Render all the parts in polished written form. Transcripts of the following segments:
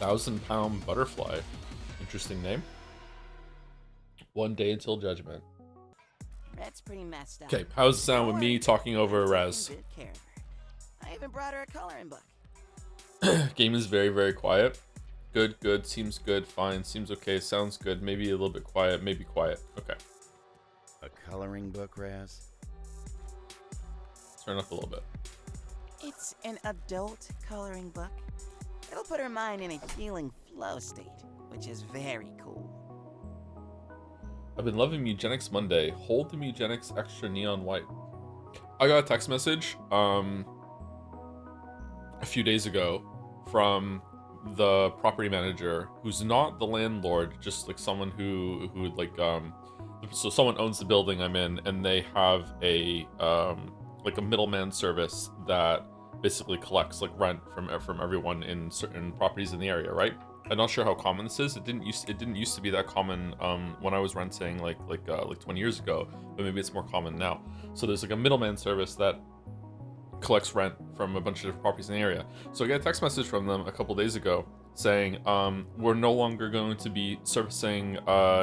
1,000-pound butterfly. Interesting name. One day until judgment. That's pretty messed up. Okay, how's it sound with me talking over I'm Raz? taking good care of her. I even brought her a coloring book. Game is very, very quiet. Good, good, seems good, fine, seems okay, sounds good, maybe a little bit quiet, maybe quiet. Okay. A coloring book, Raz? Turn up a little bit. It's an adult coloring book. It'll put her mind in a healing flow state, which is very cool. I've been loving Eugenics Monday. Hold the Eugenics extra neon white. I got a text message a few days ago from the property manager, who's not the landlord, just like someone who like so someone owns the building I'm in, and they have a like a middleman service that basically collects like rent from everyone in certain properties in the area, right? I'm not sure how common this is. It didn't used to be that common when I was renting like 20 years ago, but maybe it's more common now. So there's like a middleman service that collects rent from a bunch of different properties in the area. So I got a text message from them a couple days ago saying, we're no longer going to be servicing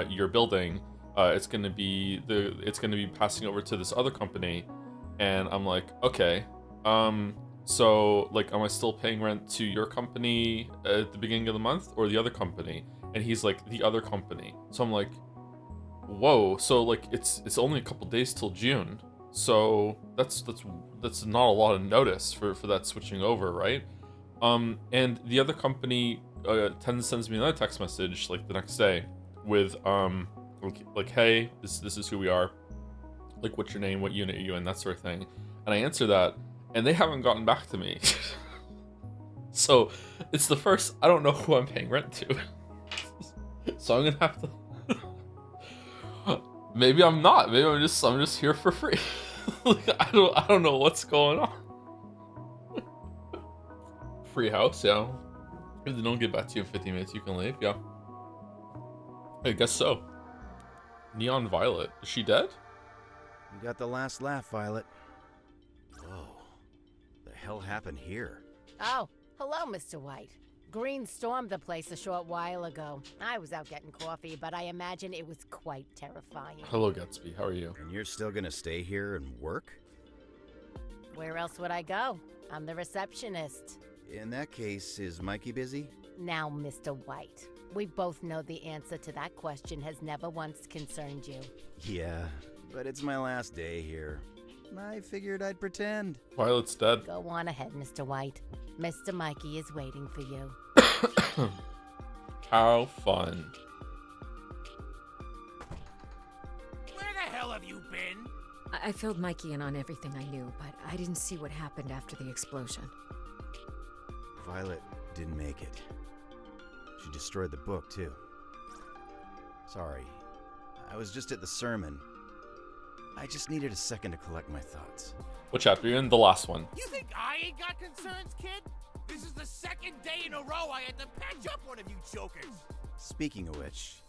your building. It's going to be passing over to this other company. And I'm like, okay. So like, am I still paying rent to your company at the beginning of the month or the other company? And he's like, the other company. So I'm like, whoa. So like, it's only a couple days till June. So that's not a lot of notice for that switching over, right? And the other company sends me another text message like the next day with like hey, this is who we are, like what's your name, what unit are you in, that sort of thing. And I answer that, and they haven't gotten back to me. So it's the first, I don't know who I'm paying rent to. So I'm gonna have to maybe I'm not. Maybe I'm just here for free. Like I don't know what's going on. Free house, yeah. If they don't get back to you in 50 minutes, you can leave, yeah. I guess so. Neon Violet. Is she dead? You got the last laugh, Violet. Whoa. The hell happened here? Oh, hello, Mr. White. Green stormed the place a short while ago. I was out getting coffee, but I imagine it was quite terrifying. Hello, Gatsby. How are you? And you're still gonna stay here and work? Where else would I go? I'm the receptionist. In that case, is Mikey busy? Now, Mr. White, we both know the answer to that question has never once concerned you. Yeah, but it's my last day here. I figured I'd pretend. Violet's dead. Go on ahead, Mr. White. Mr. Mikey is waiting for you. How fun. Where the hell have you been? I filled Mikey in on everything I knew, but I didn't see what happened after the explosion. Violet didn't make it. She destroyed the book, too. Sorry. I was just at the sermon. I just needed a second to collect my thoughts. What chapter are you in? The last one. You think I ain't got concerns, kid? This is the second day in a row I had to patch up one of you jokers. Speaking of which,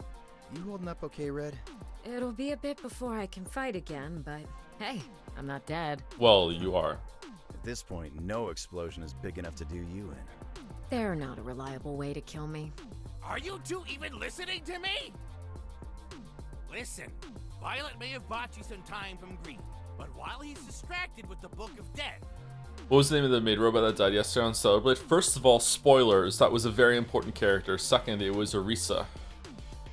you holding up okay, Red? It'll be a bit before I can fight again, but hey, I'm not dead. Well, you are. At this point, no explosion is big enough to do you in. They're not a reliable way to kill me. Are you two even listening to me? Listen, Violet may have bought you some time from grief, but while he's distracted with the Book of Death... What was the name of the maid robot that died yesterday on Celebrate? First of all, spoilers. That was a very important character. Second, it was Orisa.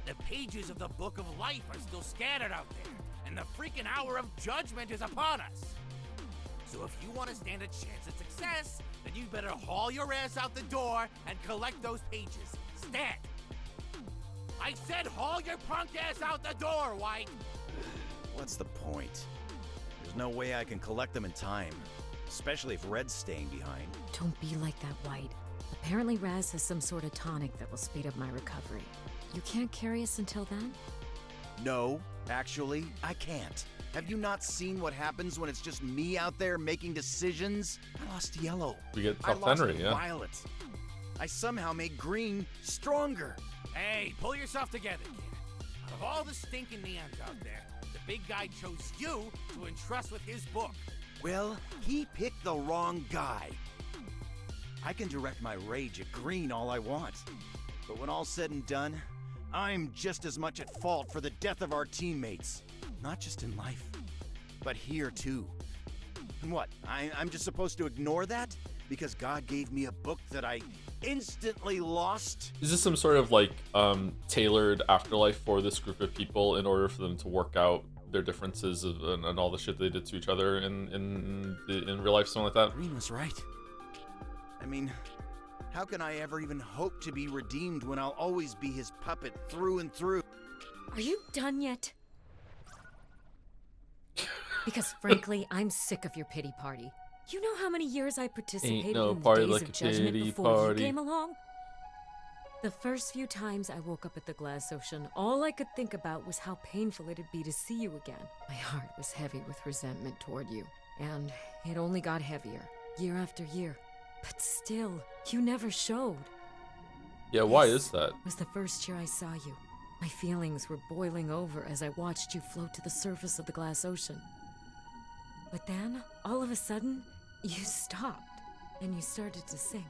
The pages of the Book of Life are still scattered out there, and the freaking hour of judgment is upon us. So if you want to stand a chance at success, then you better haul your ass out the door and collect those pages. Stat! I said haul your punk ass out the door, White! What's the point? There's no way I can collect them in time, especially if Red's staying behind. Don't be like that, White. Apparently Raz has some sort of tonic that will speed up my recovery. You can't carry us until then? No, actually, I can't. Have you not seen what happens when it's just me out there making decisions? I lost Yellow. We get I top lost Henry, yeah. Violet. I somehow made Green stronger. Hey, pull yourself together, kid. Out of all the stinking neons out there, the big guy chose you to entrust with his book. Well, he picked the wrong guy. I can direct my rage at Green all I want. But when all's said and done, I'm just as much at fault for the death of our teammates. Not just in life, but here too. And what, I'm just supposed to ignore that? Because God gave me a book that I instantly lost? Is this some sort of like tailored afterlife for this group of people in order for them to work out their differences and all the shit they did to each other in real life, something like that? Green was right. I mean, how can I ever even hope to be redeemed when I'll always be his puppet through and through? Are you done yet? Because frankly, I'm sick of your pity party. You know how many years I participated no in the party days like of a judgment pity before party. you came along? The first few times I woke up at the glass ocean, all I could think about was how painful it'd be to see you again. My heart was heavy with resentment toward you, and it only got heavier, year after year. But still, you never showed. Yeah, why This is that? was the first year I saw you. My feelings were boiling over as I watched you float to the surface of the glass ocean. But then, all of a sudden, you stopped, and you started to sink.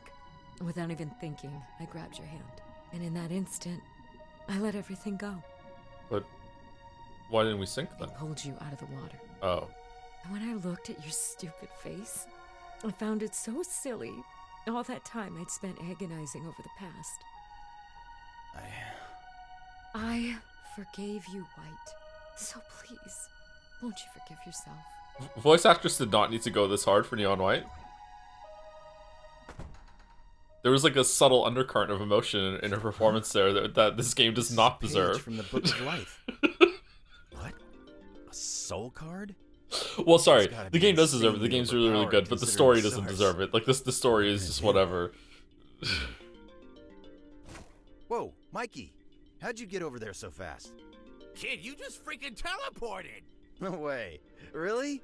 Without even thinking, I grabbed your hand. And in that instant, I let everything go. But why didn't we sink I then? pulled you out of the water. Oh. And when I looked at your stupid face, I found it so silly. All that time I'd spent agonizing over the past. I forgave you, White. So please, won't you forgive yourself? Voice actress did not need to go this hard for Neon White. There was like a subtle undercurrent of emotion in her performance there that this game does not Page deserve. from the Book of Life. What? A soul card? Well, sorry, It's gotta the be game does deserve it. The insanely game's really, really overpowered good, but the considering story the doesn't source. deserve it. Like the story is just whatever. Whoa, Mikey, how'd you get over there so fast? Kid, you just freaking teleported! No way. Really?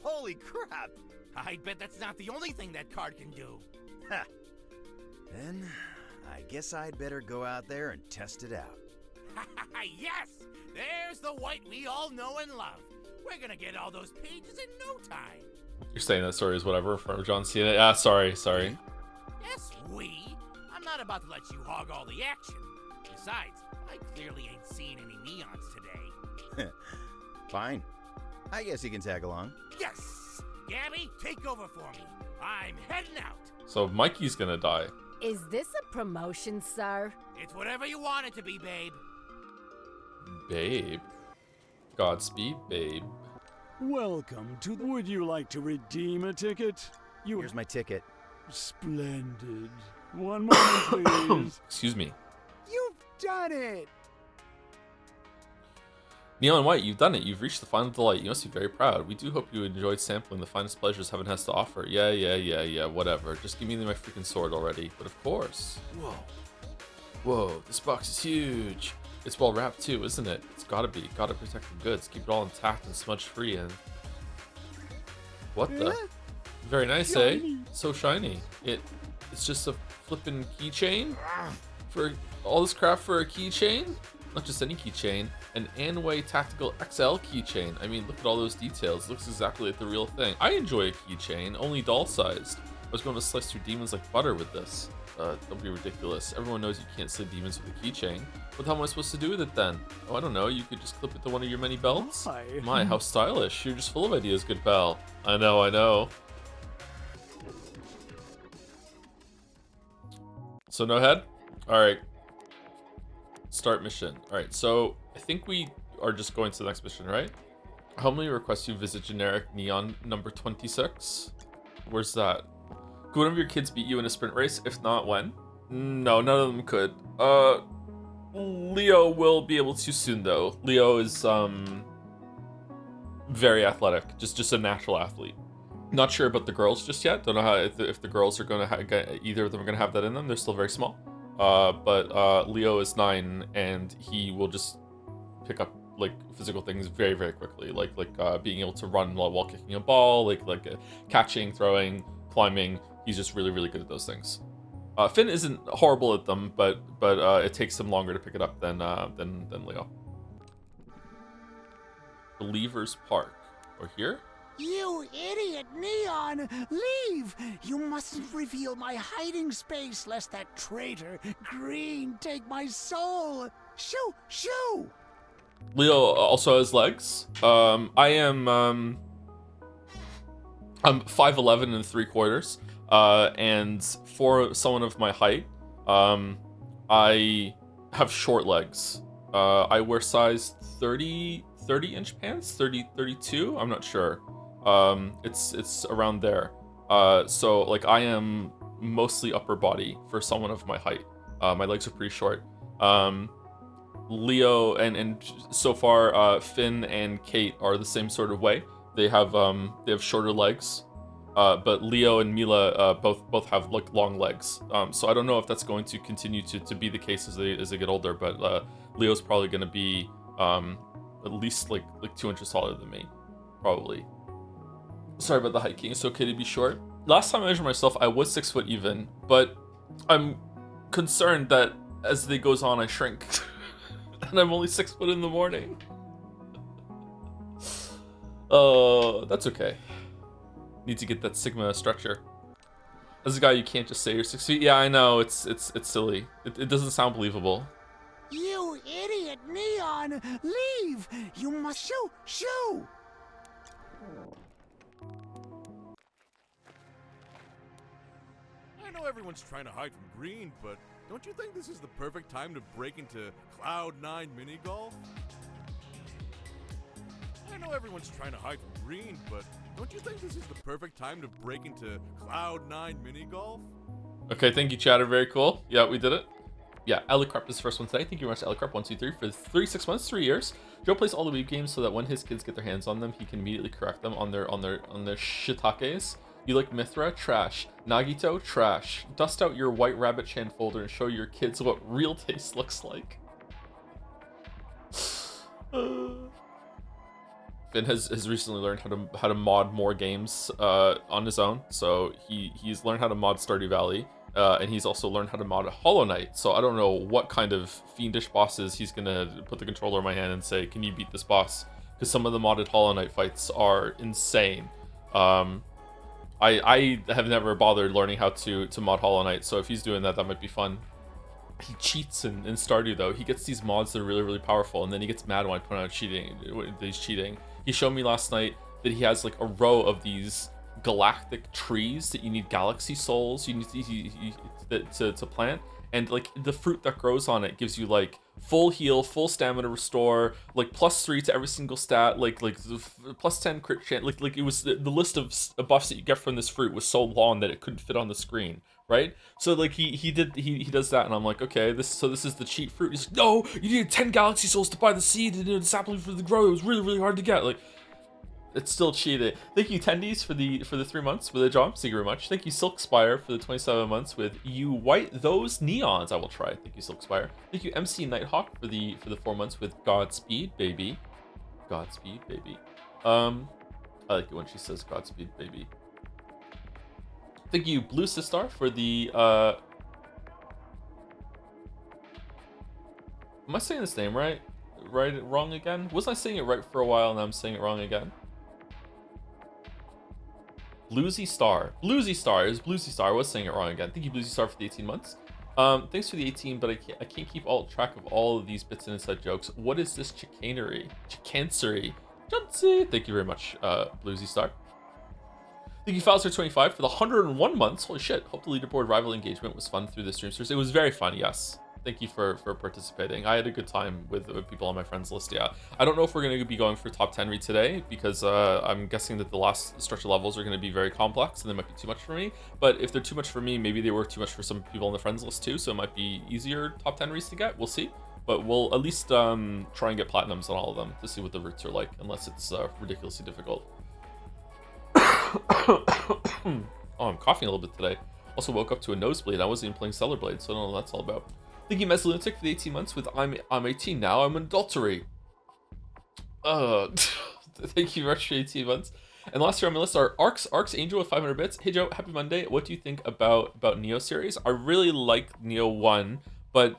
Holy crap! I bet that's not the only thing that card can do. Ha. Then, I guess I'd better go out there and test it out. Yes! There's the White we all know and love. We're gonna get all those pages in no time. You're saying that story is whatever from John Cena. Ah, sorry. Yes, we. I'm not about to let you hog all the action. Besides, I clearly ain't seen any neons today. Fine. I guess you can tag along. Yes! Gabby, take over for me. I'm heading out. So Mikey's gonna die. Is this a promotion, sir? It's whatever you want it to be, babe. Babe. Godspeed, babe. Welcome to. Would you like to redeem a ticket? You Here's my ticket. Splendid. One moment, please. Excuse me. You've done it. Neon White, you've done it. You've reached the final delight. You must be very proud. We do hope you enjoyed sampling the finest pleasures heaven has to offer. Yeah, whatever. Just give me my freaking sword already. But of course. Whoa, this box is huge. It's well wrapped too, isn't it? It's gotta be. Gotta protect the goods. Keep it all intact and smudge free and... What the? Very nice, eh? So shiny. It's just a flippin' keychain? For all this crap for a keychain? Not just any keychain, an Anway Tactical XL keychain. I mean, look at all those details. It looks exactly like the real thing. I enjoy a keychain, only doll-sized. I was going to slice through demons like butter with this. Don't be ridiculous. Everyone knows you can't slay demons with a keychain. What the hell am I supposed to do with it then? Oh, I don't know. You could just clip it to one of your many belts? Hi. My, how stylish. You're just full of ideas, good pal. I know. So no head? Alright. Start mission. Alright, so I think we are just going to the next mission, right? Humbly request you visit generic Neon number 26. Where's that? Could one of your kids beat you in a sprint race? If not, when? No, none of them could. Leo will be able to soon, though. Leo is, very athletic. Just a natural athlete. Not sure about the girls just yet. Don't know how if the girls are going to either of them are going to have that in them. They're still very small. But Leo is 9, and he will just pick up like physical things very, very quickly, like being able to run while kicking a ball, like catching, throwing, climbing. He's just really, really good at those things. Finn isn't horrible at them, but it takes him longer to pick it up than Leo. Believers Park, or here? You idiot, Neon! Leave! You mustn't reveal my hiding space, lest that traitor, Green, take my soul! Shoo! Shoo! Leo also has legs. I'm 5'11" and 3/4. And for someone of my height, I have short legs. I wear size 30-inch pants, 32. I'm not sure. It's around there. So like I am mostly upper body for someone of my height. My legs are pretty short. Leo and so far Finn and Kate are the same sort of way. They have shorter legs. But Leo and Mila both have like long legs. So I don't know if that's going to continue to be the case as they get older. But Leo's probably going to be at least like 2 inches taller than me, probably. Sorry about the height, King. It's okay to be short. Last time I measured myself, I was 6 foot even, but I'm concerned that as the day goes on, I shrink, and I'm only 6 foot in the morning. Oh, that's okay. Need to get that Sigma structure. As a guy, you can't just say you're 6 feet. Yeah, I know. It's silly. It doesn't sound believable. You idiot, Neon! Leave! You must shoo! Shoo! I know everyone's trying to hide from Green, but don't you think this is the perfect time to break into Cloud 9 mini golf? I know everyone's trying to hide from Green, but don't you think this is the perfect time to break into Cloud 9 mini golf? Okay, thank you, chatter. Very cool. Yeah, we did it. Yeah, Elicarp is the first one today. Thank you very much, Elicarp123 for 36 months, 3 years. Joe plays all the Weeb games so that when his kids get their hands on them, he can immediately correct them on their shiitakes. You like Mithra? Trash. Nagito? Trash. Dust out your White Rabbit Chan folder and show your kids what real taste looks like. Finn has recently learned how to mod more games on his own. So he's learned how to mod Stardew Valley, and he's also learned how to mod Hollow Knight. So I don't know what kind of fiendish bosses he's gonna put the controller in my hand and say, "Can you beat this boss?" Because some of the modded Hollow Knight fights are insane. I have never bothered learning how to mod Hollow Knight, so if he's doing that, that might be fun. He cheats in Stardew though. He gets these mods that are really powerful, and then he gets mad when I point out cheating. He's cheating. He showed me last night that he has like a row of these galactic trees that you need galaxy souls you need to plant, and like the fruit that grows on it gives you like full heal, full stamina restore, like +3 to every single stat, like +10 crit chance. Like it was the list of buffs that you get from this fruit was so long that it couldn't fit on the screen, right? So like he does that, and I'm like, okay, this is the cheat fruit. He's like, no, you needed 10 galaxy souls to buy the seed and the sapling for the grow. It was really hard to get. Like, it's still cheated. Thank you, Tendies, for the 3 months with a job. Thank you very much. Thank you, Silkspire, for the 27 months with You White Those Neons. I will try. Thank you, Silkspire. Thank you, MC Nighthawk, for the 4 months with Godspeed, baby. Godspeed, baby. I like it when she says Godspeed, baby. Thank you, Blue Sistar, for the Am I saying this name right? Wrong again? Wasn't I saying it right for a while and I'm saying it wrong again? Bluesy Star. Bluesy Star. It was Bluesy Star. I was saying it wrong again. Thank you, Bluesy Star, for the 18 months. Thanks for the 18, but I can't keep track of all of these bits and inside jokes. What is this chicanery? Chicancery. Jumpsy. Thank you very much, Bluesy Star. Thank you, Fowler25, for the 101 months. Holy shit. Hope the leaderboard rival engagement was fun through the stream series. It was very fun, yes. Thank you for participating. I had a good time with people on my friends list, yeah. I don't know if we're going to be going for top 10 read today, because I'm guessing that the last stretch of levels are going to be very complex, and they might be too much for me. But if they're too much for me, maybe they were too much for some people on the friends list too, so it might be easier top 10 reads to get. We'll see. But we'll at least try and get platinums on all of them to see what the routes are like, unless it's ridiculously difficult. Oh, I'm coughing a little bit today. Also woke up to a nosebleed. I wasn't even playing Stellar Blade, so I don't know what that's all about. Thank you, Meslunatic, for the 18 months with I'm 18 now, I'm an adultery. Thank you very much for 18 months. And last year on my list are Arcs Angel with 500 bits. Hey Joe, happy Monday. What do you think about Neo series? I really like Neo 1, but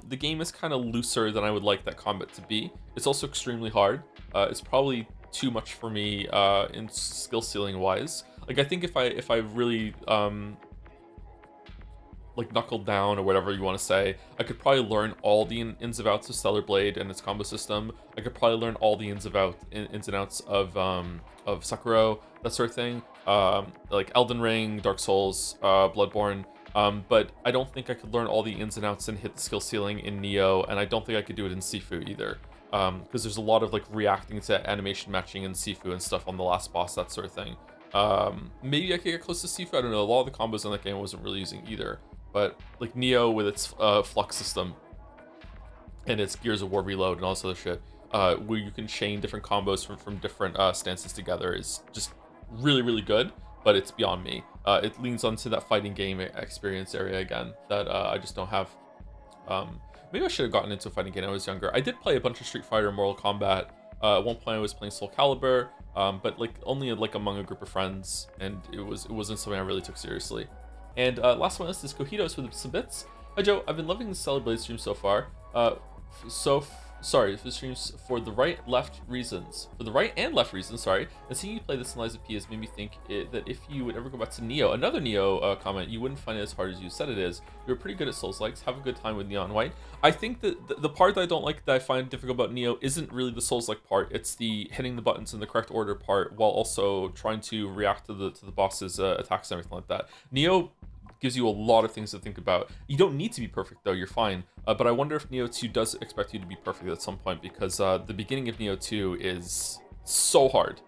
the game is kind of looser than I would like that combat to be. It's also extremely hard. It's probably too much for me in skill ceiling wise. Like I think if I really like knuckled down or whatever you want to say, I could probably learn all the ins and outs of Stellar Blade and its combo system. I could probably learn all the ins and outs of Sekiro, that sort of thing. Like Elden Ring, Dark Souls, Bloodborne. But I don't think I could learn all the ins and outs and hit the skill ceiling in Neo, and I don't think I could do it in Sifu either. Because there's a lot of like reacting to animation matching in Sifu and stuff on the last boss, that sort of thing. Maybe I could get close to Sifu, I don't know. A lot of the combos in that game I wasn't really using either. But like Neo with its flux system and its Gears of War reload and all this other shit, where you can chain different combos from different stances together, is just really, really good. But it's beyond me. It leans onto that fighting game experience area again that I just don't have. Maybe I should have gotten into a fighting game when I was younger. I did play a bunch of Street Fighter and Mortal Kombat. At one point I was playing Soul Calibur, but like only like among a group of friends, and it wasn't something I really took seriously. And last one on this is Cojitos with some bits. Hi Joe, I've been loving the Stellar Blade stream so far. Sorry, the streams for the right and left reasons, sorry. And seeing you play this in Lies of P has made me think that if you would ever go back to Neo, another Neo comment, you wouldn't find it as hard as you said it is. You're pretty good at Souls-likes, have a good time with Neon White. I think that the part that I don't like, that I find difficult about Neo, isn't really the Souls-like part. It's the hitting the buttons in the correct order part, while also trying to react to the boss's attacks and everything like that. Neo gives you a lot of things to think about. You don't need to be perfect though, you're fine. But I wonder if Neo 2 does expect you to be perfect at some point, because the beginning of Neo 2 is so hard.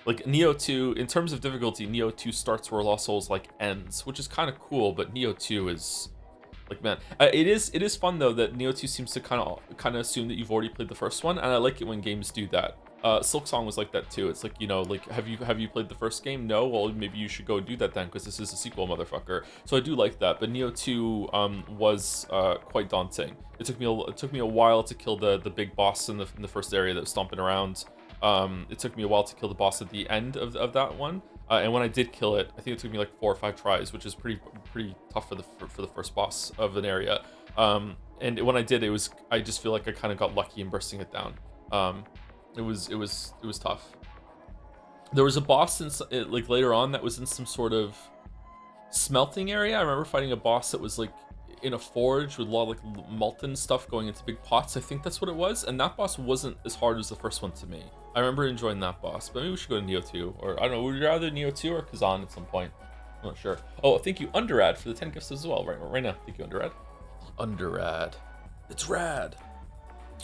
Like Neo 2, in terms of difficulty, Neo 2 starts where Lost Souls like ends, which is kind of cool, but Neo 2 is like, man, it is fun though that Neo 2 seems to kind of assume that you've already played the first one, and I like it when games do that. Silk Song was like that too. It's like, you know, like, have you played the first game? No? Well, maybe you should go do that then, because this is a sequel, motherfucker. So I do like that. But Neo 2 was quite daunting. It took me a while to kill the big boss in the first area that was stomping around. It took me a while to kill the boss at the end of that one. And when I did kill it, I think it took me like 4 or 5 tries, which is pretty tough for the first boss of an area. And when I did, I just feel like I kind of got lucky in bursting it down. It was tough. There was a boss like later on that was in some sort of smelting area. I remember fighting a boss that was like in a forge with a lot of like molten stuff going into big pots. I think that's what it was, and that boss wasn't as hard as the first one to me. I remember enjoying that boss, but maybe we should go to Neo 2, or I don't know, would you rather Neo 2 or Kazan at some point? I'm not sure. Oh, thank you Underrad for the 10 gifts as well right now. Thank you Underrad. It's rad.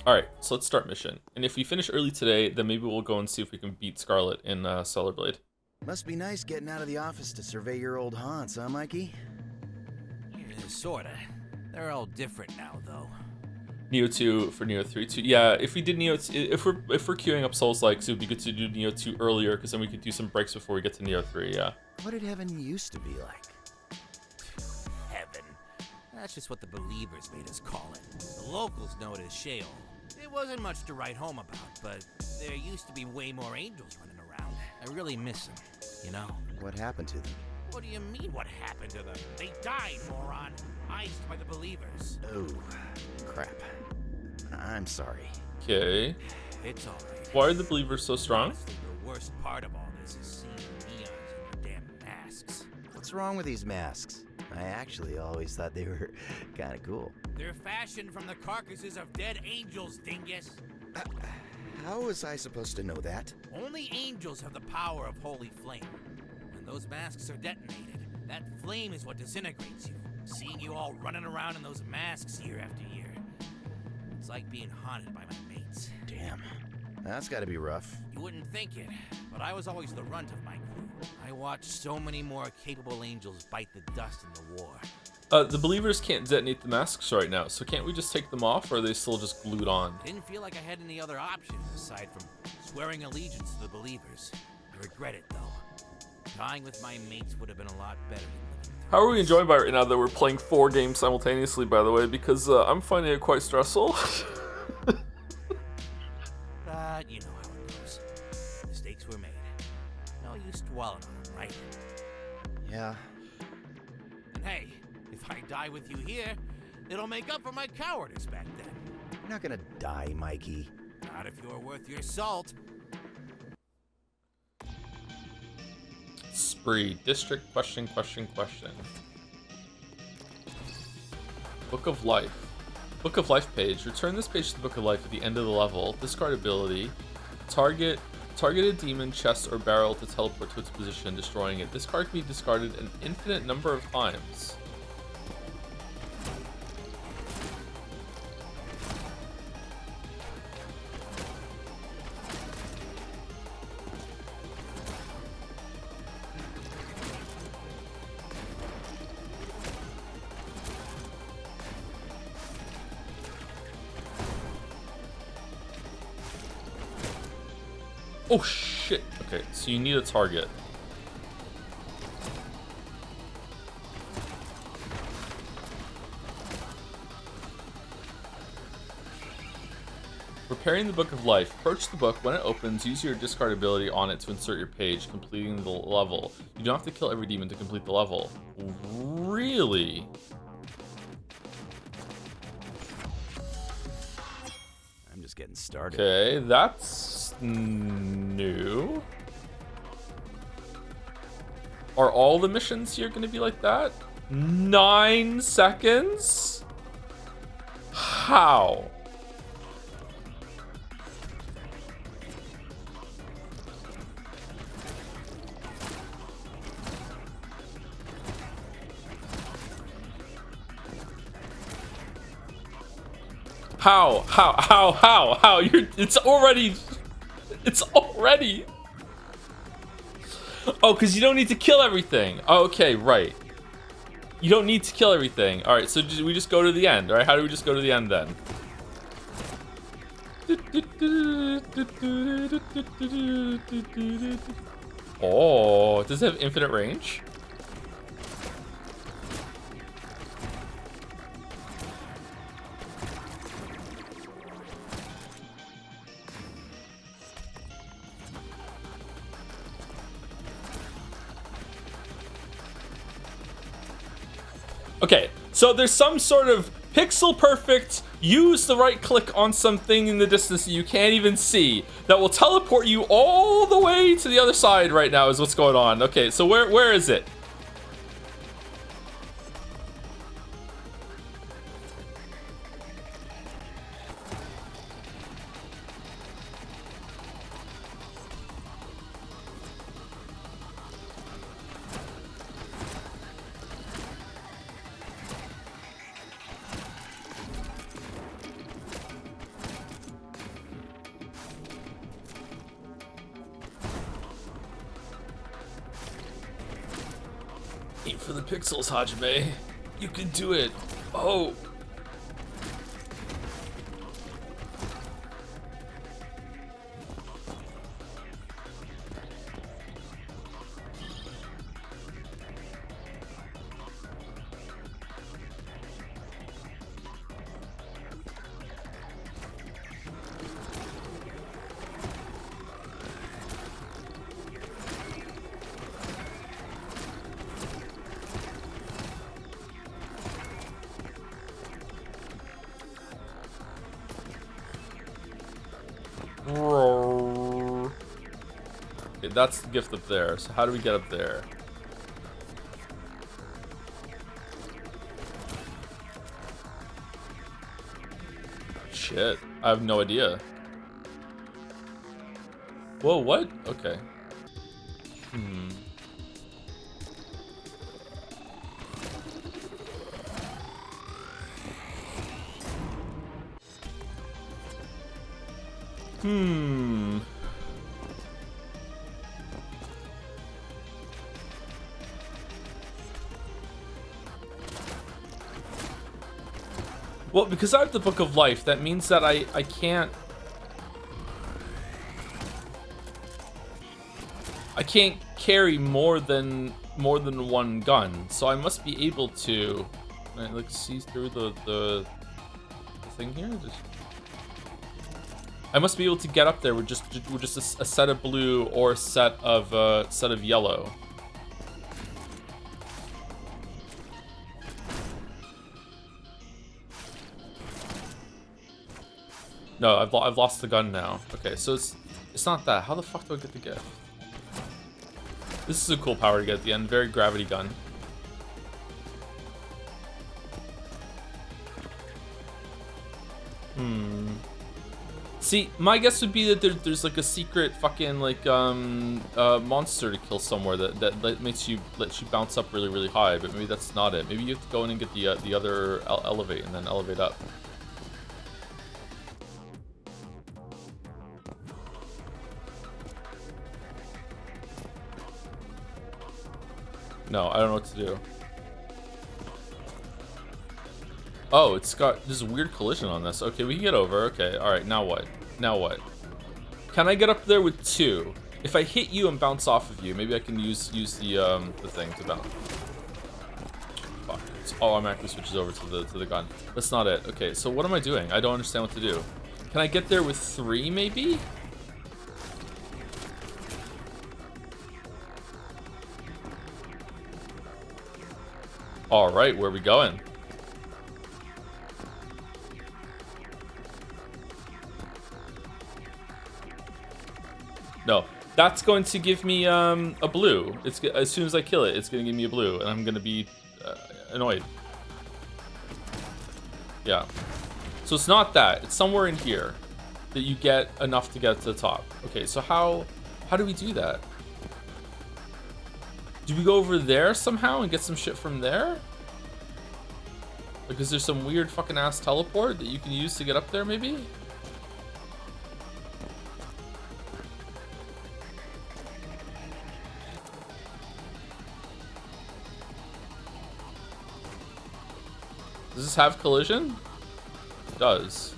Alright, so let's start mission. And if we finish early today, then maybe we'll go and see if we can beat Scarlet in Stellar Blade. Must be nice getting out of the office to survey your old haunts, huh, Mikey? Yeah, sorta. They're all different now, though. Neo 2 for Neo 3 too. Yeah, if we did Neo 2, if we're queuing up Souls-likes, it would be good to do Neo 2 earlier, because then we could do some breaks before we get to Neo 3, yeah. What did heaven used to be like? Heaven. That's just what the believers made us call it. The locals know it as Sheol. It wasn't much to write home about, but there used to be way more angels running around. I really miss them, you know? What happened to them? What do you mean, what happened to them? They died, moron. Iced by the believers. Oh, crap. I'm sorry. Okay. It's alright. Why are the believers so strong? Honestly, the worst part of all this is seeing neons in their damn masks. What's wrong with these masks? I actually always thought they were kind of cool. They're fashioned from the carcasses of dead angels, dingus. How was I supposed to know that? Only angels have the power of holy flame. When those masks are detonated, that flame is what disintegrates you. Seeing you all running around in those masks year after year. It's like being haunted by my mates. Damn. That's gotta be rough. You wouldn't think it, but I was always the runt of my crew. I watched so many more capable angels bite the dust in the war. The believers can't detonate the masks right now, so can't we just take them off, or are they still just glued on? Didn't feel like I had any other options aside from swearing allegiance to the believers. I regret it, though. Dying with my mates would have been a lot better than living. How are we enjoying by it right now that we're playing 4 games simultaneously, by the way, because I'm finding it quite stressful. But you know how it goes. Mistakes were made. No use dwelling on them, right? Yeah. And hey, if I die with you here, it'll make up for my cowardice back then. You're not gonna die, Mikey. Not if you're worth your salt. Spree. District question. Book of Life. Book of Life page. Return this page to the Book of Life at the end of the level. Discard ability. Target a demon, chest, or barrel to teleport to its position, destroying it. This card can be discarded an infinite number of times. Oh shit. Okay, so you need a target. Preparing the Book of Life. Approach the book. When it opens, use your discard ability on it to insert your page, completing the level. You don't have to kill every demon to complete the level. Really? I'm just getting started. Okay, that's new. Are all the missions here going to be like that? 9 seconds? How? How? It's already. Oh, because you don't need to kill everything. Okay, right. You don't need to kill everything. All right, so we just go to the end. All right, how do we just go to the end then? Oh, does it have infinite range? Okay, so there's some sort of pixel perfect, use the right click on something in the distance that you can't even see that will teleport you all the way to the other side right now is what's going on. Okay, so where is it? Aim for the pixels, Hajime. You can do it. Oh. Okay, that's the gift up there. So how do we get up there? Shit, I have no idea. Whoa, what? Okay. Well, because I have the Book of Life, that means that I can't carry more than one gun. So I must be able to like see through the thing here. I must be able to get up there with just a set of blue or a set of yellow. No, I've lost the gun now. Okay, so it's not that. How the fuck do I get the gift? This is a cool power to get at the end. Very gravity gun. See, my guess would be that there's like a secret fucking like monster to kill somewhere that lets you bounce up really, really high, but maybe that's not it. Maybe you have to go in and get the other elevate and then elevate up. No, I don't know what to do. Oh, it's got this weird collision on this. Okay, we can get over. Okay, all right. Now what? Now what? Can I get up there with 2? If I hit you and bounce off of you, maybe I can use the thing to bounce. Fuck. It's automatically switches over to the gun. That's not it. Okay, so what am I doing? I don't understand what to do. Can I get there with 3, maybe? All right, where are we going? No, that's going to give me a blue. It's as soon as I kill it, it's going to give me a blue, and I'm going to be annoyed. Yeah. So it's not that. It's somewhere in here that you get enough to get to the top. Okay, so how do we do that? Do we go over there somehow and get some shit from there? Like, is there some weird fucking ass teleport that you can use to get up there, maybe? Does this have collision? It does.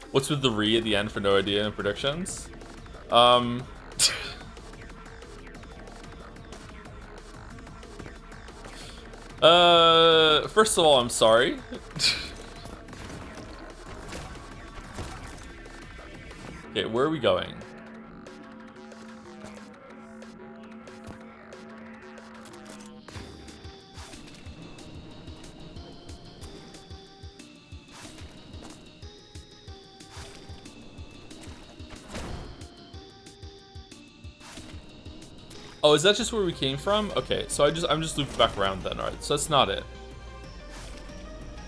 What's with the re at the end for no idea and predictions? First of all, I'm sorry. Okay, where are we going? Oh, is that just where we came from? Okay, so I'm just looped back around then. Alright, so that's not it.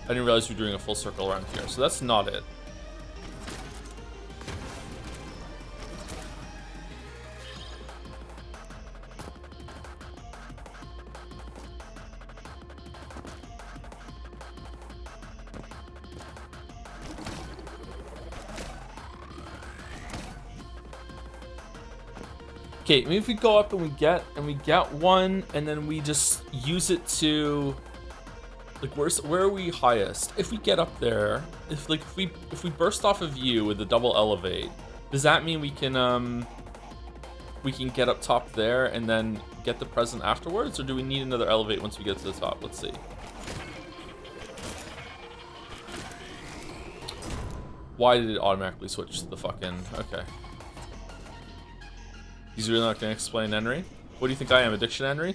I didn't realize we were doing a full circle around here, so that's not it. Okay, maybe if we go up and we get one, and then we just use it to, like, where are we highest? If we get up there, if we burst off of you with the double elevate, does that mean we can get up top there and then get the present afterwards, or do we need another elevate once we get to the top? Let's see. Why did it automatically switch to the fucking okay? He's really not going to explain Henry. What do you think I am, a dictionary?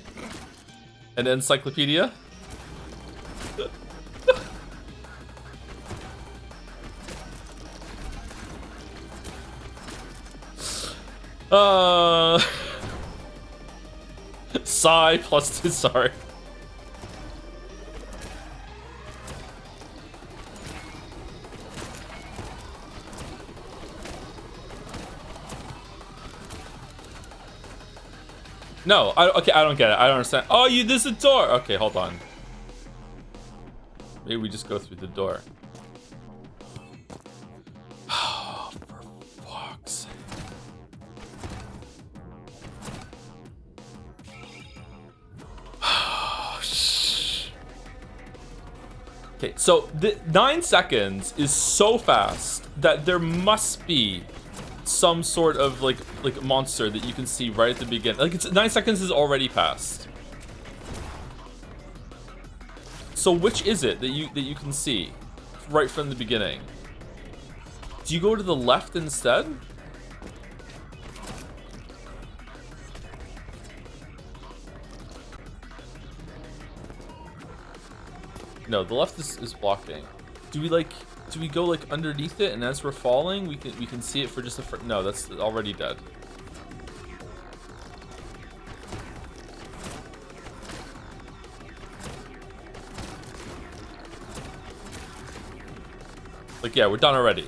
An encyclopedia? Sigh plus 2, sorry. No, okay, I don't get it. I don't understand. Oh, this is a door. Okay, hold on. Maybe we just go through the door. Oh, for fuck's sake. Okay, so the 9 seconds is so fast that there must be some sort of like monster that you can see right at the beginning. Like, it's 9 seconds is already passed. So which is it that you can see right from the beginning? Do you go to the left instead? No, the left is blocking. Do we go like underneath it, and as we're falling, we can see it for just a no, that's already dead. Like, yeah, we're done already.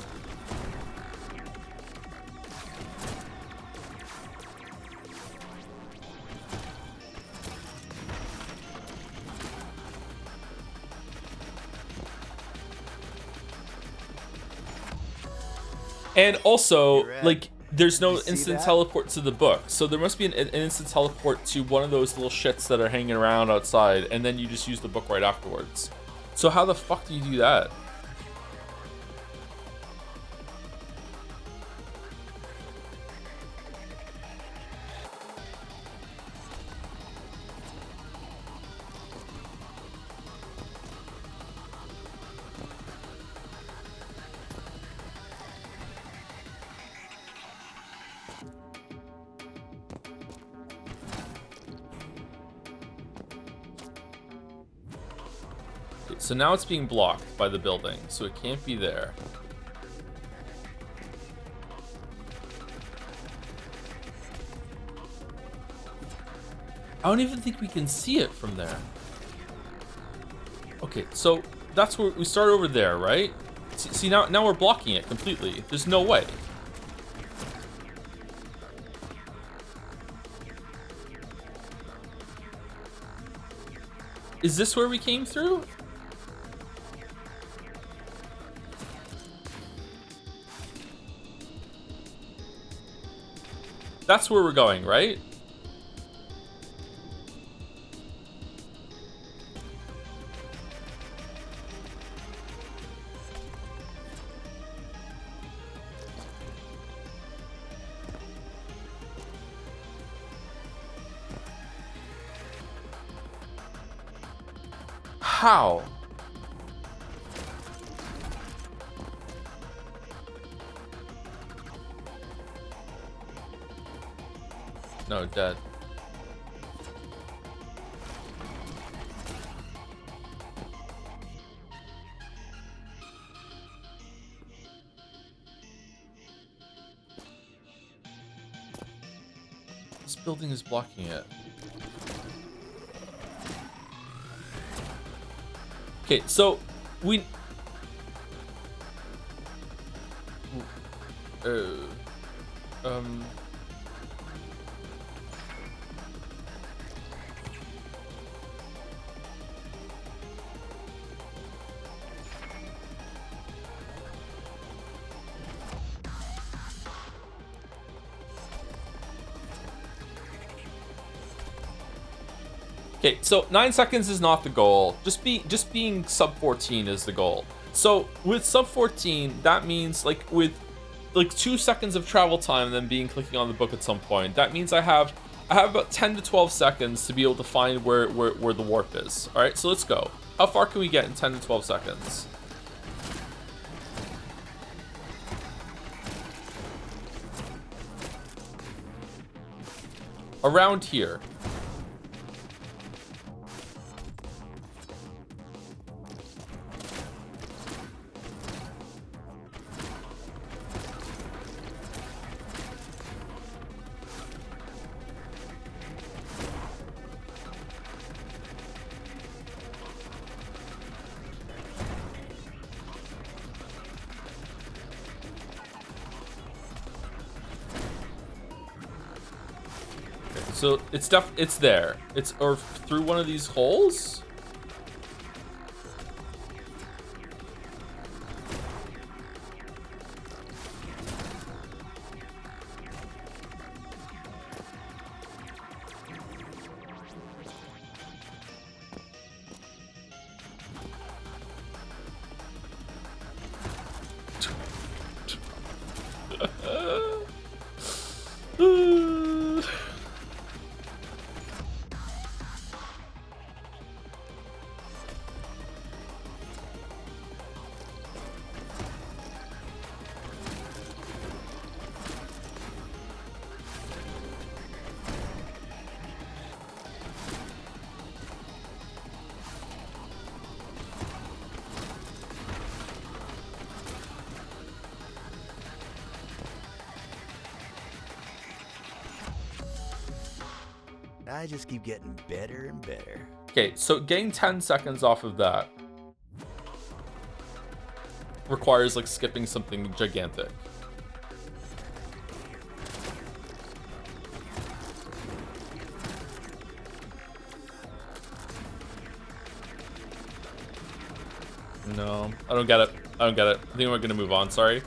And also, like, there's no instant teleport to the book, so there must be an instant teleport to one of those little shits that are hanging around outside, and then you just use the book right afterwards. So how the fuck do you do that? So now it's being blocked by the building, so it can't be there. I don't even think we can see it from there. Okay, so that's where we start over there, right? See now we're blocking it completely. There's no way. Is this where we came through? That's where we're going, right? How? No, dead. This building is blocking it. Okay, so we okay, so 9 seconds is not the goal. Just being sub 14 is the goal. So with sub 14, that means like with like 2 seconds of travel time and then being clicking on the book at some point. That means I have about 10 to 12 seconds to be able to find where the warp is. All right, so let's go. How far can we get in 10 to 12 seconds? Around here. So it's there. It's or through one of these holes. I just keep getting better and better. Okay, so getting 10 seconds off of that requires like skipping something gigantic. No, I don't get it. I don't get it. I think we're gonna move on, sorry.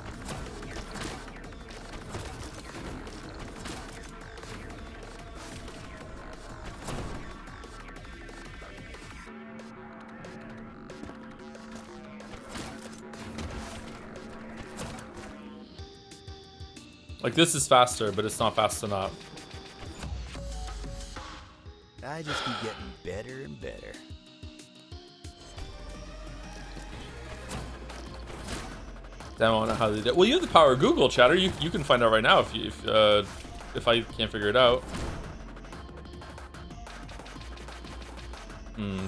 Like, this is faster, but it's not fast enough. I just keep getting better and better. Damn, I don't know how they did it. Well, you have the power of Google, chatter. You can find out right now if I can't figure it out.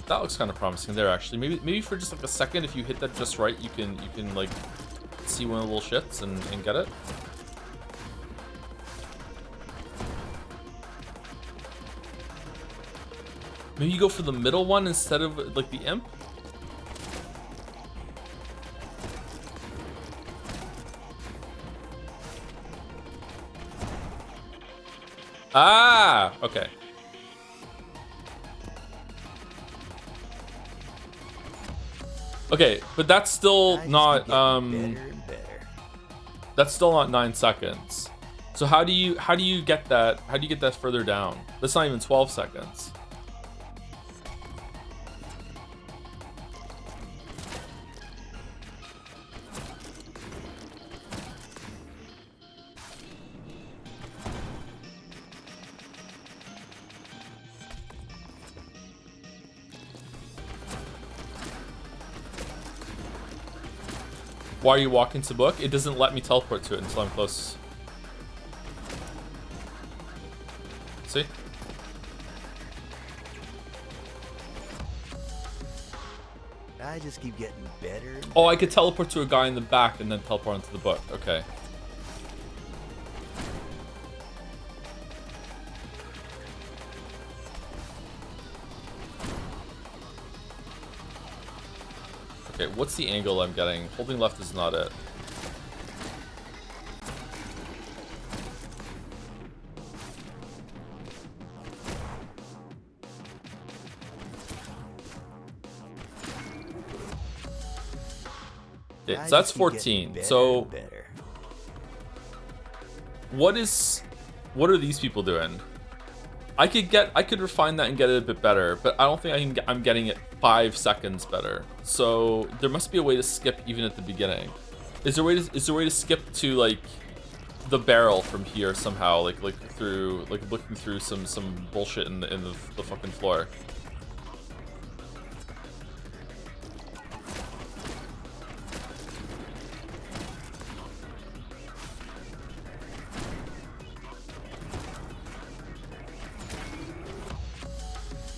That looks kind of promising there, actually. Maybe for just like a second, if you hit that just right, you can like see one of the little shits and get it. Maybe you go for the middle one instead of like the imp. Ah, okay. Okay, but that's still not that's still not 9 seconds. So how do you get that? How do you get that further down? That's not even 12 seconds. Why are you walking to book? It doesn't let me teleport to it until I'm close. See? I just keep getting better. Oh, I could teleport to a guy in the back and then teleport onto the book. Okay. Okay, what's the angle I'm getting? Holding left is not it. Okay, so that's 14. So what are these people doing? I could refine that and get it a bit better, but I don't think I'm getting it 5 seconds better. So there must be a way to skip even at the beginning. Is there a way to skip to like the barrel from here somehow, like through looking through some bullshit in the fucking floor?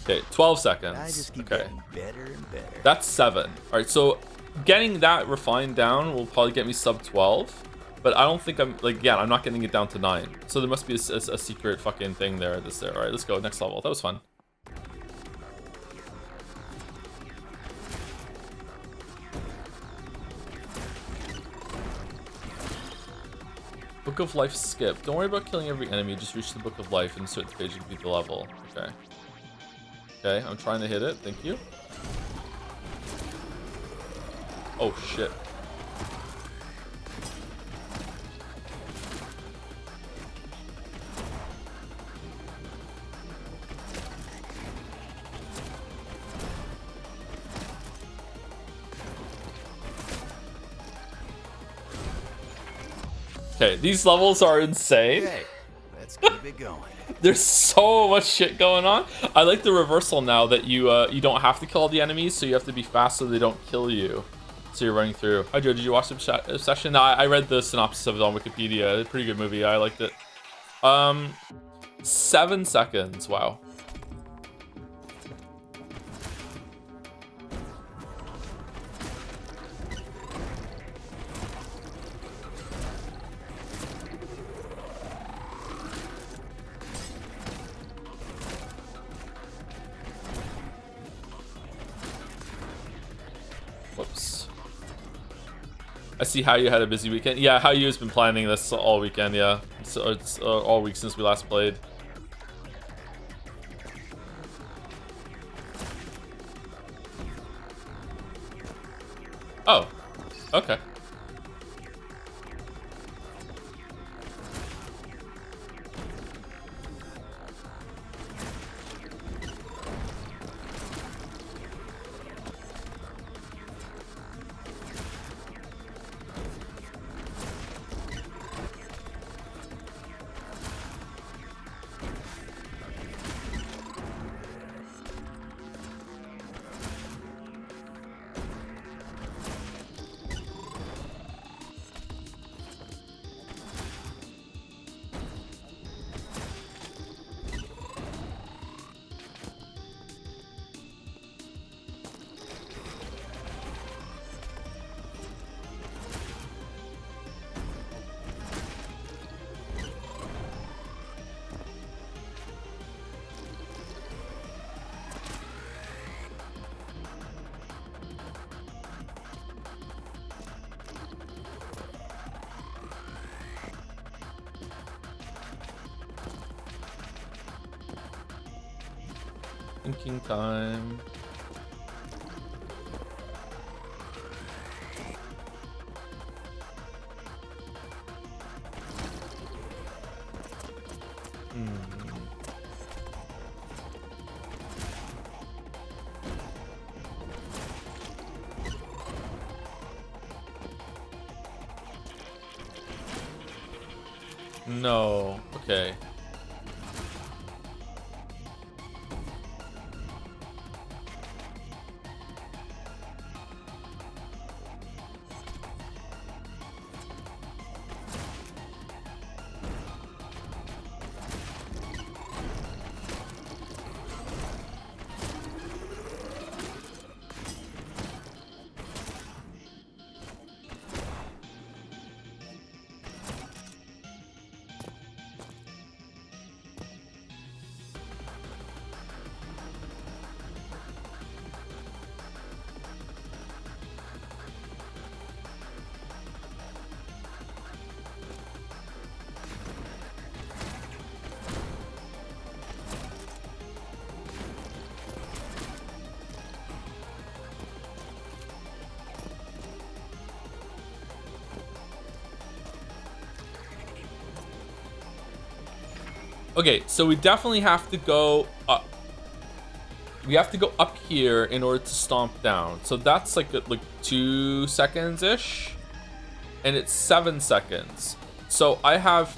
Okay, 12 seconds. I just keep okay. getting better and better. That's 7. All right, so getting that refined down will probably get me sub 12, but I don't think I'm like, yeah, I'm not getting it down to 9. So there must be a secret fucking thing there. All right, let's go next level. That was fun. Book of Life skip. Don't worry about killing every enemy. Just reach the Book of Life and insert the page to beat the level. Okay. Okay, I'm trying to hit it. Thank you. Oh, shit. Okay, these levels are insane. Okay, let's keep it going. There's so much shit going on. I like the reversal now that you don't have to kill all the enemies, so you have to be fast so they don't kill you. So you're running through. Hi Joe, did you watch Obsession? No, I read the synopsis of it on Wikipedia. It's a pretty good movie. I liked it. 7 seconds. Wow. I see how you had a busy weekend. Yeah, how you has been planning this all weekend. Yeah, so it's all week since we last played. Oh, okay. Thinking time. No. Okay. Okay, so we definitely have to go up. We have to go up here in order to stomp down. So that's like 2 seconds ish, and it's 7 seconds. So I have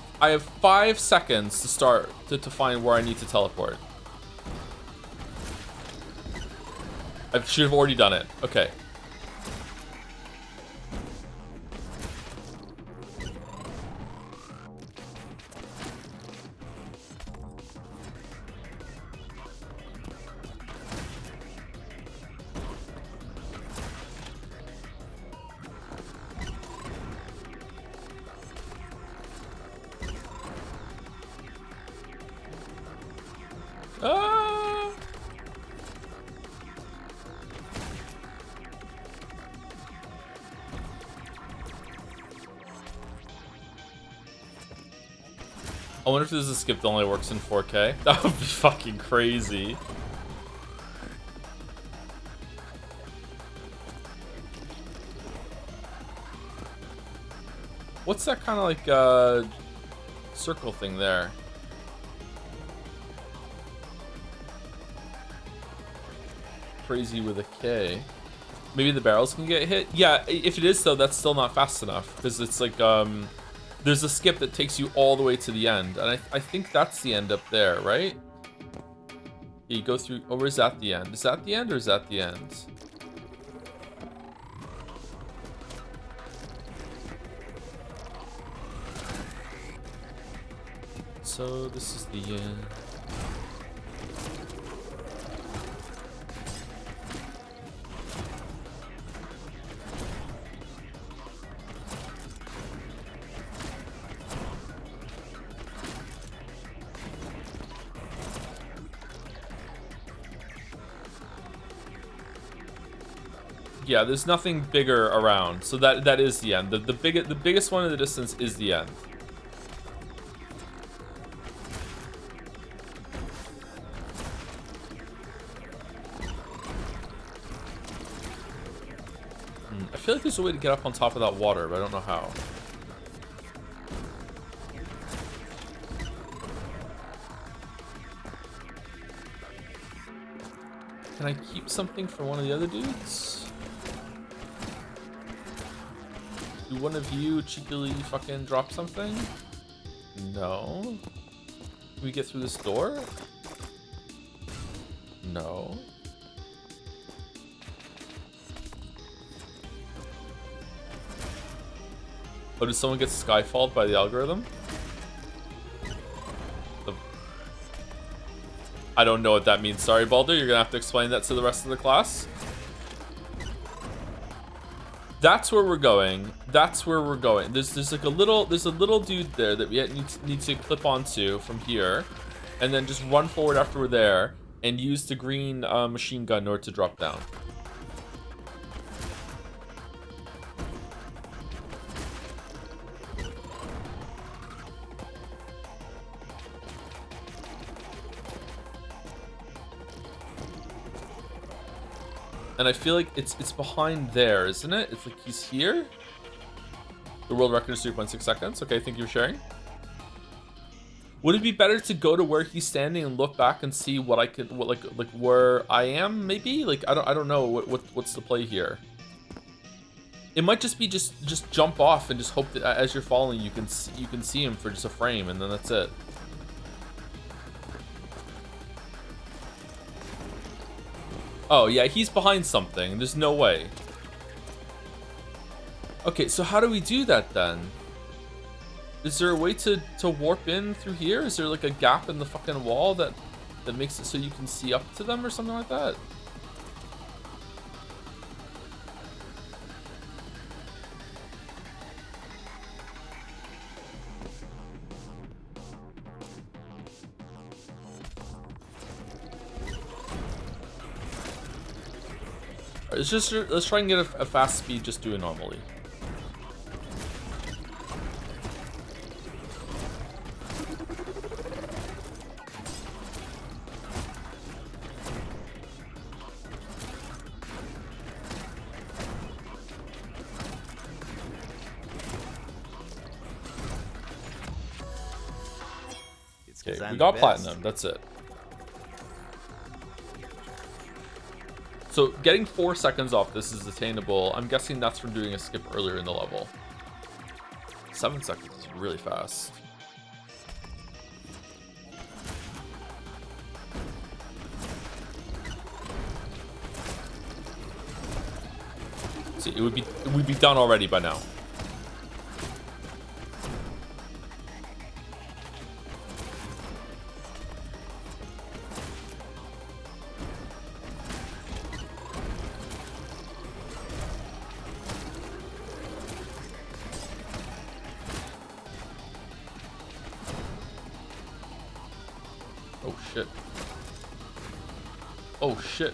5 seconds to start to find where I need to teleport. I should have already done it. Okay. I wonder if this is a skip that only works in 4K. That would be fucking crazy. What's that kind of like circle thing there? Crazy with a K. Maybe the barrels can get hit? Yeah, if it is though, that's still not fast enough. Because it's like, there's a skip that takes you all the way to the end. And I think that's the end up there, right? You go through, or is that the end? Is that the end or is that the end? So this is the end. yeah, there's nothing bigger around, so that is the end. The biggest one in the distance is the end. I feel like there's a way to get up on top of that water, but I don't know how. Can I keep something for one of the other dudes? Do one of you cheekily fucking drop something? No. Can we get through this door? No. Oh, did someone get skyfalled by the algorithm? I don't know what that means. Sorry, Baldur. You're gonna have to explain that to the rest of the class. That's where we're going. That's where we're going. There's like a little dude there that we need to clip onto from here, and then just run forward after we're there and use the green machine gun in order to drop down. And I feel like it's behind there, isn't it? It's like he's here. The world record is 3.6 seconds. Okay, thank you for sharing. Would it be better to go to where he's standing and look back and see what I could, like where I am? Maybe, like I don't know what's the play here. It might just be just jump off and just hope that as you're falling you can see him for just a frame, and then that's it. Oh, yeah, he's behind something. There's no way. Okay, so how do we do that then? Is there a way to warp in through here? Is there like a gap in the fucking wall that makes it so you can see up to them or something like that? Let's try and get a fast speed just do it normally. Okay, we got platinum, that's it. So getting 4 seconds off this is attainable. I'm guessing that's from doing a skip earlier in the level. 7 seconds is really fast. See, it would be done already by now. Oh shit. Oh shit.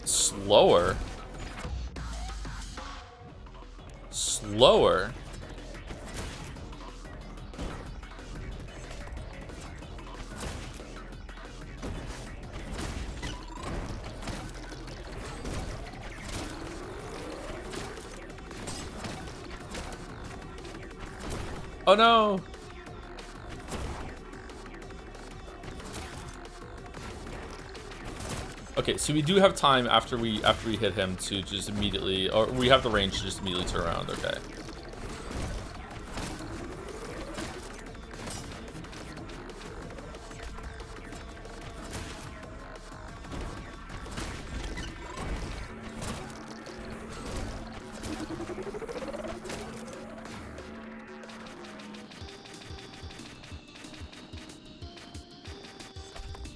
Slower. Slower. Oh no. Okay, so we do have time after we hit him to just immediately, or we have the range to just immediately turn around. Okay.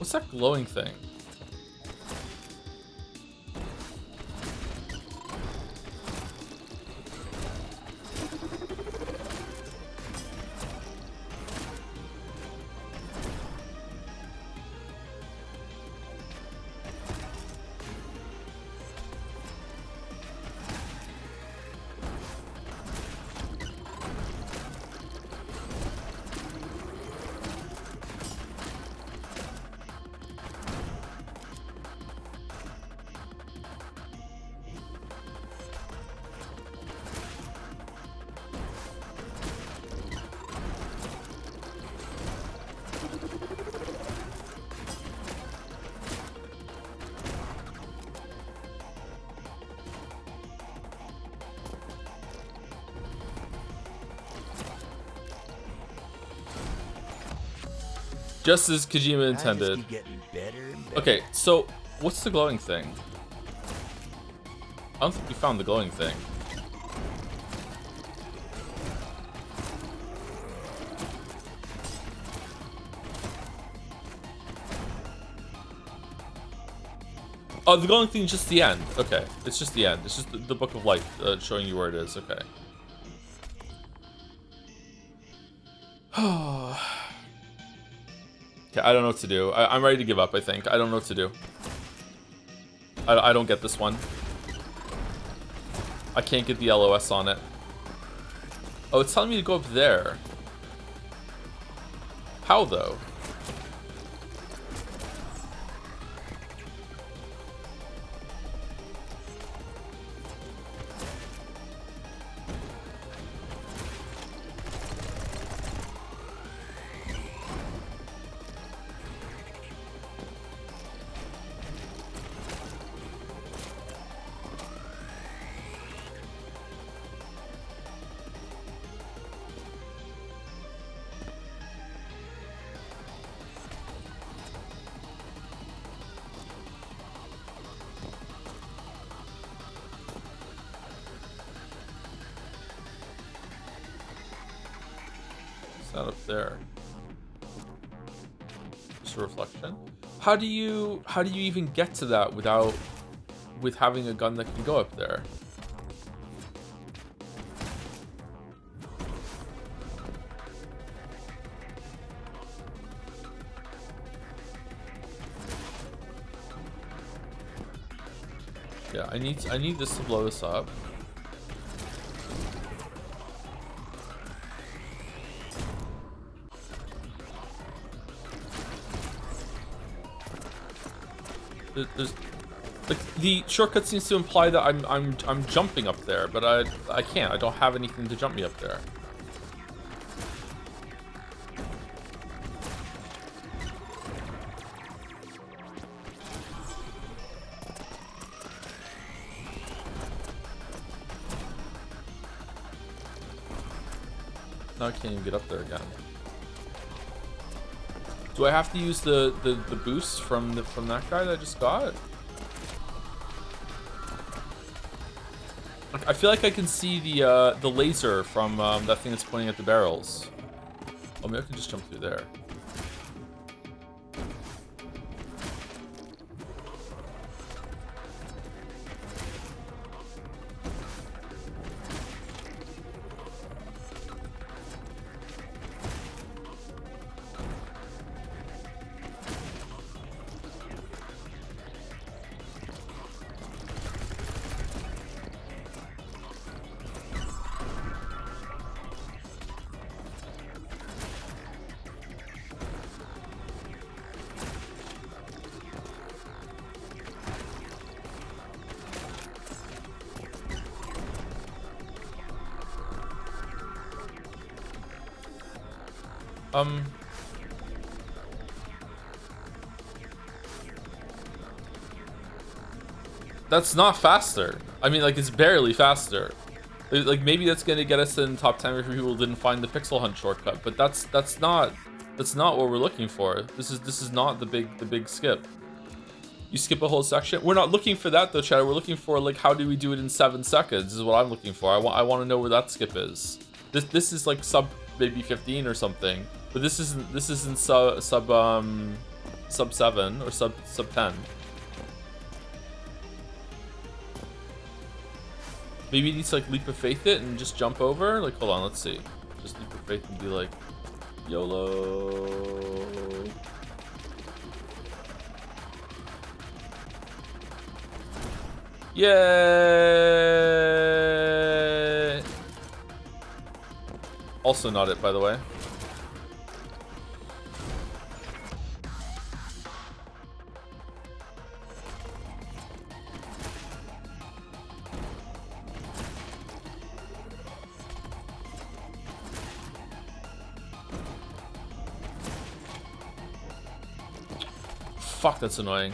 What's that glowing thing? Just as Kojima intended. Okay, so what's the glowing thing? I don't think we found the glowing thing. Oh, the glowing thing is just the end. Okay, it's just the end. It's just the Book of Life showing you where it is. Okay. Okay, I don't know what to do. I'm ready to give up, I think. I don't know what to do. I don't get this one. I can't get the LOS on it. Oh, it's telling me to go up there. How, though? Not up there. Just a reflection. How do you even get to that with having a gun that can go up there? Yeah, I need this to blow this up. There's like the shortcut seems to imply that I'm jumping up there, but I can't. I don't have anything to jump me up there. Now I can't even get up there again. Do I have to use the boost from that guy that I just got? I feel like I can see the laser from that thing that's pointing at the barrels. Oh, maybe I can just jump through there. That's not faster. I mean, like, it's barely faster. Like, maybe that's gonna get us in top 10 if people didn't find the pixel hunt shortcut, but that's not what we're looking for. This is not the big skip. You skip a whole section. We're not looking for that though, Chad. We're looking for, like, how do we do it in 7 seconds is what I'm looking for. I want to know where that skip is. This is like sub maybe 15 or something, but this isn't sub sub 7 or sub 10. Maybe he needs to like leap of faith it and just jump over. Like, hold on, let's see. Just leap of faith and be like, YOLO. Yay! Also not it, by the way. Fuck, that's annoying.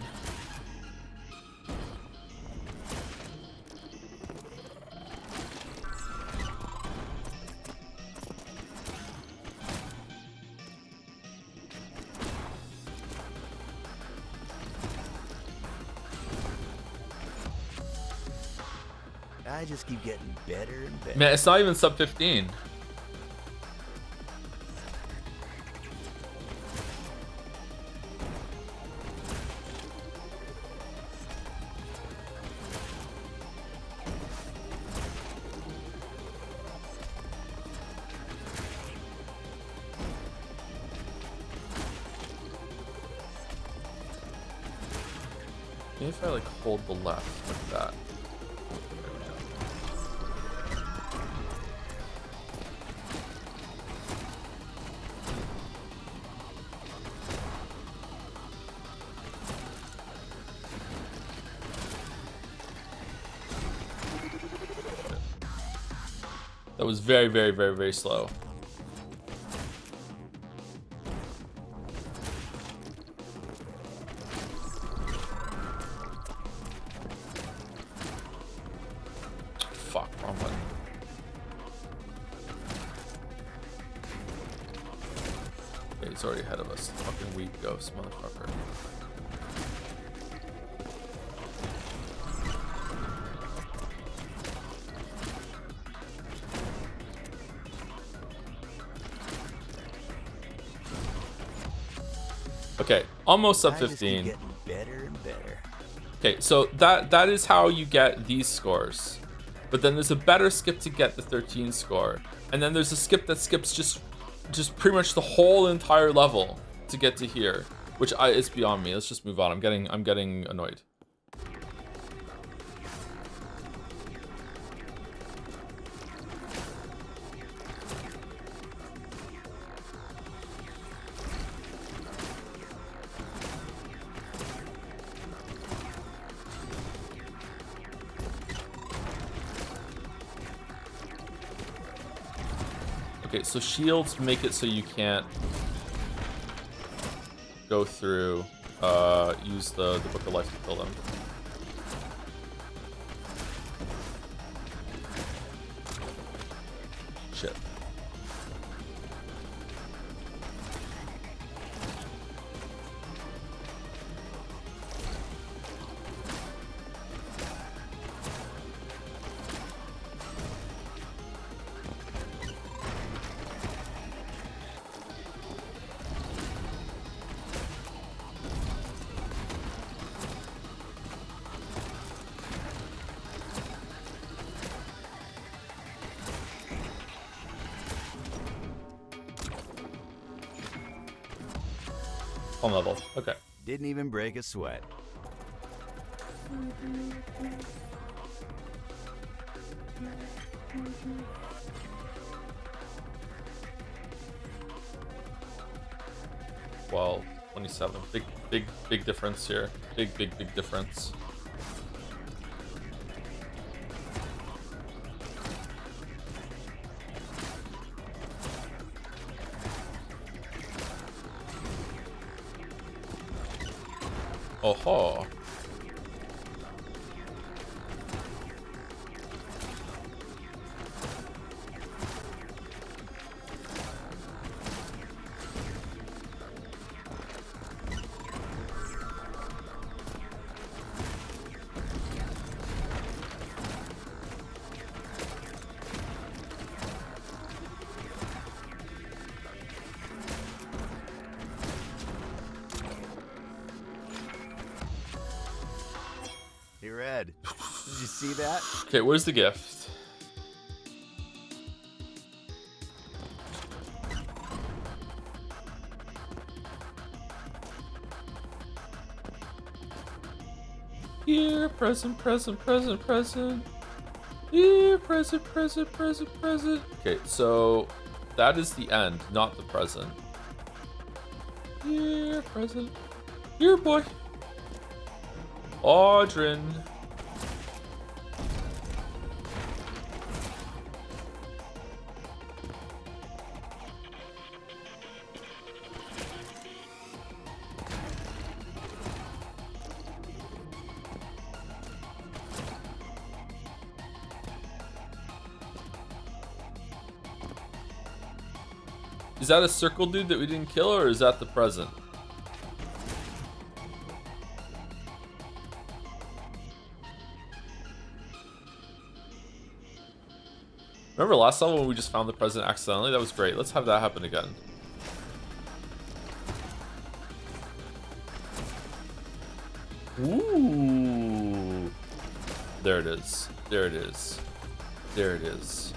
I just keep getting better and better. Man, it's not even sub 15. Maybe if I like hold the left like that. That was very, very, very, very slow. Fuck, wrong button. Okay, he's already ahead of us. Fucking weak ghost, motherfucker. Okay, almost sub 15. Getting better and better. Okay, so that is how you get these scores. But then there's a better skip to get the 13 score. And then there's a skip that skips just pretty much the whole entire level to get to here, which is beyond me. Let's just move on. I'm getting annoyed. Okay, so shields make it so you can't go through, use the Book of Life to kill them. Shit. On level. Okay. Didn't even break a sweat. Well, 27. Big difference here. Big difference. Oh-ho. you see that? Okay, where's the gift? Here, present, present, present, present. Here, present, present, present, present. Okay, so that is the end, not the present. Here, present. Here, boy. Audrin. Is that a circle dude that we didn't kill, or is that the present? Remember last level when we just found the present accidentally? That was great. Let's have that happen again. Ooh. There it is. There it is. There it is.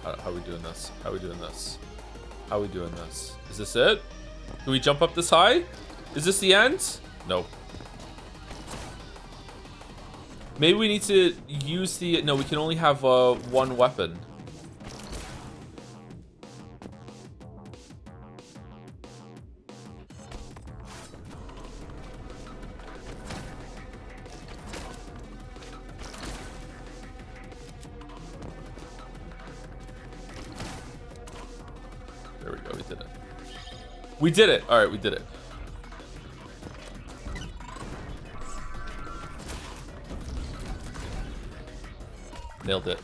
How are we doing this? How are we doing this? How are we doing this? Is this it? Do we jump up this high? Is this the end? No. Maybe we need to use the... No, we can only have one weapon. There we go, we did it. We did it! Alright, we did it. Nailed it.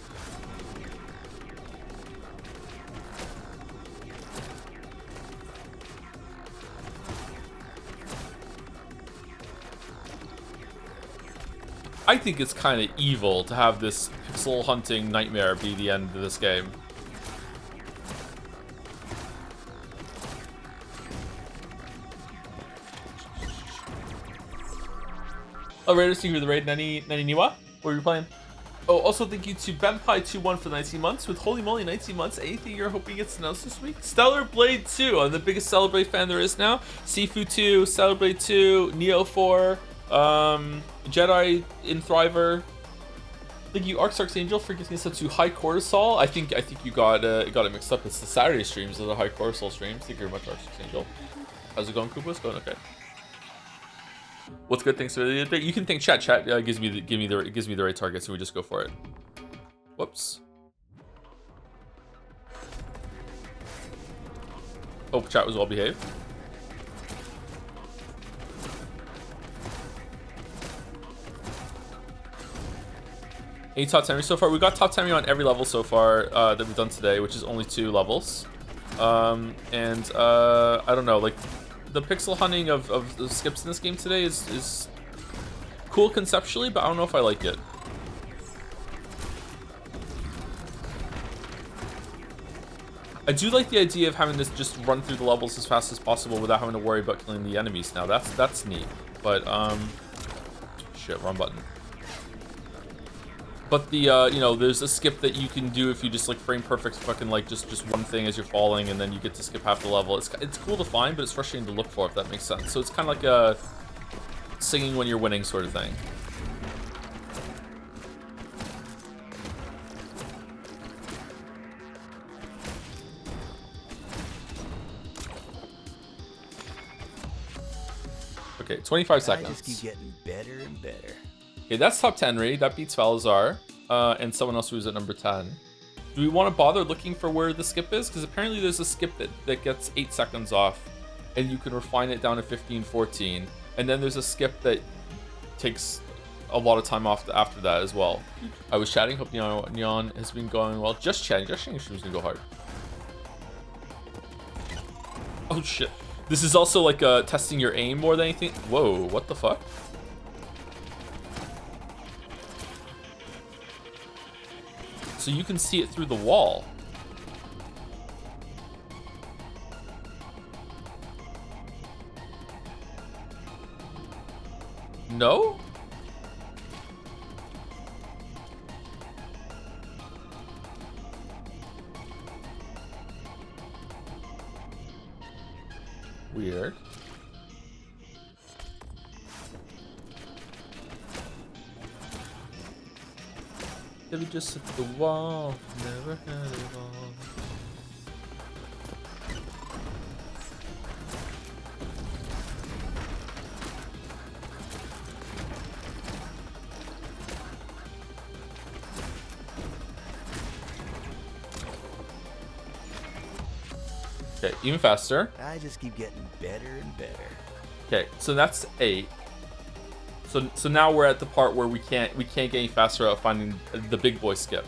I think it's kind of evil to have this pixel hunting nightmare be the end of this game. Oh, Raiders, thank you for the raid. Nani Niwa? What are you playing? Oh, also thank you to Benpai21 for 19 months. With holy moly, 19 months. Anything you're hoping gets announced this week? Stellar Blade 2. I'm the biggest Stellar Blade fan there is now. Sifu 2, Stellar Blade 2, Neo 4, Jedi in Thriver. Thank you, Arx Angel, for getting us up to high cortisol. I think you got it mixed up. It's the Saturday streams, the high cortisol streams. Thank you very much, Arx Angel. How's it going, Koopa? It's going okay. What's good? Thanks for the update. You can thank chat. Chat gives me the right target, so we just go for it. Whoops. Hope chat was well behaved. Any top 10 so far? We got top 10 on every level so far that we've done today, which is only 2 levels. I don't know, like the pixel hunting of the skips in this game today is cool conceptually, but I don't know if I like it. I do like the idea of having this just run through the levels as fast as possible without having to worry about killing the enemies now. That's neat. But shit, wrong button. But the you know, there's a skip that you can do if you just like frame perfect fucking like just one thing as you're falling, and then you get to skip half the level. It's cool to find, but it's frustrating to look for, if that makes sense. So it's kind of like a singing when you're winning sort of thing. Okay, 25 seconds. I just keep getting better and better. Okay, that's top 10 raid. That beats Falazar and someone else who's at number 10. Do we want to bother looking for where the skip is? Because apparently there's a skip that gets 8 seconds off, and you can refine it down to 15, 14. And then there's a skip that takes a lot of time off after that as well. I was chatting. Hope Neon has been going well. Just chatting. Just chatting. She was going to go hard. Oh, shit. This is also like testing your aim more than anything. Whoa, what the fuck? so you can see it through the wall. No? Weird. Did we just hit the wall? Never had it all. Okay, even faster. I just keep getting better and better. Okay, so that's 8. So now we're at the part where we can't get any faster without finding the big boy skip.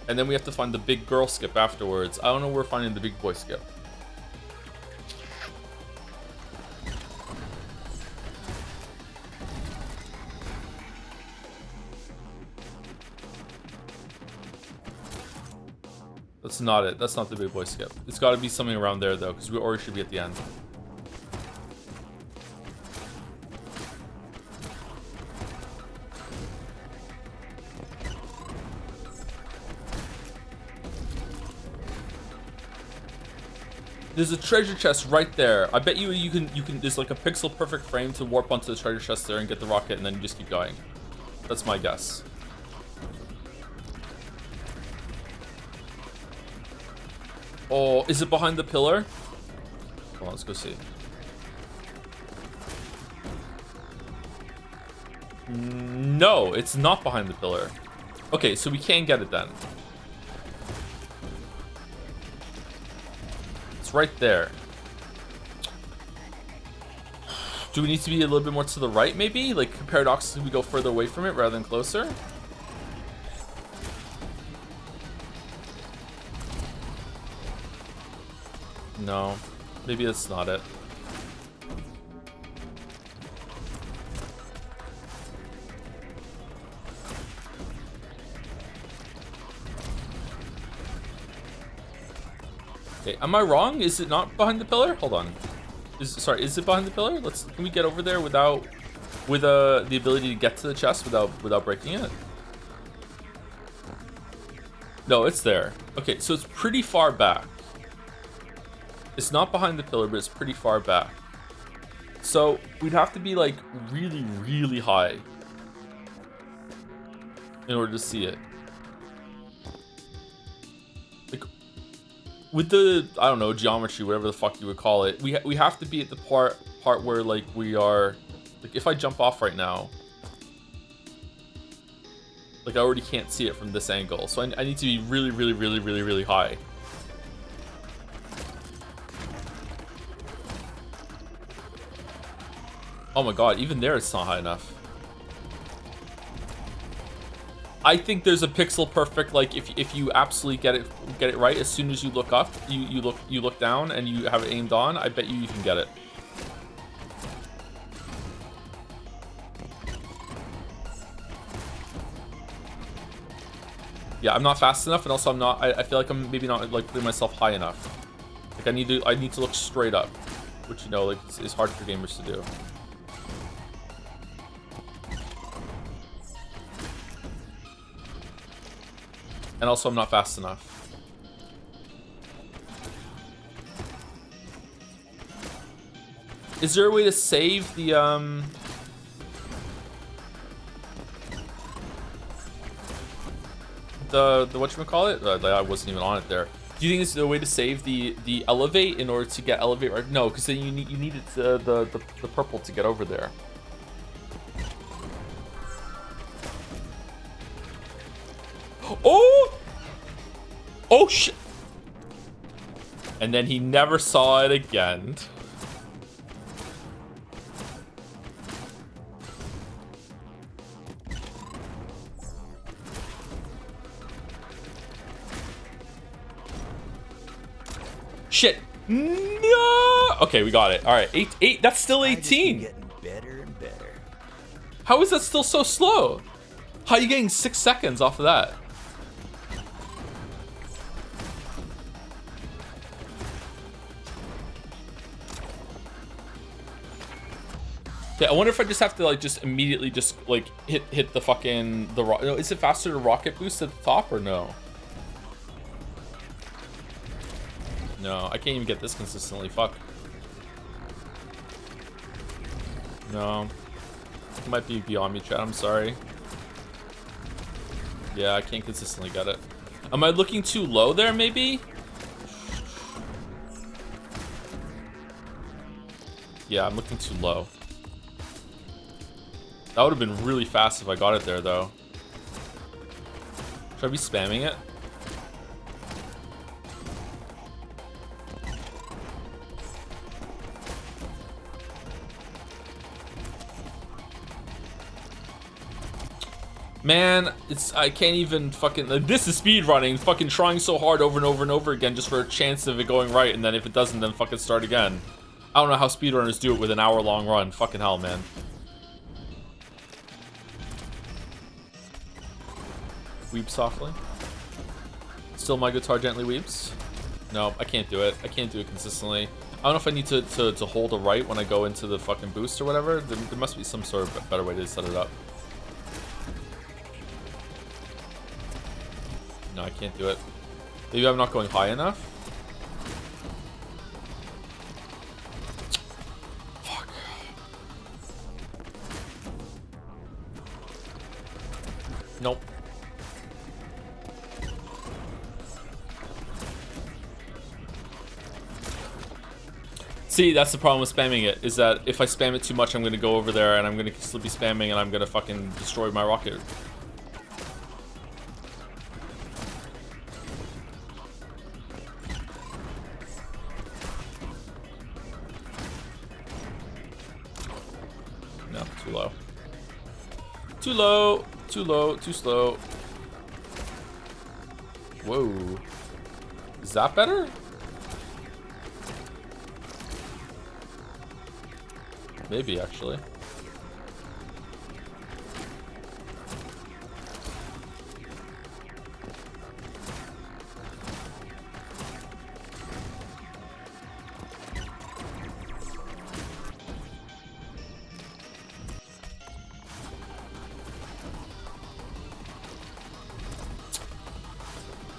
And then we have to find the big girl skip afterwards. I don't know where we're finding the big boy skip. That's not it. That's not the big boy skip. It's got to be something around there though, because we already should be at the end. There's a treasure chest right there. I bet you can there's like a pixel perfect frame to warp onto the treasure chest there and get the rocket, and then you just keep going. That's my guess. Oh, is it behind the pillar? Hold on, let's go see. No, it's not behind the pillar. Okay, so we can't get it then. It's right there. Do we need to be a little bit more to the right, maybe? Like, paradoxically, we go further away from it rather than closer? No, maybe that's not it. Okay, am I wrong? Is it not behind the pillar? Hold on. Sorry, is it behind the pillar? Can we get over there with the ability to get to the chest without breaking it? No, it's there. Okay, so it's pretty far back. It's not behind the pillar, but it's pretty far back. So we'd have to be like really, really high in order to see it. Like with the, I don't know, geometry, whatever the fuck you would call it, we have to be at the part where like we are, like if I jump off right now, like I already can't see it from this angle. So I need to be really, really, really, really, really high. Oh my god, even there it's not high enough. I think there's a pixel perfect, like if you absolutely get it right, as soon as you look up, you look down and you have it aimed on, I bet you can get it. Yeah, I'm not fast enough, and also I feel like I'm maybe not like putting myself high enough. Like I need to look straight up, which, you know, like is hard for gamers to do. And also I'm not fast enough. Is there a way to save the whatchamacallit? I wasn't even on it there. Do you think there's a way to save the elevate in order to get elevate right? No, because then you needed the purple to get over there. Oh! Oh shit! And then he never saw it again. Shit! No! Okay, we got it. All right, 8. That's still 18. Getting better and better. How is that still so slow? How are you getting 6 seconds off of that? Yeah, I wonder if I just have to like just immediately just like hit the fucking is it faster to rocket boost at the top or no? No, I can't even get this consistently. Fuck. No. It might be beyond me, chat. I'm sorry. Yeah, I can't consistently get it. Am I looking too low there, maybe? Yeah, I'm looking too low. That would have been really fast if I got it there, though. Should I be spamming it? Man, I can't even fucking, like, this is speed running, fucking trying so hard over and over and over again just for a chance of it going right, and then if it doesn't, then fucking start again. I don't know how speedrunners do it with an hour-long run. Fucking hell, man. Weep softly. Still my guitar gently weeps. No, I can't do it. I can't do it consistently. I don't know if I need to hold a right when I go into the fucking boost or whatever. There must be some sort of better way to set it up. No, I can't do it. Maybe I'm not going high enough. Fuck. Nope. See, that's the problem with spamming it, is that if I spam it too much, I'm going to go over there and I'm going to still be spamming and I'm going to fucking destroy my rocket. No, too low. Too low, too low, too slow. Whoa. Is that better? Maybe, actually.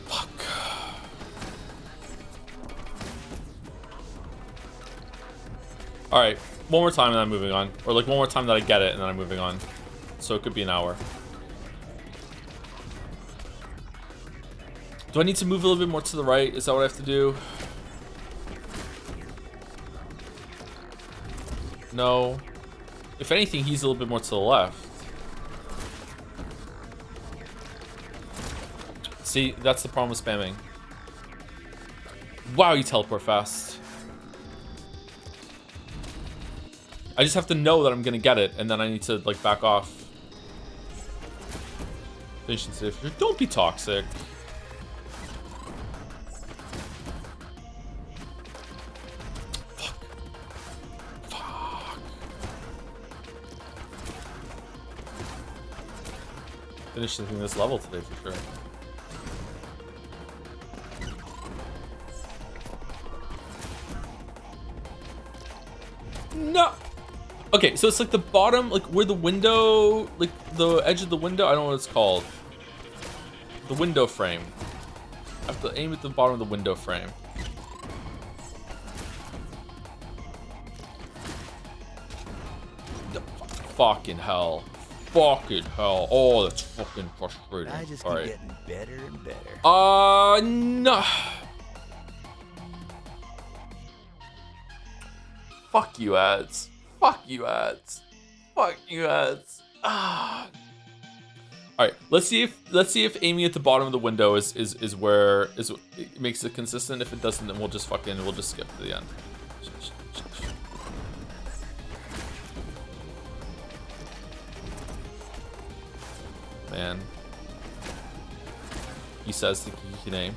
Fuck. All right. One more time and then I'm moving on. Or like one more time that I get it and then I'm moving on. So it could be an hour. Do I need to move a little bit more to the right? Is that what I have to do? No. If anything, he's a little bit more to the left. See, that's the problem with spamming. Wow, you teleport fast. I just have to know that I'm gonna get it, and then I need to like back off. Don't be toxic. Fuck. Fuck. Finishing this level today for sure. No. Okay, so it's like the bottom, like where the window, like the edge of the window, I don't know what it's called. The window frame. I have to aim at the bottom of the window frame. Fucking hell. Fucking hell. Oh, that's fucking frustrating. I just All keep right. getting better and better. No. Fuck you, ads. Fuck you, ads. Fuck you, ads. Ah. All right, let's see if aiming at the bottom of the window is where it makes it consistent. If it doesn't, then we'll just skip to the end. Man, he says that he can aim.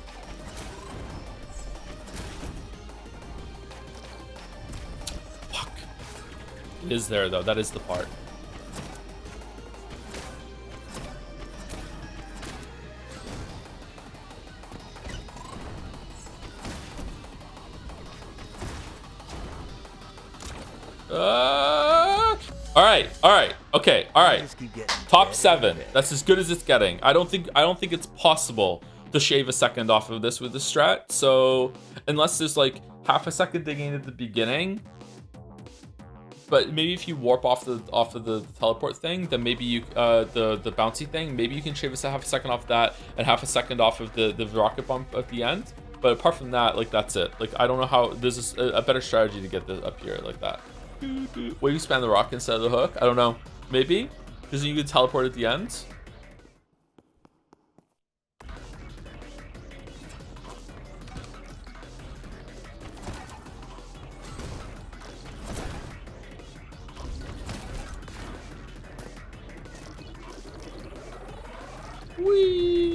It is there though. That is the part. All right. Okay. All right. Just keep getting Top better 7. and better. That's as good as it's getting. I don't think it's possible to shave a second off of this with the strat. So unless there's like half a second digging at the beginning, but maybe if you warp off of the teleport thing, then maybe you the bouncy thing, maybe you can shave half a second off that and half a second off of the rocket bump at the end. But apart from that, like that's it. Like I don't know how there's a better strategy to get this up here like that. Will you spam the rock instead of the hook? I don't know. Maybe because you could teleport at the end. Whee!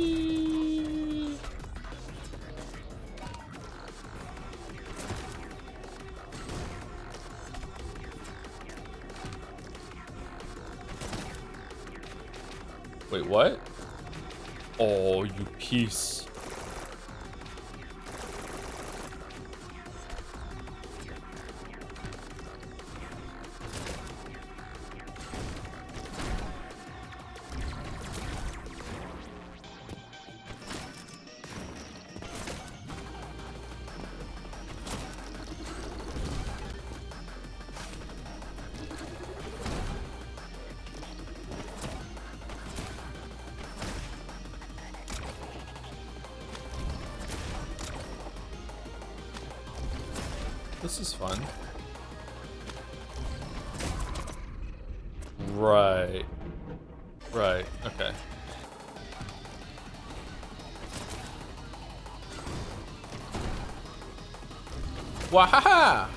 Wait, what? Oh, you piece. This is fun. Right. Right. Okay. Wahaha!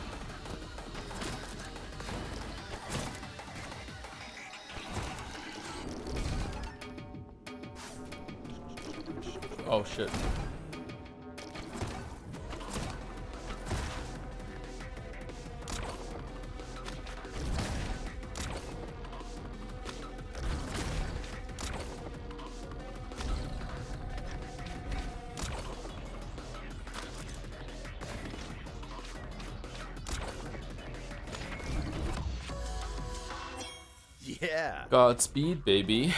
Oh shit. Yeah. Godspeed, baby.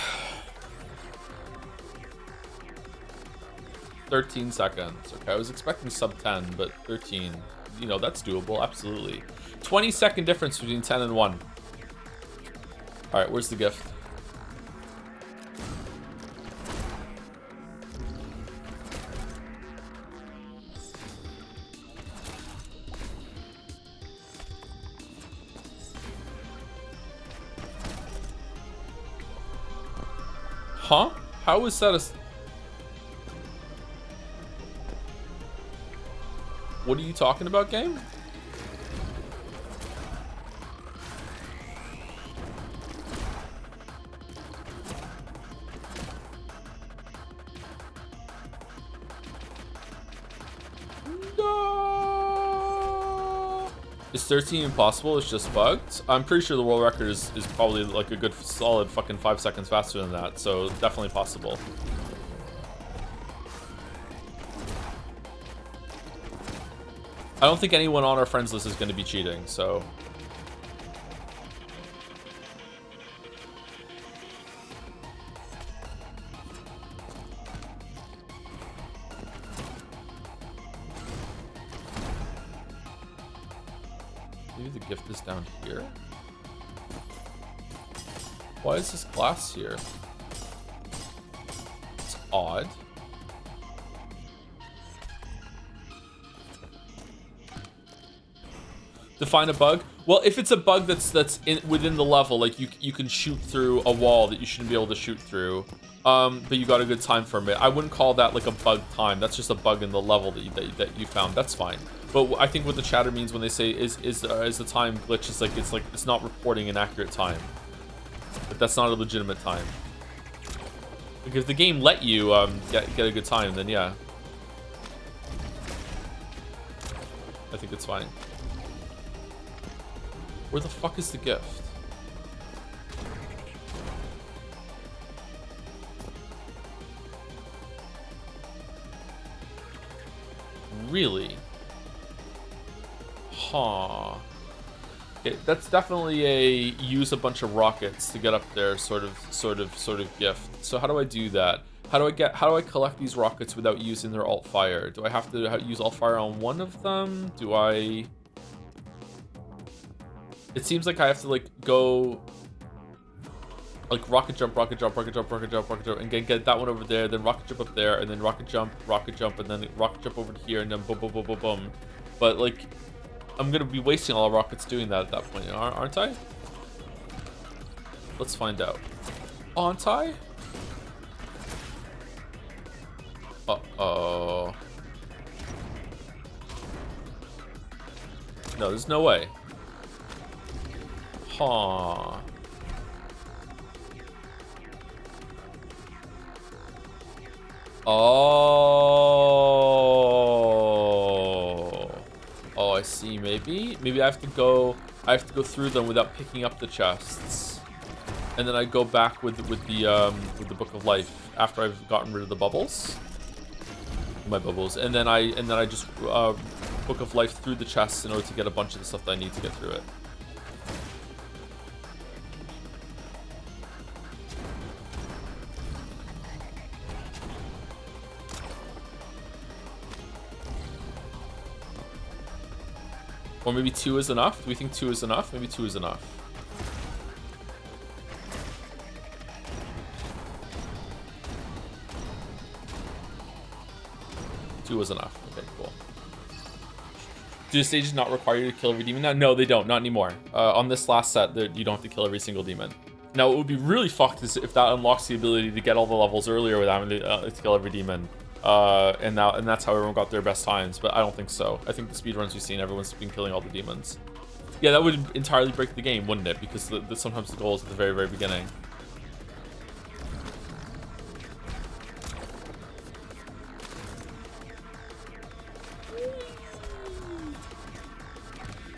13 seconds. Okay, I was expecting sub 10, but 13, you know, that's doable, absolutely. 20-second difference between 10 and 1. All right, where's the gift? Huh? How is that a... What are you talking about, game? No! Is 13 impossible? It's just bugged? I'm pretty sure the world record is probably like a good solid fucking 5 seconds faster than that, so definitely possible. I don't think anyone on our friends list is going to be cheating, so... Maybe the gift is down here? Why is this glass here? It's odd. Define a bug? Well, if it's a bug that's within the level, like you can shoot through a wall that you shouldn't be able to shoot through, but you got a good time from it. I wouldn't call that like a bug time. That's just a bug in the level that you found. That's fine. But I think what the chatter means when they say is the time glitch is like it's not reporting an accurate time. But that's not a legitimate time. Because if the game let you get a good time, then yeah, I think it's fine. Where the fuck is the gift? Really? Huh. That's definitely a use a bunch of rockets to get up there sort of gift. So how do I do that? How do I collect these rockets without using their alt fire? Do I have to use alt fire on one of them? Do I? It seems like I have to like go like rocket jump, rocket jump, rocket jump, rocket jump, rocket jump, and get that one over there, then rocket jump up there, and then rocket jump, and then rocket jump over to here, and then boom, boom, boom, boom, boom. But like, I'm gonna be wasting all the rockets doing that at that point, aren't I? Let's find out. Aren't I? Uh-oh. No, there's no way. Huh. Oh. Oh, I see. Maybe I have to go through them without picking up the chests. And then I go back with the Book of Life after I've gotten rid of the bubbles. My bubbles. And then I just Book of Life through the chests in order to get a bunch of the stuff that I need to get through it. Or maybe 2 is enough? Do we think 2 is enough? Maybe 2 is enough. Two was enough. Okay, cool. Do the stages not require you to kill every demon now? No, they don't. Not anymore. On this last set, you don't have to kill every single demon. Now, it would be really fucked if that unlocks the ability to get all the levels earlier without having to kill every demon. And that's how everyone got their best times, but I don't think so. I think the speedruns we've seen, everyone's been killing all the demons. Yeah, that would entirely break the game, wouldn't it? Because sometimes the goal is at the very, very beginning.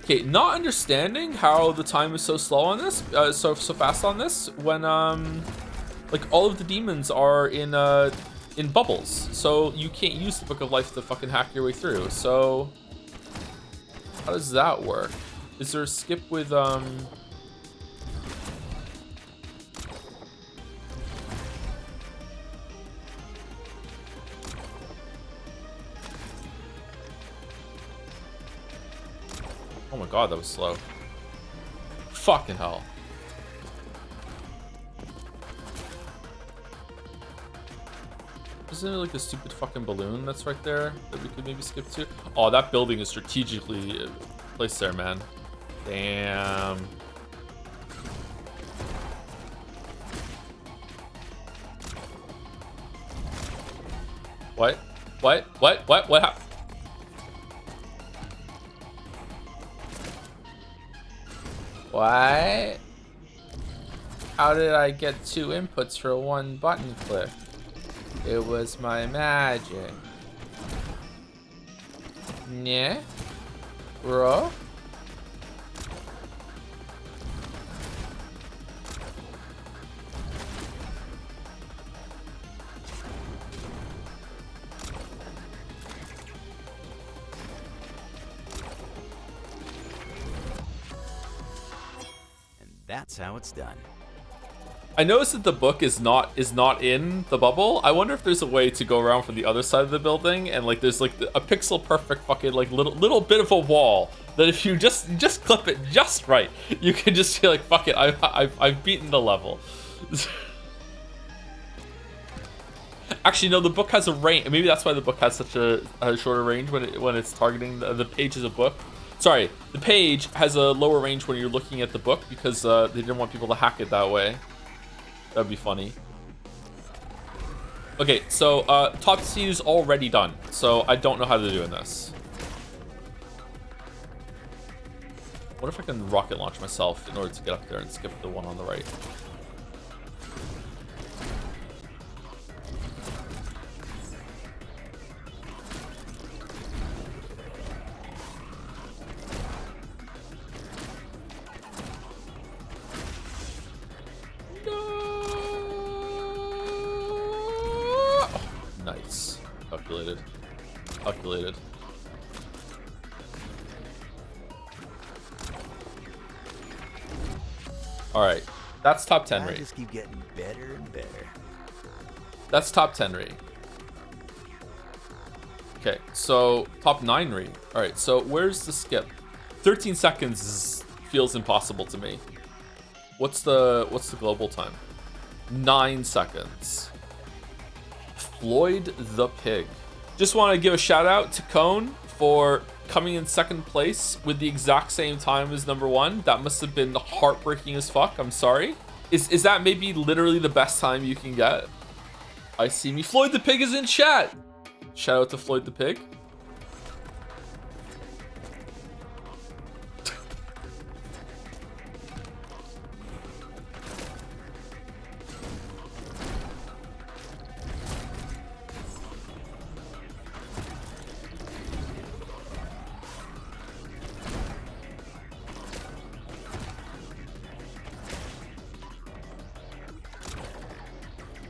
Okay, not understanding how the time is so slow on this, so fast on this, when like all of the demons are in bubbles, so you can't use the Book of Life to fucking hack your way through. So how does that work? Is there a skip with Oh my god, that was slow. Fucking hell. Isn't it like a stupid fucking balloon that's right there that we could maybe skip to? Oh, that building is strategically placed there, man. Damn. What? What happened? What? How did I get 2 inputs for 1 button click? It was my magic. Yeah? Bro? That's how it's done. I noticed that the book is not in the bubble. I wonder if there's a way to go around from the other side of the building, and like there's like a pixel perfect fucking like little bit of a wall that if you just clip it just right, you can just be like, fuck it, I've beaten the level. Actually, no, the book has a range. Maybe that's why the book has such a shorter range when it's targeting the pages of book. Sorry, the page has a lower range when you're looking at the book because they didn't want people to hack it that way. That'd be funny. Okay, so top seed is already done, so I don't know how they're doing this. What if I can rocket launch myself in order to get up there and skip the one on the right? Nice. Calculated. Calculated. All right, that's top 10 I rate. just keep getting better and better. That's top 10 rate. Okay, so top 9 rate. All right, so where's the skip? 13 seconds feels impossible to me. What's the global time? 9 seconds. Floyd the Pig. Just want to give a shout out to Cone for coming in second place with the exact same time as number 1. That must have been heartbreaking as fuck. I'm sorry. Is that maybe literally the best time you can get? I see me. Floyd the Pig is in chat. Shout out to Floyd the Pig.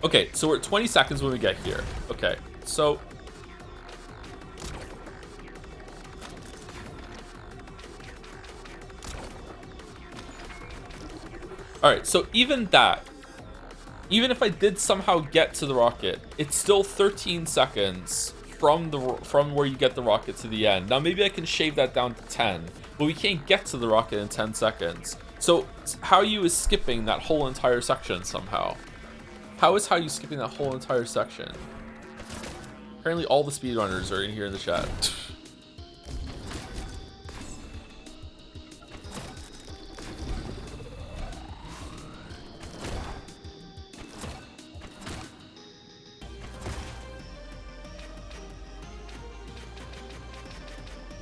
Okay, so we're at 20 seconds when we get here. Okay, so all right, so even if I did somehow get to the rocket, it's still 13 seconds from where you get the rocket to the end. Now maybe I can shave that down to 10, but we can't get to the rocket in 10 seconds. So how you is skipping that whole entire section somehow? How you skipping that whole entire section? Apparently all the speedrunners are in here in the chat.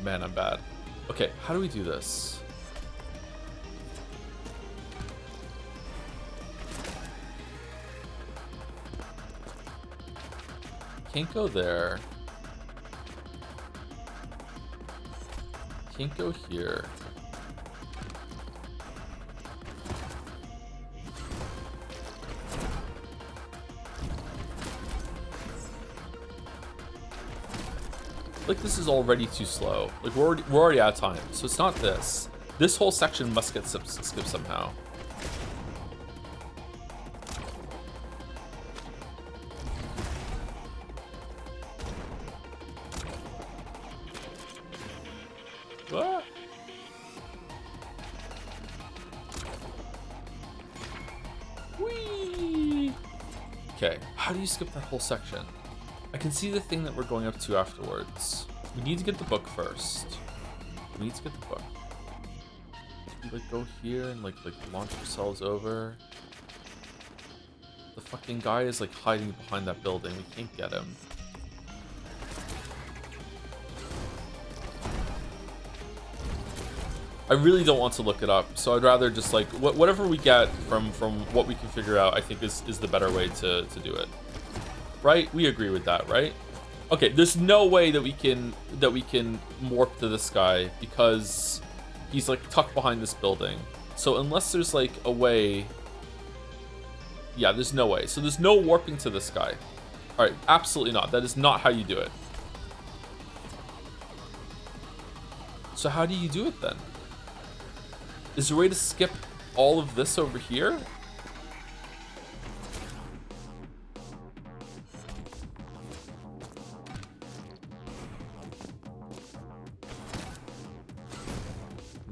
Man, I'm bad. Okay, how do we do this? Can't go there. Can't go here. Like, this is already too slow. Like, we're already out of time. So it's not this. This whole section must get skipped somehow. What? Whee! Okay, how do you skip that whole section? I can see the thing that we're going up to afterwards. We need to get the book first. We need to get the book. We like go here and like launch ourselves over. The fucking guy is like hiding behind that building. We can't get him. I really don't want to look it up, so I'd rather just like whatever we get from what we can figure out, I think is the better way to do it. Right? We agree with that, right? Okay, there's no way that we can morph to this guy because he's like tucked behind this building. So unless there's like a way, yeah, there's no way. So there's no warping to this guy. All right, absolutely not. That is not how you do it. So how do you do it then? Is there a way to skip all of this over here?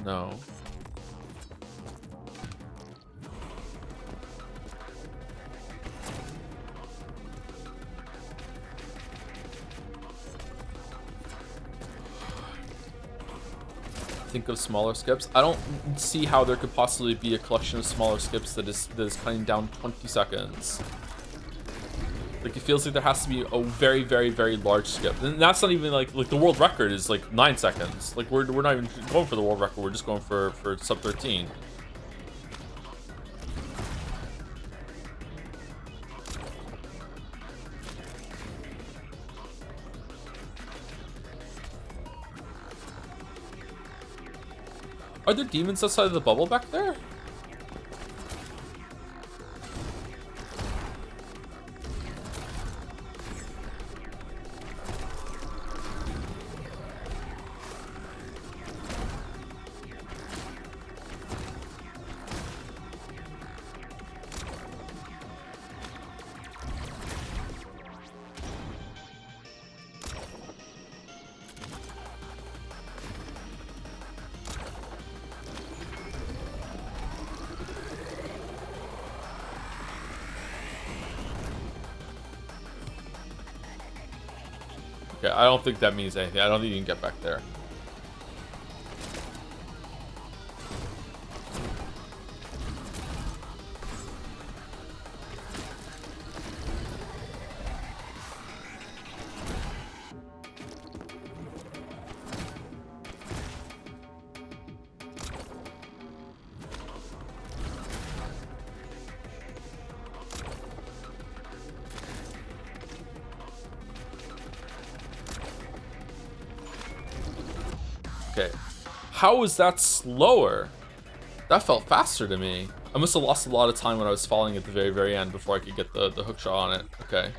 No. Think of smaller skips. I don't see how there could possibly be a collection of smaller skips that is cutting down 20 seconds. Like, it feels like there has to be a very, very, very large skip. And that's not even like the world record is like 9 seconds. Like, we're not even going for the world record. We're just going for sub 13. Are there demons outside of the bubble back there? Okay, I don't think that means anything. I don't think you can get back there. Okay. How is that slower? That felt faster to me. I must have lost a lot of time when I was falling at the very, very end before I could get the hook shot on it. Okay.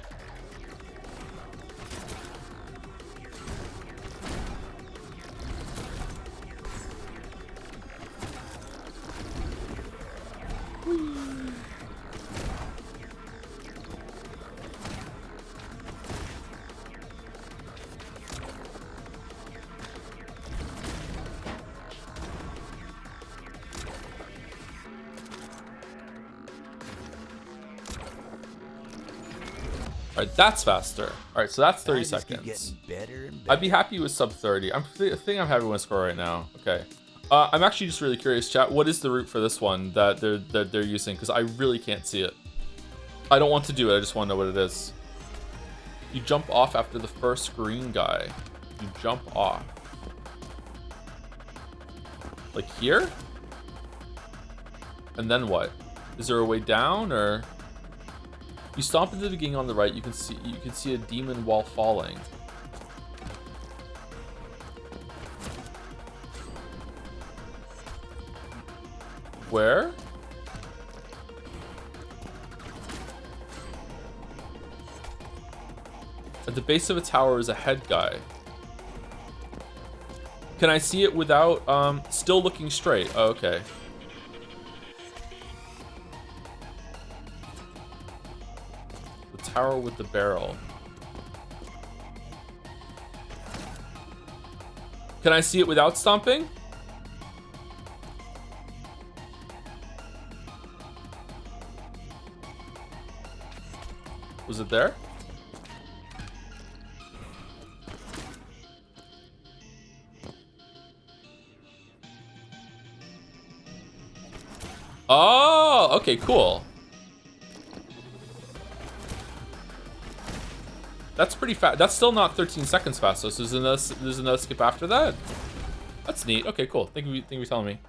Alright, that's faster. Alright, so that's 30 seconds. I'd be happy with sub 30. I think I'm happy with my score right now. Okay. I'm actually just really curious, chat. What is the route for this one that they're using? Because I really can't see it. I don't want to do it. I just want to know what it is. You jump off after the first green guy. You jump off. Like here? And then what? Is there a way down or? You stomp into the beginning on the right. You can see a demon while falling. Where? At the base of a tower is a head guy. Can I see it without still looking straight? Oh, okay. Tower with the barrel. Can I see it without stomping? Was it there? Oh, okay, cool. That's pretty fast. That's still not 13 seconds fast, so there's another skip after that. That's neat. Okay, cool. Thank you for telling me.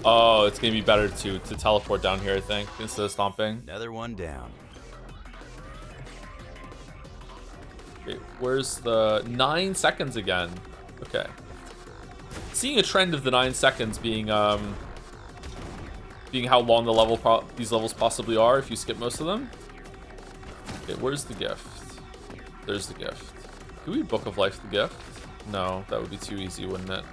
Oh, it's gonna be better to teleport down here, I think, instead of stomping. Another one down. Okay, where's the 9 seconds again? Okay. Seeing a trend of the 9 seconds being being how long these levels possibly are if you skip most of them. Okay, where's the gift? There's the gift. Can we Book of Life the gift? No, that would be too easy, wouldn't it?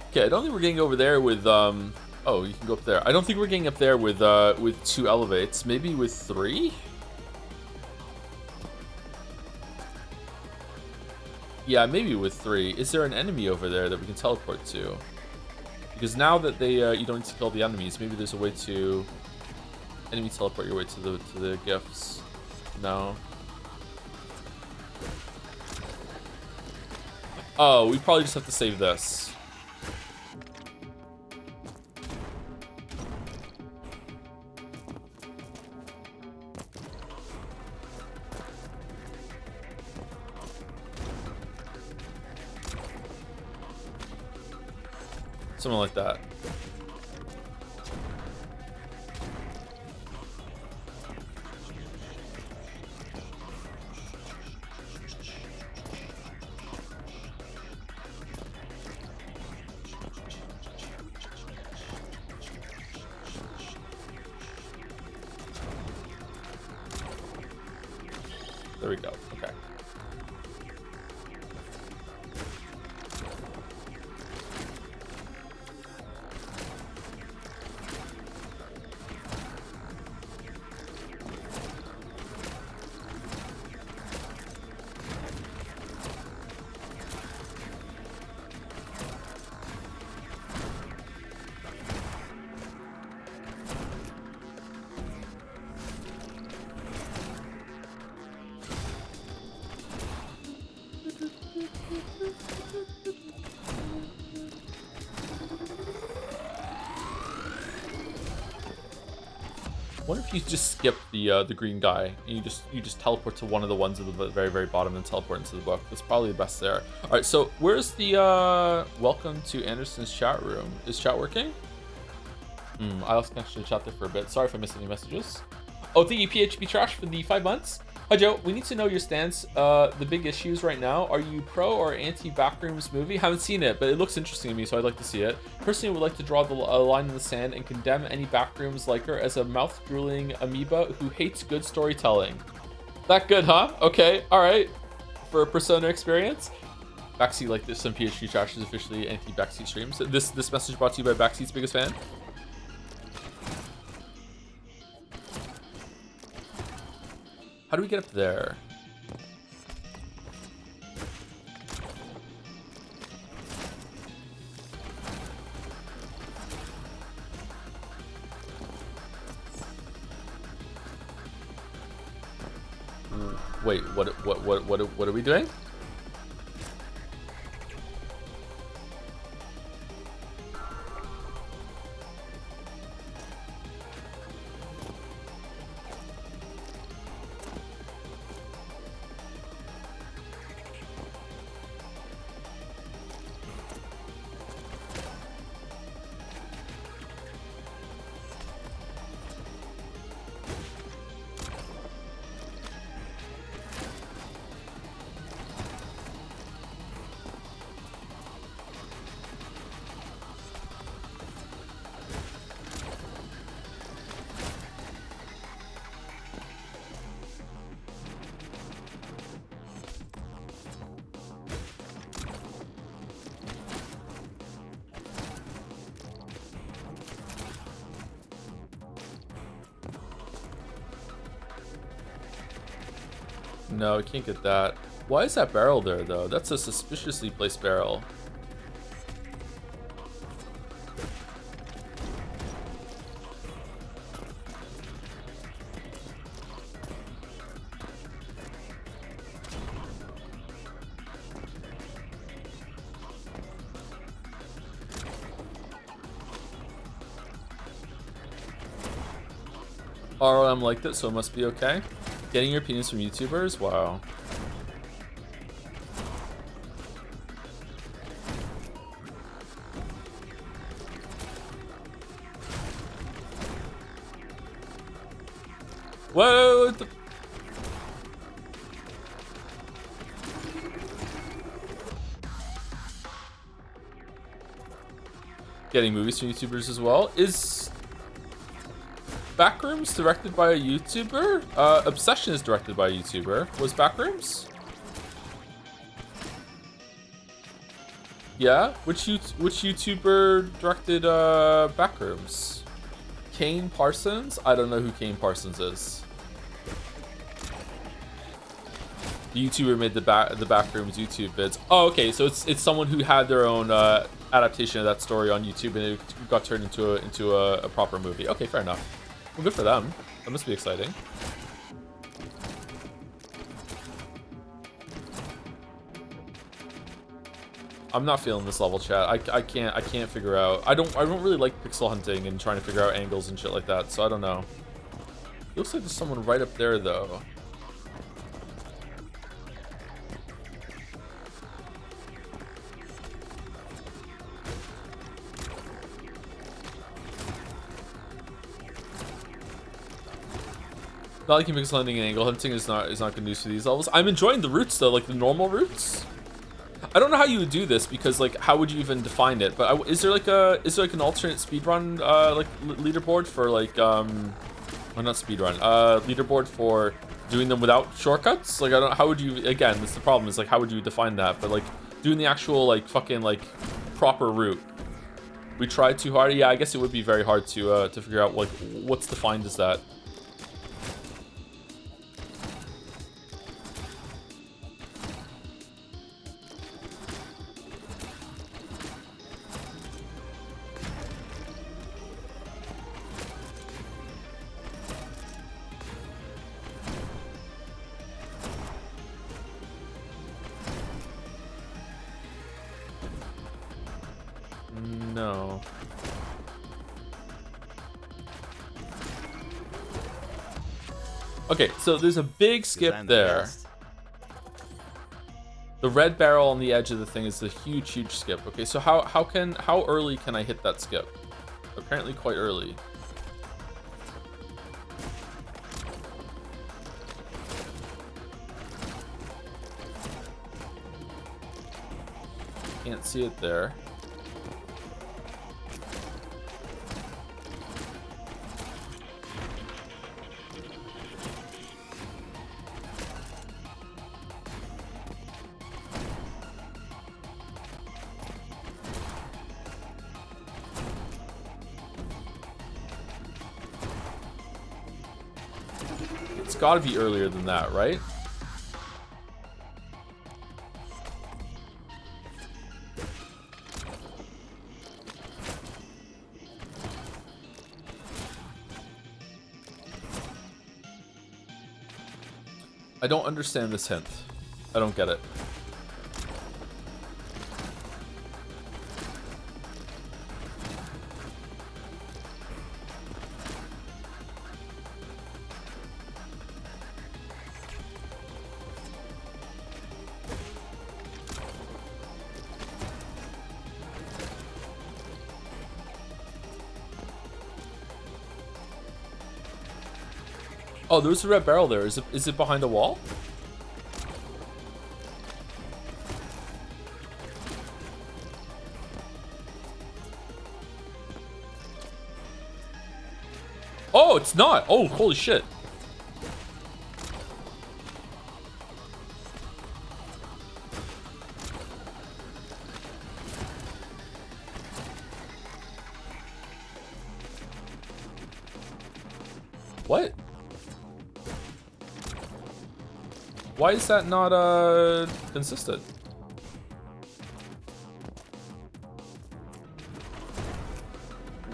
Okay, I don't think we're getting over there with oh, you can go up there. I don't think we're getting up there with 2 elevates. Maybe with 3? Yeah, maybe with 3. Is there an enemy over there that we can teleport to? Because now that they you don't need to kill the enemies, maybe there's a way to enemy teleport your way to the gifts. No. Oh, we probably just have to save this. Something like that. There we go. Okay. What if you just skip the green guy and you just teleport to one of the ones at the very, very bottom and teleport into the book? That's probably the best there. All right, so where's the welcome to Anderson's chat room? Is chat working? I lost connection to chat there for a bit. Sorry if I missed any messages. Oh, thank you, PHP Trash, for the 5 months. Hi, Joe. We need to know your stance. The big issues right now. Are you pro or anti Backrooms movie? Haven't seen it, but it looks interesting to me, so I'd like to see it. Personally, would like to draw a line in the sand and condemn any Backrooms liker as a mouth-drooling amoeba who hates good storytelling. That good, huh? Okay, all right. For a Persona experience. Backseat like this, some PHP Trash is officially anti-Backseat streams. This message brought to you by Backseat's biggest fan. How do we get up there? Wait, what are we doing? No, I can't get that. Why is that barrel there, though? That's a suspiciously placed barrel. ROM liked it, so it must be okay. Getting your opinions from YouTubers? Wow. Whoa! What the... Getting movies from YouTubers as well. Is Backrooms directed by a YouTuber? Obsession is directed by a YouTuber. Was Backrooms? Yeah? Which YouTuber directed Backrooms? Kane Parsons? I don't know who Kane Parsons is. The YouTuber made the Backrooms YouTube vids. Oh, okay, so it's someone who had their own adaptation of that story on YouTube, and it got turned into a proper movie. Okay, fair enough. Well, good for them. That must be exciting. I'm not feeling this level, chat. I can't figure out. I don't really like pixel hunting and trying to figure out angles and shit like that. So I don't know. Looks like there's someone right up there though. Not liking pixel hunting and angle hunting is not good news for these levels. I'm enjoying the routes though, like the normal routes. I don't know how you would do this because like how would you even define it? But is there like an alternate speedrun like leaderboard for like well, not speedrun leaderboard for doing them without shortcuts? Like I don't, how would you, again, that's the problem, is like how would you define that? But like doing the actual like fucking like proper route. We tried too hard. Yeah, I guess it would be very hard to figure out like what's defined as that. No. Okay, so there's a big skip there. The red barrel on the edge of the thing is a huge skip. Okay, so how early can I hit that skip? Apparently quite early. Can't see it there. It's got to be earlier than that, right? I don't understand this hint. I don't get it. Oh, there's a red barrel there. Is it behind a wall? Oh, it's not. Oh, holy shit. What? Why is that not consistent?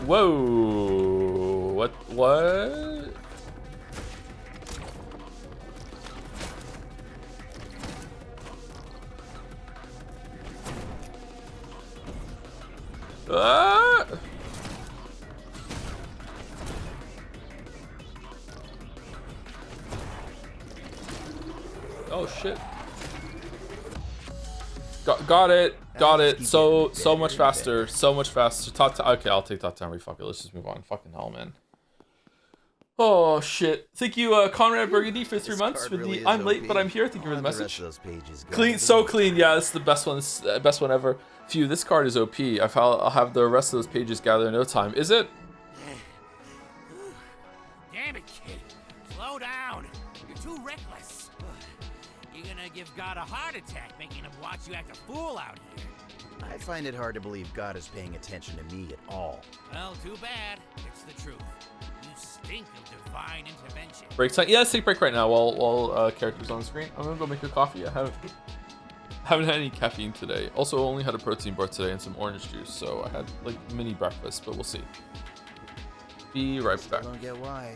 Whoa. What? Ah! Oh shit. Got it. Got it. So much faster. So much faster. Okay, I'll take that time. Fuck it. Let's just move on. Fucking hell, man. Oh shit. Thank you, Conrad Burgundy, for 3 months with the I'm late, but I'm here. Thank you for the message. Clean, so clean. Yeah, this is the best one. This is the best one ever. Phew, this card is OP. I'll have the rest of those pages gather in no time. Is it? Damn it, kid. Slow down. You're too reckless. You're gonna give God a heart attack, making him watch you act a fool out here. I find it hard to believe God is paying attention to me at all. Well, too bad. It's the truth. You stink of divine intervention. Break time. Yeah, let's take a break right now while characters on the screen. I'm gonna go make a coffee. I haven't had any caffeine today. Also, only had a protein bar today and some orange juice, so I had like mini breakfast, but we'll see. Be right back. I don't get why.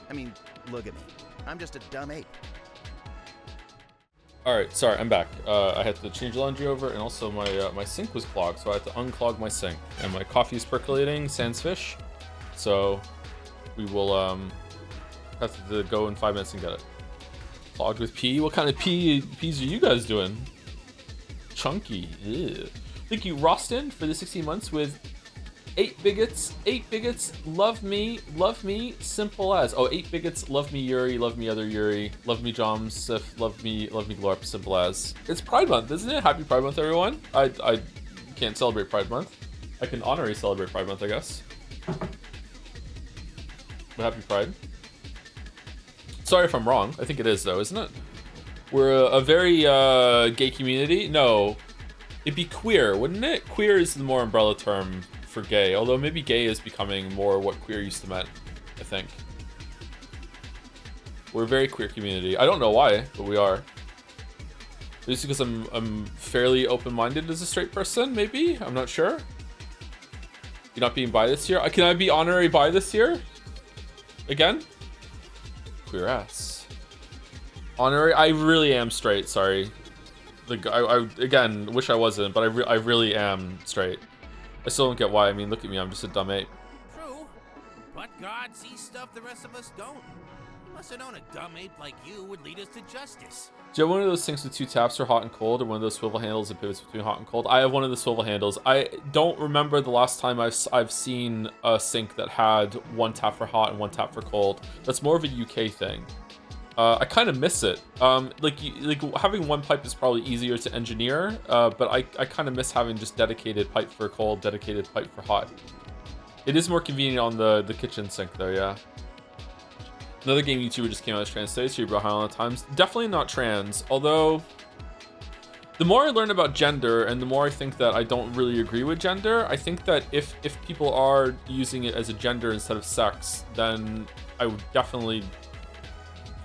I mean, look at me. I'm just a dumb ape. All right, sorry, I'm back. I had to change the laundry over, and also my sink was clogged, so I had to unclog my sink. And my coffee is percolating, sans fish. So we will have to go in 5 minutes and get it. Clogged with pee? What kind of peas are you guys doing? Chunky. Ew. Thank you, Rostin, for the 16 months with 8 bigots. 8 bigots. Love me. Simple as. Oh, 8 bigots. Love me, Yuri. Love me, other Yuri. Love me, Jom. Sif. Love me, Glorp. Simple as. It's Pride Month, isn't it? Happy Pride Month, everyone. I can't celebrate Pride Month. I can honorary celebrate Pride Month, I guess. But happy Pride. Sorry if I'm wrong. I think it is, though, isn't it? We're a very gay community. No, it'd be queer, wouldn't it? Queer is the more umbrella term for gay, although maybe gay is becoming more what queer used to mean, I think. We're a very queer community. I don't know why, but we are. Just because I'm fairly open-minded as a straight person, maybe? I'm not sure. You're not being bi this year? Can I be honorary bi this year? Again? Queer ass. Honorary? I really am straight, sorry. I again, wish I wasn't, but I really am straight. I still don't get why. I mean, look at me, I'm just a dumb ape. True, but God sees stuff the rest of us don't. He must have known a dumb ape like you would lead us to justice. Do you have one of those things with 2 taps for hot and cold, or one of those swivel handles that pivots between hot and cold? I have one of the swivel handles. I don't remember the last time I've seen a sink that had 1 tap for hot and 1 tap for cold. That's more of a UK thing. I kind of miss it. Like having 1 pipe is probably easier to engineer, but I kind of miss having just dedicated pipe for cold, dedicated pipe for hot. It is more convenient on the kitchen sink though, yeah. Another game YouTuber just came out as trans today, so you brought Highland Times. Definitely not trans, although the more I learn about gender and the more I think that I don't really agree with gender, I think that if people are using it as a gender instead of sex, then I would definitely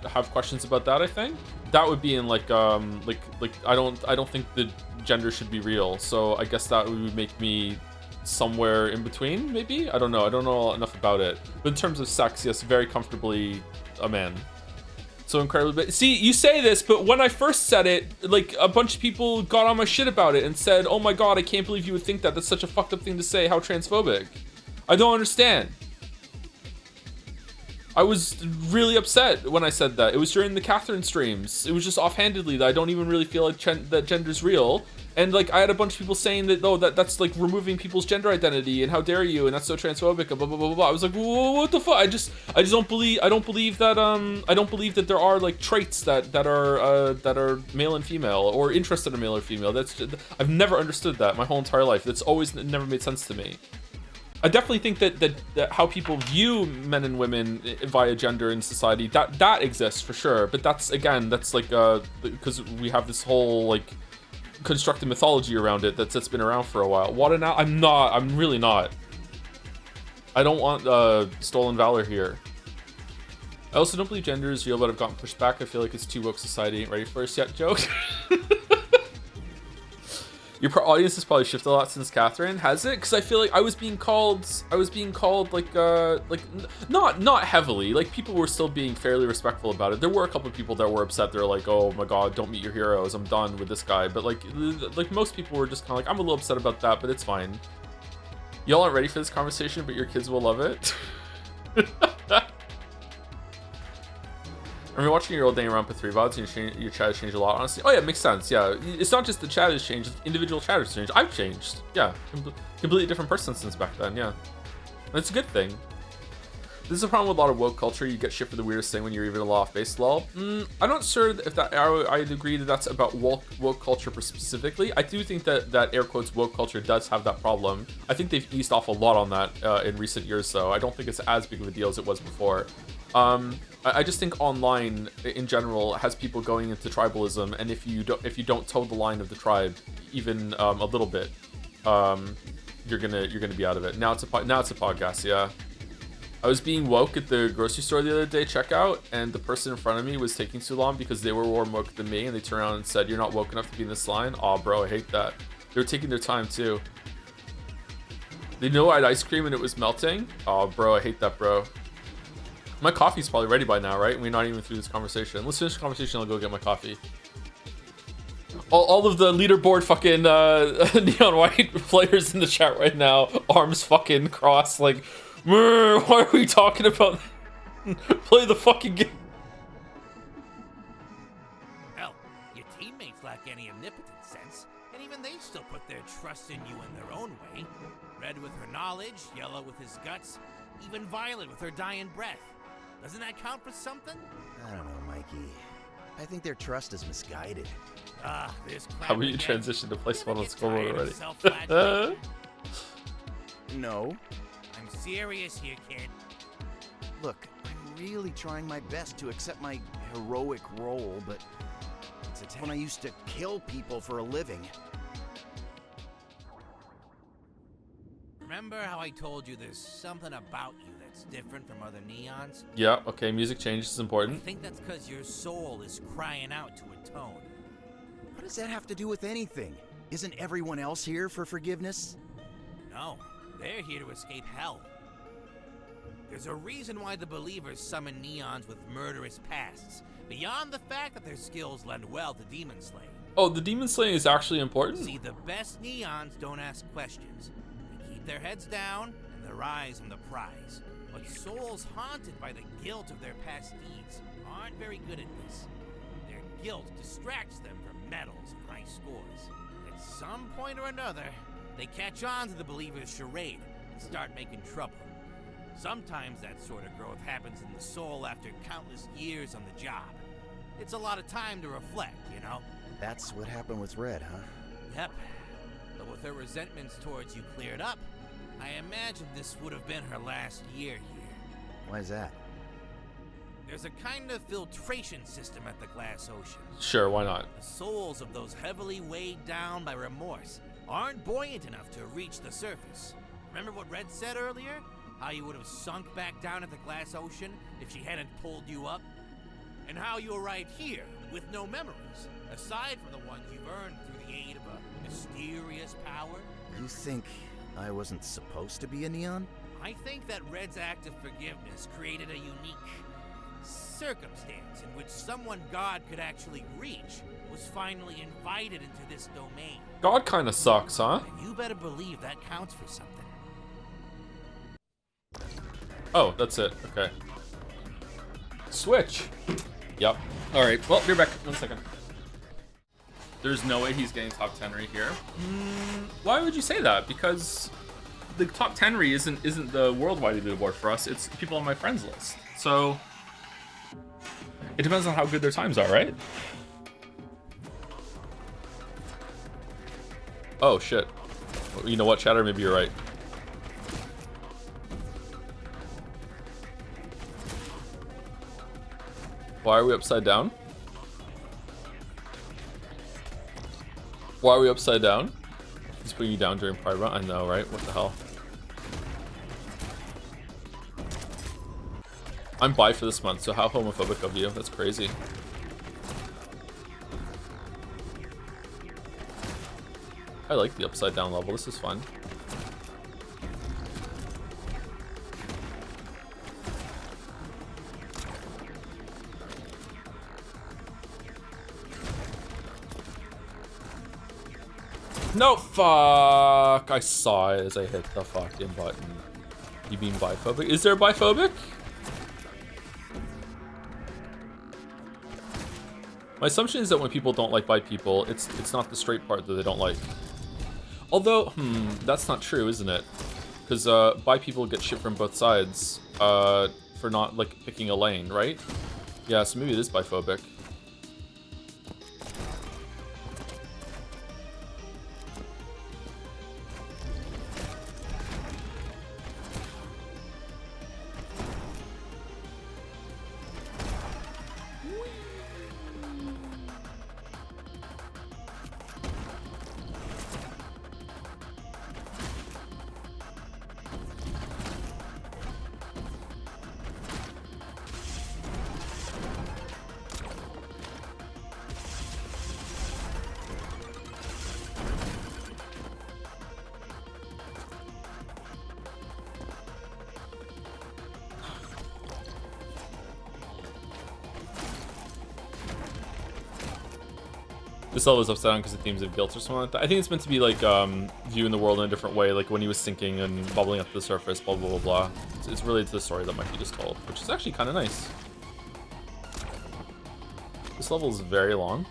have questions about that. I think that would be in like I don't think the gender should be real, so I guess that would make me somewhere in between, maybe. I don't know enough about it, but in terms of sex, yes, very comfortably a man. So incredibly, but see, you say this, but when I first said it, like a bunch of people got on my shit about it and said, oh my god, I can't believe you would think that. That's such a fucked up thing to say. How transphobic. I don't understand. I was really upset when I said that. It was during the Catherine streams. It was just offhandedly that I don't even really feel like that gender's real. And like I had a bunch of people saying that, oh, that's like removing people's gender identity and how dare you, and that's so transphobic, and blah blah blah blah. I was like, whoa, what the fuck? I just don't believe that there are like traits that are male and female, or interested in male or female. I've never understood that my whole entire life. That's always never made sense to me. I definitely think that how people view men and women via gender in society, that exists for sure. But that's like because we have this whole like constructed mythology around it that's been around for a while. I'm really not. I don't want stolen valor here. I also don't believe gender is real, but I've gotten pushed back. I feel like it's too woke society ain't ready for us yet. Joke. Your audience has probably shifted a lot since Catherine, has it? Because I feel like I was being called like not heavily. Like people were still being fairly respectful about it. There were a couple of people that were upset. They're like, oh my god, don't meet your heroes. I'm done with this guy. But like most people were just kind of like, I'm a little upset about that, but it's fine. Y'all aren't ready for this conversation, but your kids will love it. I mean, watching your old dang around with 3 VODs and your chat has changed a lot, honestly. Oh yeah, it makes sense, yeah. It's not just the chat has changed, individual chat has changed. I've changed, yeah. Completely different person since back then, yeah. And it's a good thing. This is a problem with a lot of woke culture. You get shit for the weirdest thing when you're even a lot off base, lol. I'm not sure if that, I'd agree that that's about woke culture specifically. I do think that air quotes woke culture does have that problem. I think they've eased off a lot on that in recent years, though. I don't think it's as big of a deal as it was before. I just think online in general has people going into tribalism, and if you don't toe the line of the tribe even a little bit, you're gonna be out of it. Now it's a podcast, yeah. I was being woke at the grocery store the other day checkout, and the person in front of me was taking too long because they were more woke than me, and they turned around and said, "You're not woke enough to be in this line." Aw, bro, I hate that. They were taking their time too. They know I had ice cream and it was melting. Aw, bro, I hate that, bro. My coffee's probably ready by now, right? We're not even through this conversation. Let's finish the conversation. I'll go get my coffee. All of the leaderboard fucking neon white players in the chat right now, arms fucking crossed, like, why are we talking about that? Play the fucking game. Hell, your teammates lack any omnipotent sense, and even they still put their trust in you in their own way. Red with her knowledge, Yellow with his guts, even Violet with her dying breath. Doesn't that count for something? I don't know, Mikey. I think their trust is misguided. This crap. How about you again. transition to play spot on Get scoreboard tired of already? self-flagellation? No. I'm serious here, kid. Look, I'm really trying my best to accept my heroic role, but it's when I used to kill people for a living. Remember how I told you there's something about you that's different from other neons? Yeah, okay, music change is I important. think that's because your soul is crying out to atone. What does that have to do with anything? Isn't everyone else here for forgiveness? No, they're here to escape hell. There's a reason why the believers summon neons with murderous pasts, beyond the fact that their skills lend well to demon slaying. Oh, the demon slaying is actually important? See, the best neons don't ask questions. They keep their heads down and their eyes on the prize. But souls haunted by the guilt of their past deeds aren't very good at this. Their guilt distracts them from medals and high scores. At some point or another, they catch on to the believer's charade and start making trouble. Sometimes that sort of growth happens in the soul after countless years on the job. It's a lot of time to reflect, you know? That's what happened with Red, huh? Yep. But with her resentments towards you cleared up, I imagine this would have been her last year here. Why's that? There's a kind of filtration system at the Glass Ocean. Sure, why not? The souls of those heavily weighed down by remorse aren't buoyant enough to reach the surface. Remember what Red said earlier? How you would have sunk back down at the Glass Ocean if she hadn't pulled you up? And how you arrived here with no memories, aside from the ones you've earned through the aid of a mysterious power? You think I wasn't supposed to be a neon? I think that Red's act of forgiveness created a unique circumstance in which someone God could actually reach was finally invited into this domain. God kind of sucks, huh? And you better believe that counts for something. Oh, that's it. Okay. Switch. Yep. All right. Well, be back. 1 second. There's no way he's getting top 10 right here. Why would you say that? Because the top 10 isn't the worldwide leaderboard for us. It's people on my friends list. So it depends on how good their times are, right? Oh shit. You know what, Chatter? Maybe you're right. Why are we upside down? Why are we upside down? He's putting you down during Pride Run. I know, right? What the hell? I'm bi for this month, so how homophobic of you? That's crazy. I like the upside down level. This is fun. No, fuck. I saw it as I hit the fucking button. You being biphobic? Is there biphobic? My assumption is that when people don't like bi people, it's not the straight part that they don't like. Although, that's not true, isn't it? Because bi people get shit from both sides for not like picking a lane, right? Yeah, so maybe it is biphobic. This level is upside down because of themes of guilt or something like that. I think it's meant to be like viewing the world in a different way, like when he was sinking and bubbling up to the surface, blah blah blah blah. It's related to the story that Mikey just told, which is actually kind of nice. This level is very long.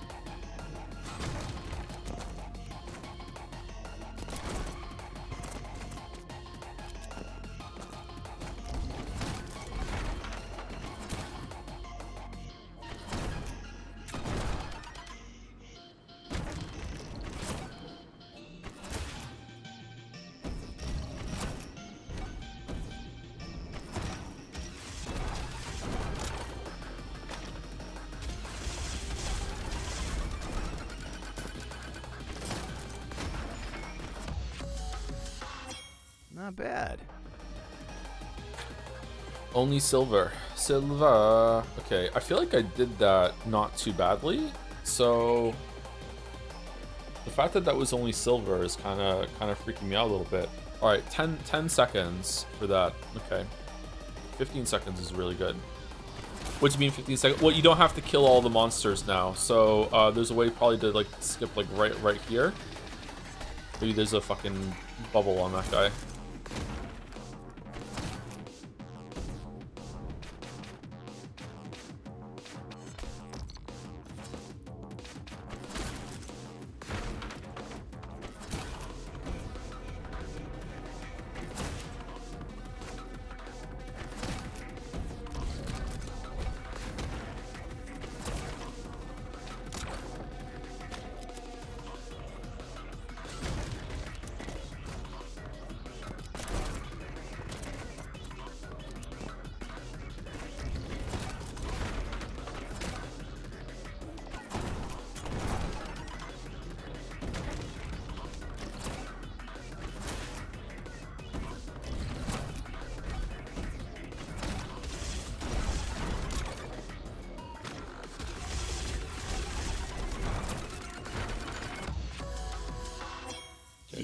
Not bad. Only silver. Silver. Okay, I feel like I did that not too badly. So the fact that that was only silver is kind of freaking me out a little bit. All right, 10 seconds for that. Okay. 15 seconds is really good. What do you mean 15 seconds? Well, you don't have to kill all the monsters now. So there's a way probably to like skip like right here. Maybe there's a fucking bubble on that guy.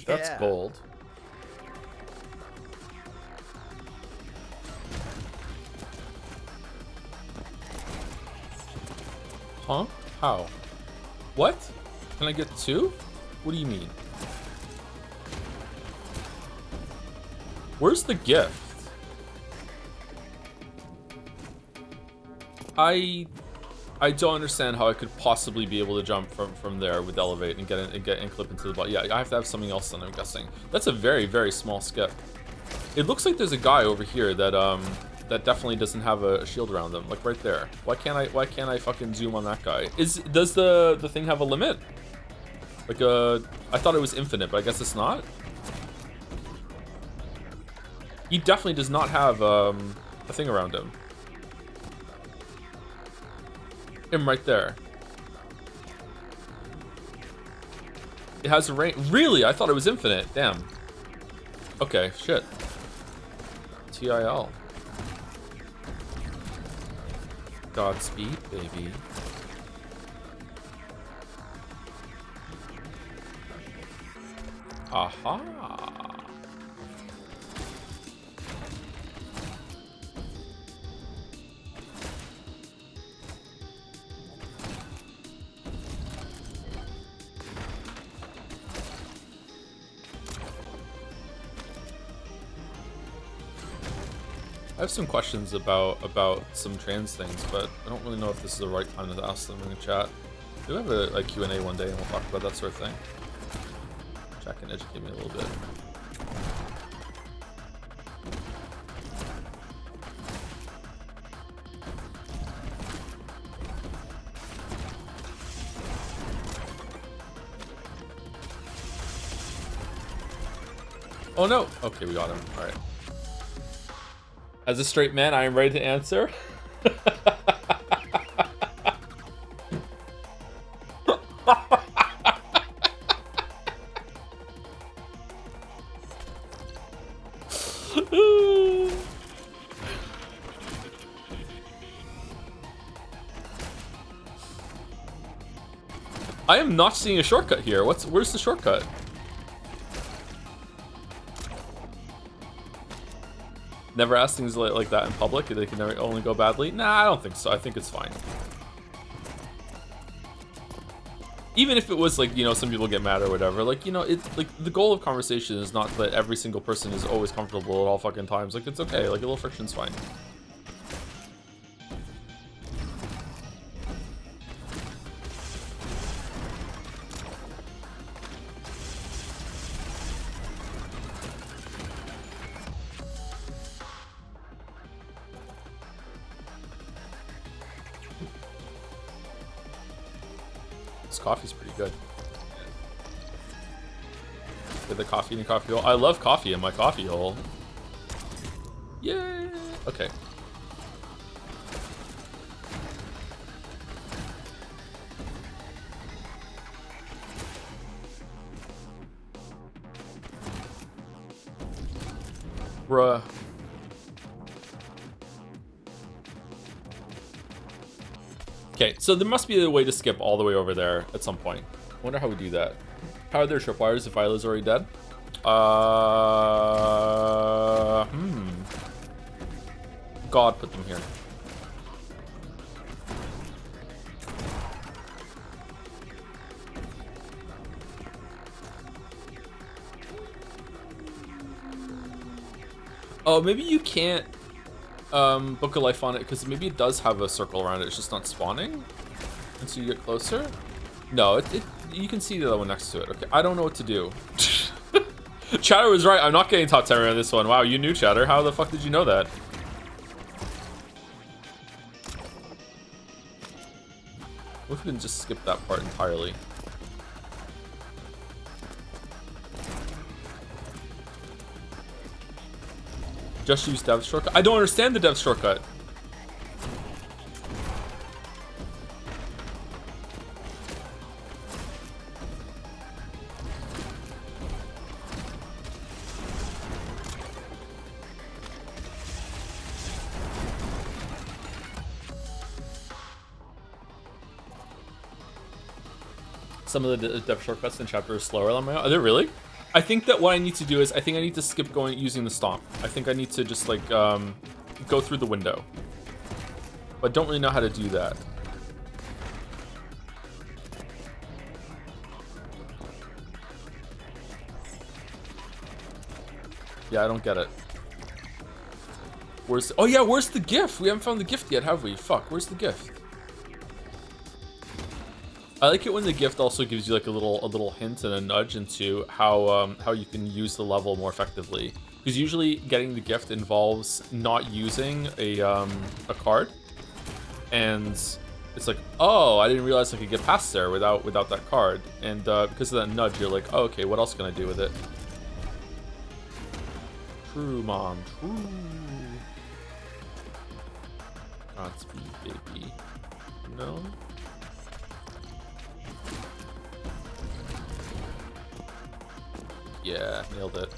That's Yeah. gold. Huh? How? What? Can I get 2? What do you mean? Where's the gift? I don't understand how I could possibly be able to jump from there with elevate and get and clip into the bottom. Yeah, I have to have something else then, I'm guessing. That's a very, very small skip. It looks like there's a guy over here that that definitely doesn't have a shield around them, like right there. Why can't I fucking zoom on that guy? Does the thing have a limit? Like I thought it was infinite, but I guess it's not. He definitely does not have a thing around him. Him right there. It has a range. Really? I thought it was infinite. Damn. Okay, shit. TIL. Godspeed, baby. Aha. I have some questions about some trans things, but I don't really know if this is the right time to ask them in the chat. We'll have a Q&A one day and we'll talk about that sort of thing. Chat can educate me a little bit. Oh no! Okay, we got him. Alright. As a straight man, I am ready to answer. I am not seeing a shortcut here. Where's the shortcut? Never ask things like that in public. They can never only go badly. Nah, I don't think so. I think it's fine. even if it was like, you know, some people get mad or whatever, like, you know, it's like the goal of conversation is not that every single person is always comfortable at all fucking times. Like, it's okay, like a little friction's fine. This coffee's pretty good. Get the coffee in the coffee hole. I love coffee in my coffee hole. Yay! Okay. Bruh. Okay, so there must be a way to skip all the way over there at some point. I wonder how we do that. How are there tripwires if Violet's already dead? God put them here. Oh, maybe you can't Book of Life on it because maybe it does have a circle around it. It's just not spawning until you get closer. No, you can see the other one next to it. Okay, I don't know what to do. Chatter was right. I'm not getting top 10 on this one. Wow, you knew, Chatter. How the fuck did you know that? What if we can just skip that part entirely? Just use dev shortcut. I don't understand the dev shortcut. Some of the dev shortcuts in chapter are slower than my own. Are they really? I think that what I need to do is, I think I need to skip going using the stomp. I think I need to just like go through the window. But I don't really know how to do that. Yeah, I don't get it. Where's oh yeah, where's the gift? We haven't found the gift yet, have we? Fuck, where's the gift? I like it when the gift also gives you like a little hint and a nudge into how you can use the level more effectively. Because usually getting the gift involves not using a card, and it's like, oh, I didn't realize I could get past there without that card. And because of that nudge, you're like, oh, okay, what else can I do with it? True, mom, true. Godspeed, baby. No. Yeah, nailed it.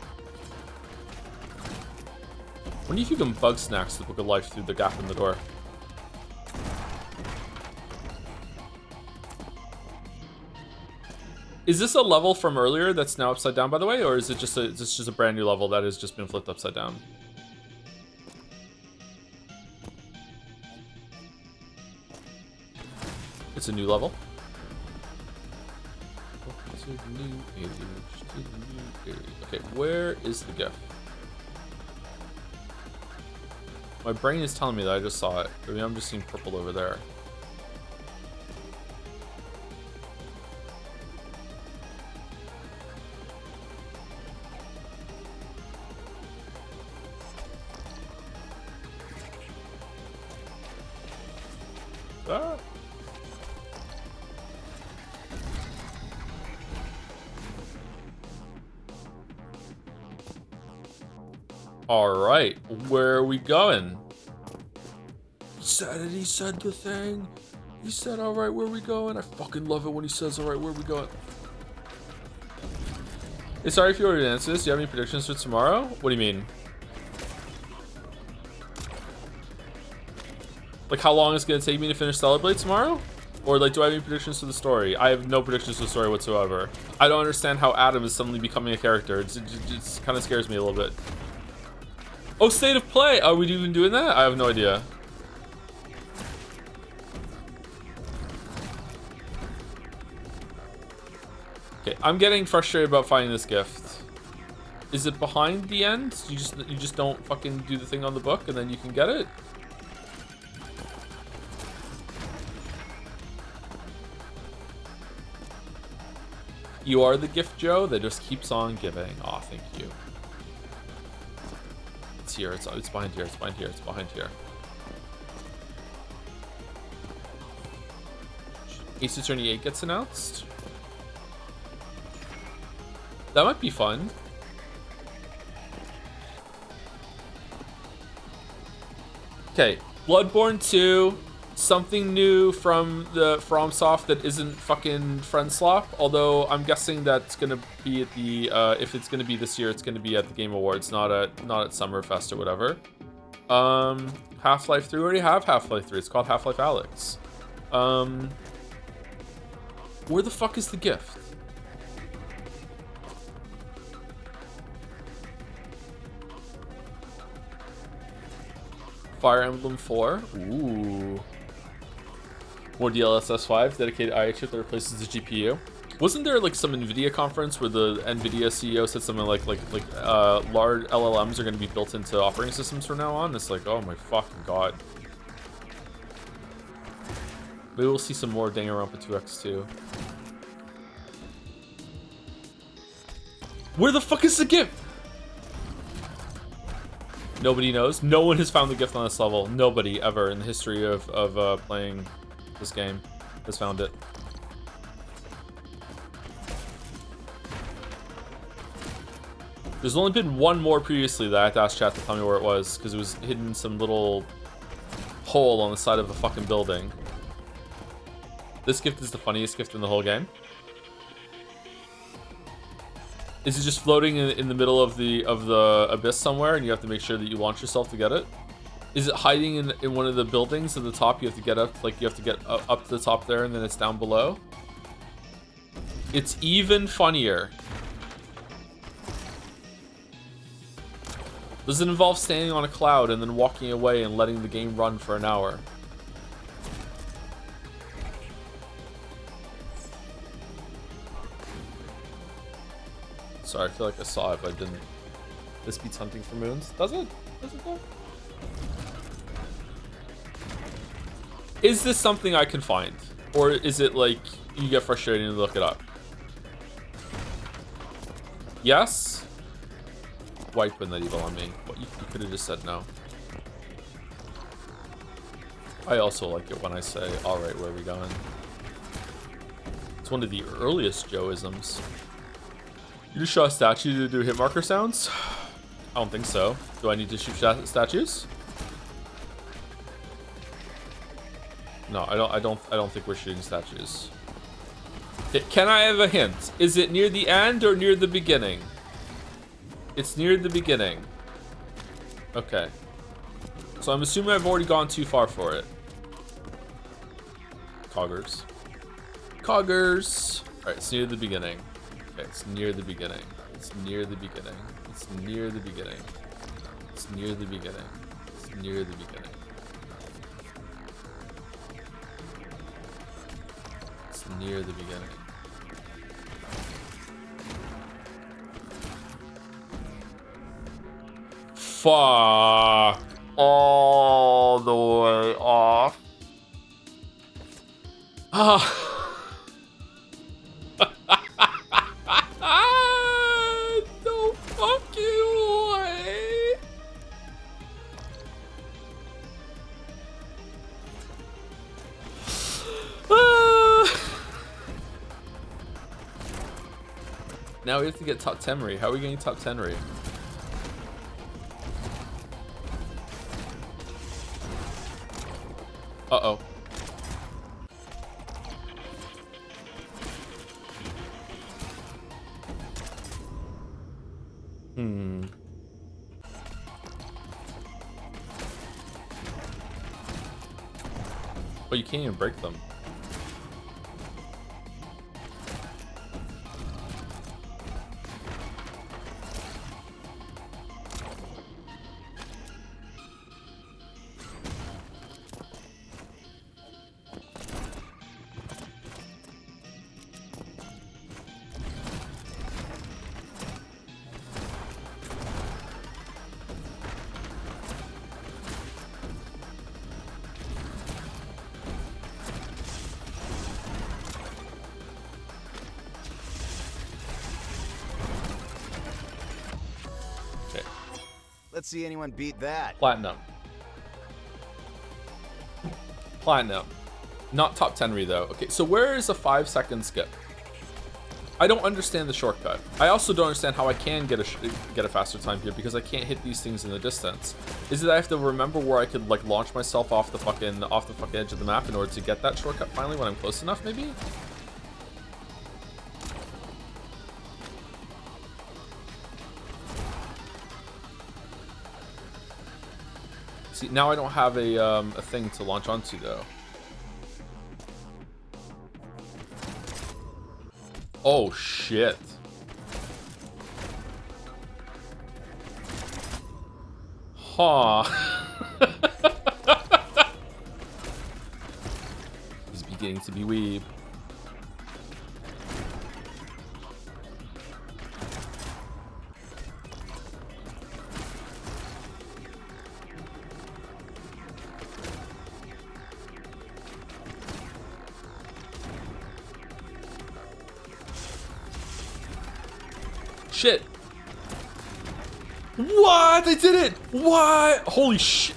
Wonder if you can bug snacks the Book of Life through the gap in the door. Is this a level from earlier that's now upside down, by the way, or is it just a brand new level that has just been flipped upside down? It's a new level. Okay, where is the gift? My brain is telling me that I just saw it. Maybe I'm just seeing purple over there. Ah. Alright, where are we going? He said the thing. He said, alright, where are we going? I fucking love it when he says, alright, where are we going? Hey, sorry if you already answered this. Do you have any predictions for tomorrow? What do you mean? Like how long it's gonna take me to finish Celebrate tomorrow? Or like, do I have any predictions for the story? I have no predictions for the story whatsoever. I don't understand how Adam is suddenly becoming a character. It kind of scares me a little bit. Oh, state of play. Are we even doing that? I have no idea. Okay, I'm getting frustrated about finding this gift. Is it behind the end? You just don't fucking do the thing on the book and then you can get it? You are the gift, Joe, that just keeps on giving. Aw, thank you. It's here, it's behind here, it's behind here, it's behind here. Ace Attorney 8 gets announced. That might be fun. Okay, Bloodborne 2, something new from the FromSoft that isn't fucking Friendslop. Although I'm guessing that's gonna be at the if it's gonna be this year, it's gonna be at the Game Awards, not at Summerfest or whatever. Half-Life 3, we already have Half-Life 3. It's called Half-Life Alyx. Where the fuck is the gift? Fire Emblem 4. Ooh. More DLSS 5, dedicated IA chip that replaces the GPU. Wasn't there like some NVIDIA conference where the NVIDIA CEO said something like large LLMs are going to be built into operating systems from now on? It's like, oh my fucking god. Maybe we'll see some more Danganronpa 2X2. Where the fuck is the gift? Nobody knows. No one has found the gift on this level. Nobody ever in the history of playing this game has found it. There's only been one more previously that I had to ask chat to tell me where it was, because it was hidden in some little hole on the side of a fucking building. This gift is the funniest gift in the whole game. Is it just floating in the middle of the abyss somewhere, and you have to make sure that you launch yourself to get it? Is it hiding in one of the buildings at the top? You have to get up, like you have to get up to the top there, and then it's down below. It's even funnier. Does it involve standing on a cloud and then walking away and letting the game run for an hour? Sorry, I feel like I saw it, but I didn't. This beats Hunting for Moons. Does it? Does it though? Is this something I can find? Or is it like you get frustrated and look it up? Yes? White putting that evil on me. What, you could have just said no. I also like it when I say, alright, where are we going? It's one of the earliest Joe-isms. You just shot a statue to do hit marker sounds? I don't think so. Do I need to shoot statues? No, I don't think we're shooting statues. Can I have a hint? Is it near the end or near the beginning? It's near the beginning. Okay. So I'm assuming I've already gone too far for it. Coggers. Coggers! Alright, it's near the beginning. Okay, it's near the beginning. It's near the beginning. It's near the beginning. It's near the beginning. It's near the beginning. It's near the beginning. Fuck all the way off. Ah. No fucking way. Now we have to get top 10-ry. How are we getting top 10-ry? Uh-oh. But you can't even break them. Let's see anyone beat that. Platinum. Platinum. Not top 10 though. Okay, so where is a 5-second skip? I don't understand the shortcut. I also don't understand how I can get a faster time here because I can't hit these things in the distance. Is it I have to remember where I could like launch myself off the fucking edge of the map in order to get that shortcut finally when I'm close enough maybe? See, now I don't have a thing to launch onto though. Oh shit. Huh. He's beginning to be weeb. Shit. What? I did it. What? Holy shit.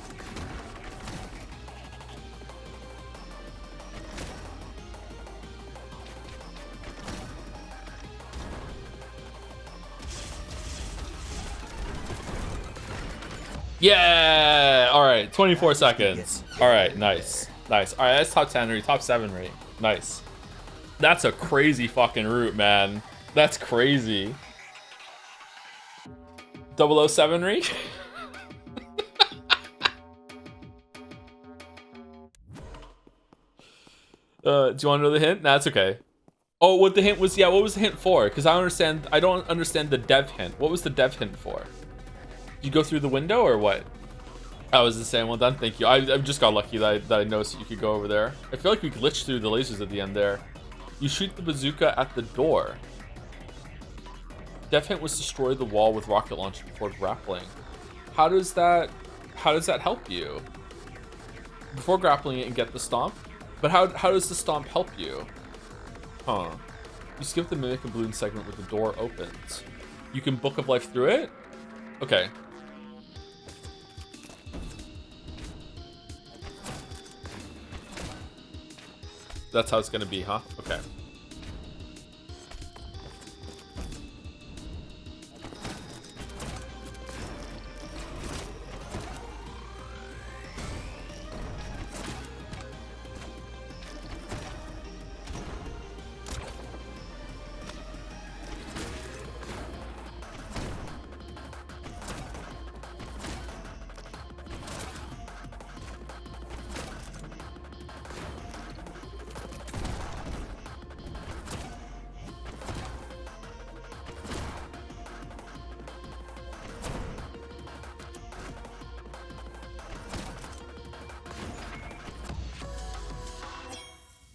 Yeah. All right. 24 seconds. All right. Nice. Nice. All right. That's top 10 rate. Top 7 rate. Nice. That's a crazy fucking route, man. That's crazy. 007 reach. Do you want to know the hint? Nah, that's okay. Oh, what the hint was? Yeah, what was the hint for? Because I don't understand the dev hint. What was the dev hint for? Did you go through the window or what? I was insane. Well done, thank you. I just got lucky that I noticed that you could go over there. I feel like we glitched through the lasers at the end there. You shoot the bazooka at the door. Dev hint was destroy the wall with rocket launcher before grappling. How does that help you? Before grappling it and get the stomp? But how does the stomp help you? Huh. You skip the mimic and balloon segment where the door opens. You can Book of Life through it? Okay. That's how it's gonna be, huh? Okay.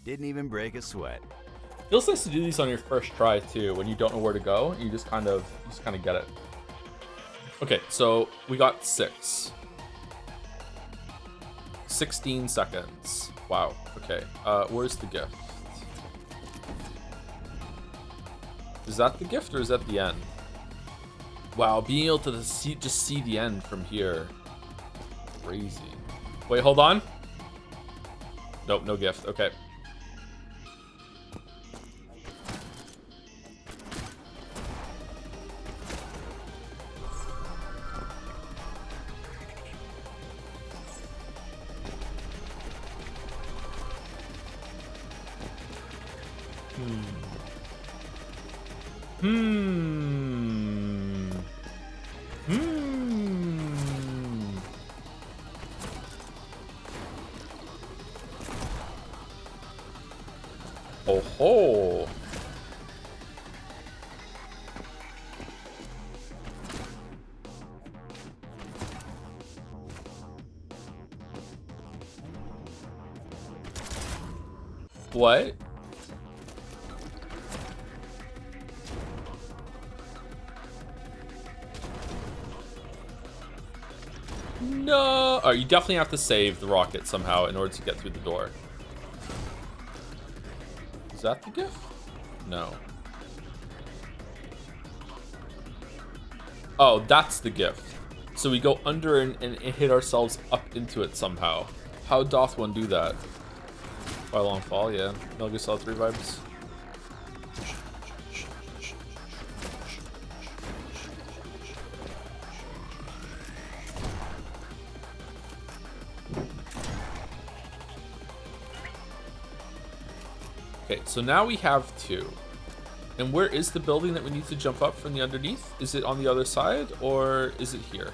Didn't even break a sweat. Feels nice to do these on your first try too, when you don't know where to go. You just kind of get it. Okay, so we got 16 seconds. Wow. Okay. Where's the gift? Is that the gift or is that the end? Wow, being able to just see the end from here. Crazy. Wait, hold on. Nope, no gift. Okay. Oh ho. What? No. Oh, you definitely have to save the rocket somehow in order to get through the door. Is that the gift? No. Oh, that's the gift. So we go under and hit ourselves up into it somehow. How doth one do that? By a long fall, yeah. Metal Gear Solid 3 vibes. Okay, so now we have 2. And where is the building that we need to jump up from the underneath? Is it on the other side, or is it here?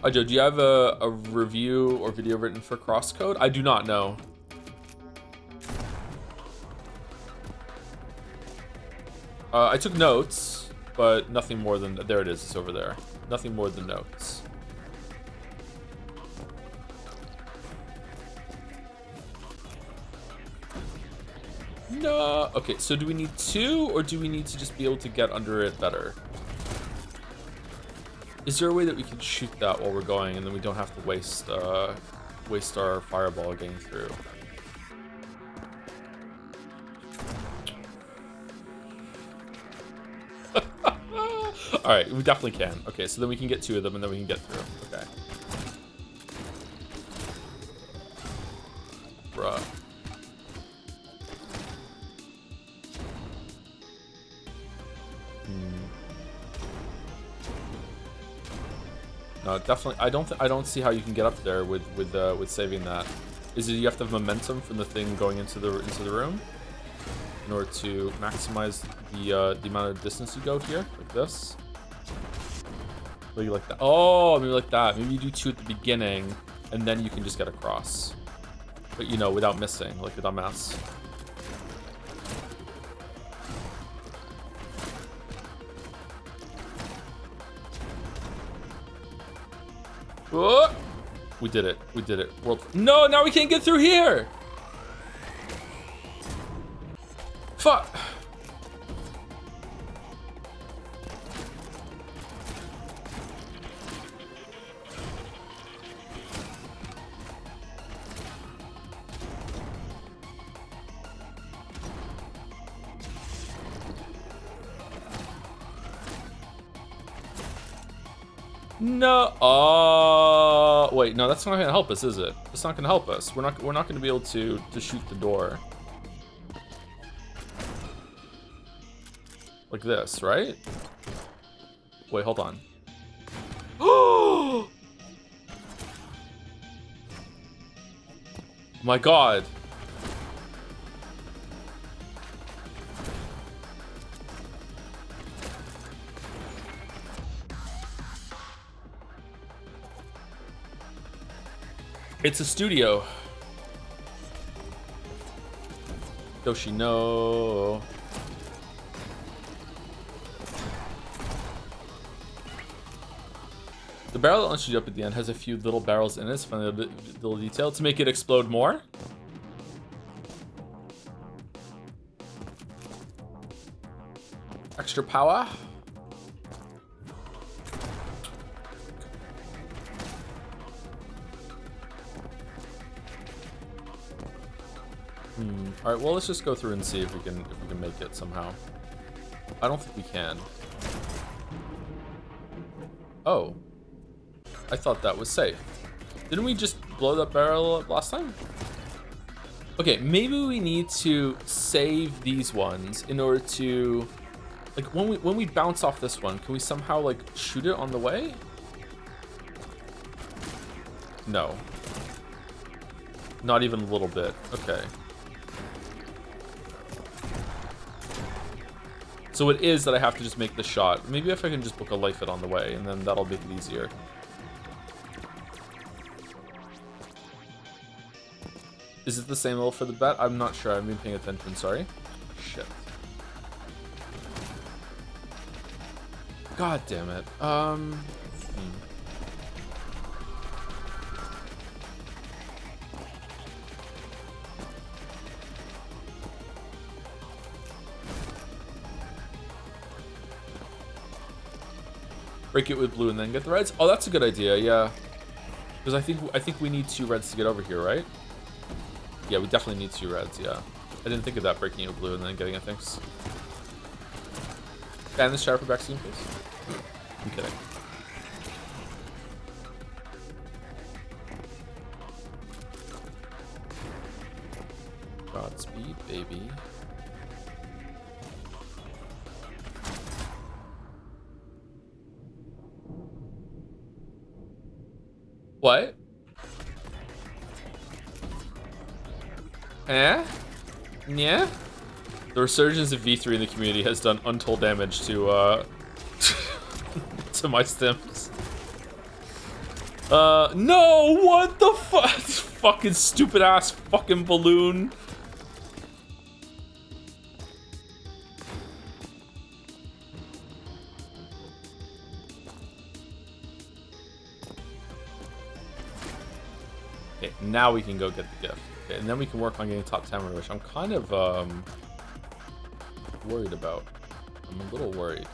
Hi Joe, do you have a review or video written for Crosscode? I do not know. I took notes, but nothing more than... There it is, it's over there. Nothing more than notes. No. Okay, so do we need 2, or do we need to just be able to get under it better? Is there a way that we can shoot that while we're going, and then we don't have to waste our fireball getting through? All right, we definitely can. Okay, so then we can get 2 of them, and then we can get through. Okay. Bruh. No, definitely. I don't see how you can get up there with saving that. Is it you have to have momentum from the thing going into the room in order to maximize the amount of distance you go here, like this? Maybe like that. Oh, maybe like that. Maybe you do 2 at the beginning, and then you can just get across. But you know, without missing, like a dumbass. Oh, we did it. We did it. World. No, now we can't get through here. Fuck. No. Wait. No, that's not gonna help us, is it? It's not gonna help us. We're not gonna be able to shoot the door like this, right? Wait. Hold on. Oh my God. It's a studio. Yoshi, no. The barrel that launches you up at the end has a few little barrels in it. It's funny little detail to make it explode more. Extra power. All right, well, let's just go through and see if we can make it somehow. I don't think we can. Oh, I thought that was safe. Didn't we just blow that barrel up last time? Okay, maybe we need to save these ones in order to, like, when we bounce off this one, can we somehow like shoot it on the way? No, not even a little bit. Okay. So it is that I have to just make the shot. Maybe if I can just book a life it on the way, and then that'll make it easier. Is it the same level for the bet? I'm not sure. I haven't been paying attention. Sorry. Shit. God damn it. Break it with blue and then get the reds. Oh, that's a good idea. Yeah, because I think we need 2 reds to get over here, right? Yeah, we definitely need 2 reds. Yeah, I didn't think of that, breaking it with blue and then getting it. Thanks. Ban this shower for back scene, please. I'm kidding. Godspeed, baby. What? Eh? Yeah? The resurgence of V3 in the community has done untold damage to, to my stims. No! What the fuck? Fucking stupid ass fucking balloon. Okay, now we can go get the gift. Okay, and then we can work on getting top 10, which I'm kind of worried about. I'm a little worried.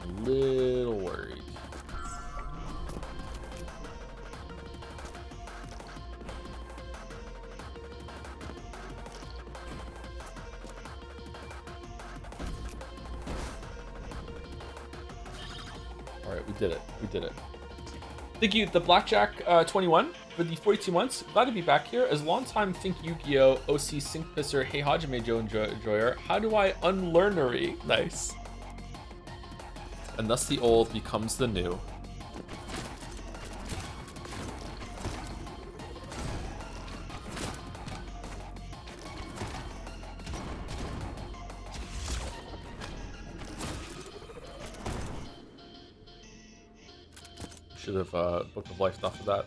A little worried. All right, we did it. We did it. Thank you, the Blackjack 21 for the 42 months. Glad to be back here. As longtime Think Yu-Gi-Oh! OC Sink Pisser, Hey Hajime Joe Enjoyer, how do I unlearnery? Nice. And thus the old becomes the new. Should have Book of Life off of that.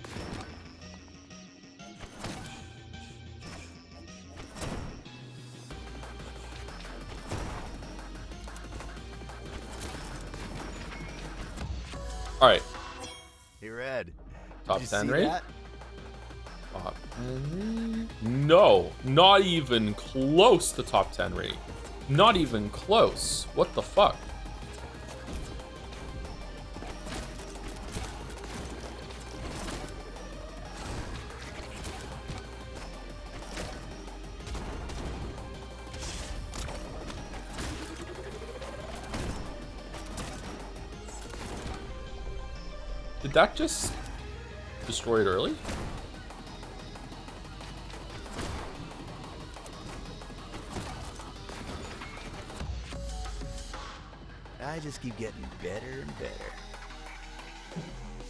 All right. Hey, Red. Top Did you 10 see rate? that? Top 10 rate? No, not even close to top 10 rate. Not even close. What the fuck? Did that just destroy it early? I just keep getting better and better.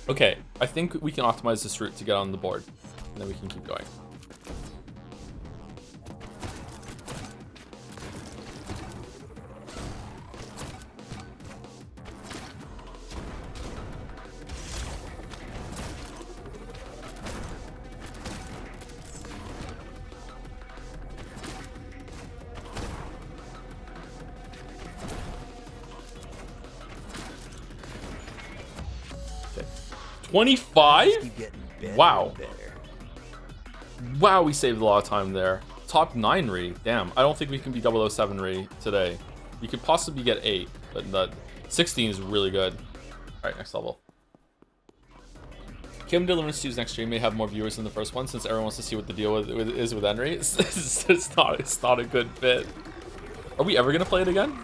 Okay, I think we can optimize this route to get on the board, and then we can keep going. Okay. 25? Wow. Wow, we saved a lot of time there. Top 9 re. Damn, I don't think we can be 007 re today. We could possibly get 8, but the 16 is really good. Alright, next level. Kim Deliverance 2's next stream may have more viewers than the first one since everyone wants to see what the deal is with Henry. It's not a good fit. Are we ever gonna play it again?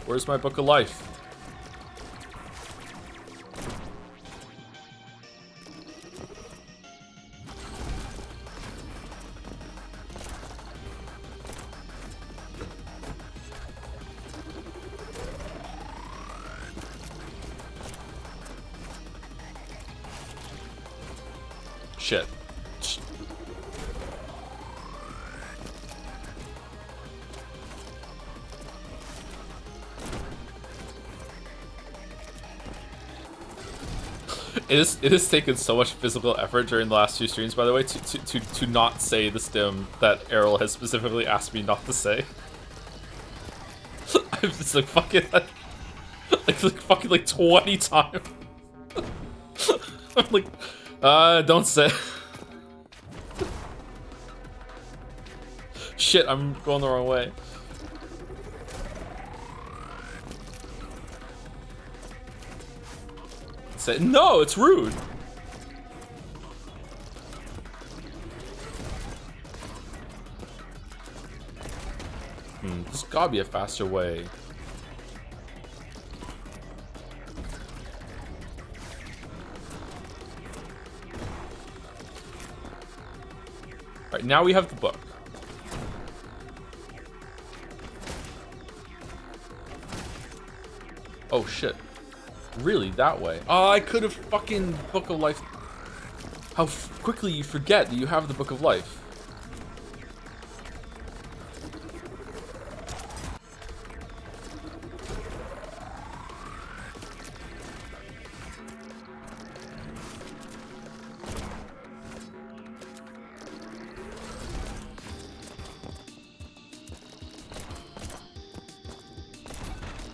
Where's my Book of Life? Shit. It has taken so much physical effort during the last 2 streams, by the way, to not say the stim that Errol has specifically asked me not to say. I'm just like fucking like 20 times. I'm like, don't say. Shit, I'm going the wrong way. Say no, it's rude. There's gotta be a faster way. Alright, now we have the book. Oh shit. Really, that way? Oh, I could have fucking Book of Life. How quickly you forget that you have the Book of Life.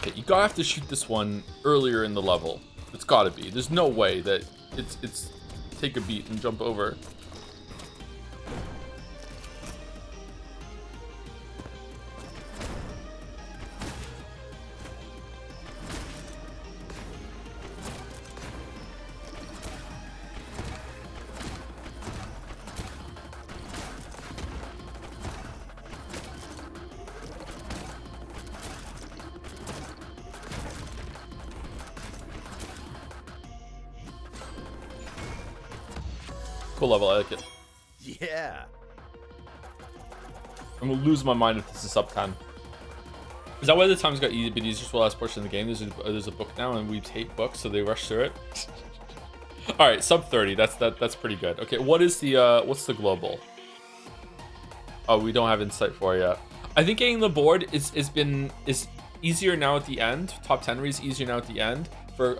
Okay, you gotta have to shoot this one earlier in the level. It's gotta be. There's no way that it's take a beat and jump over. Cool level, I like it. Yeah. I'm gonna lose my mind if this is sub 10. Is that why the times got a bit easier for the last portion of the game? There's a book now, and we hate books, so they rush through it. All right, sub 30. That's pretty good. Okay, what is the what's the global? Oh, we don't have insight for it yet. I think getting the board is easier now at the end. Top 10 is easier now at the end for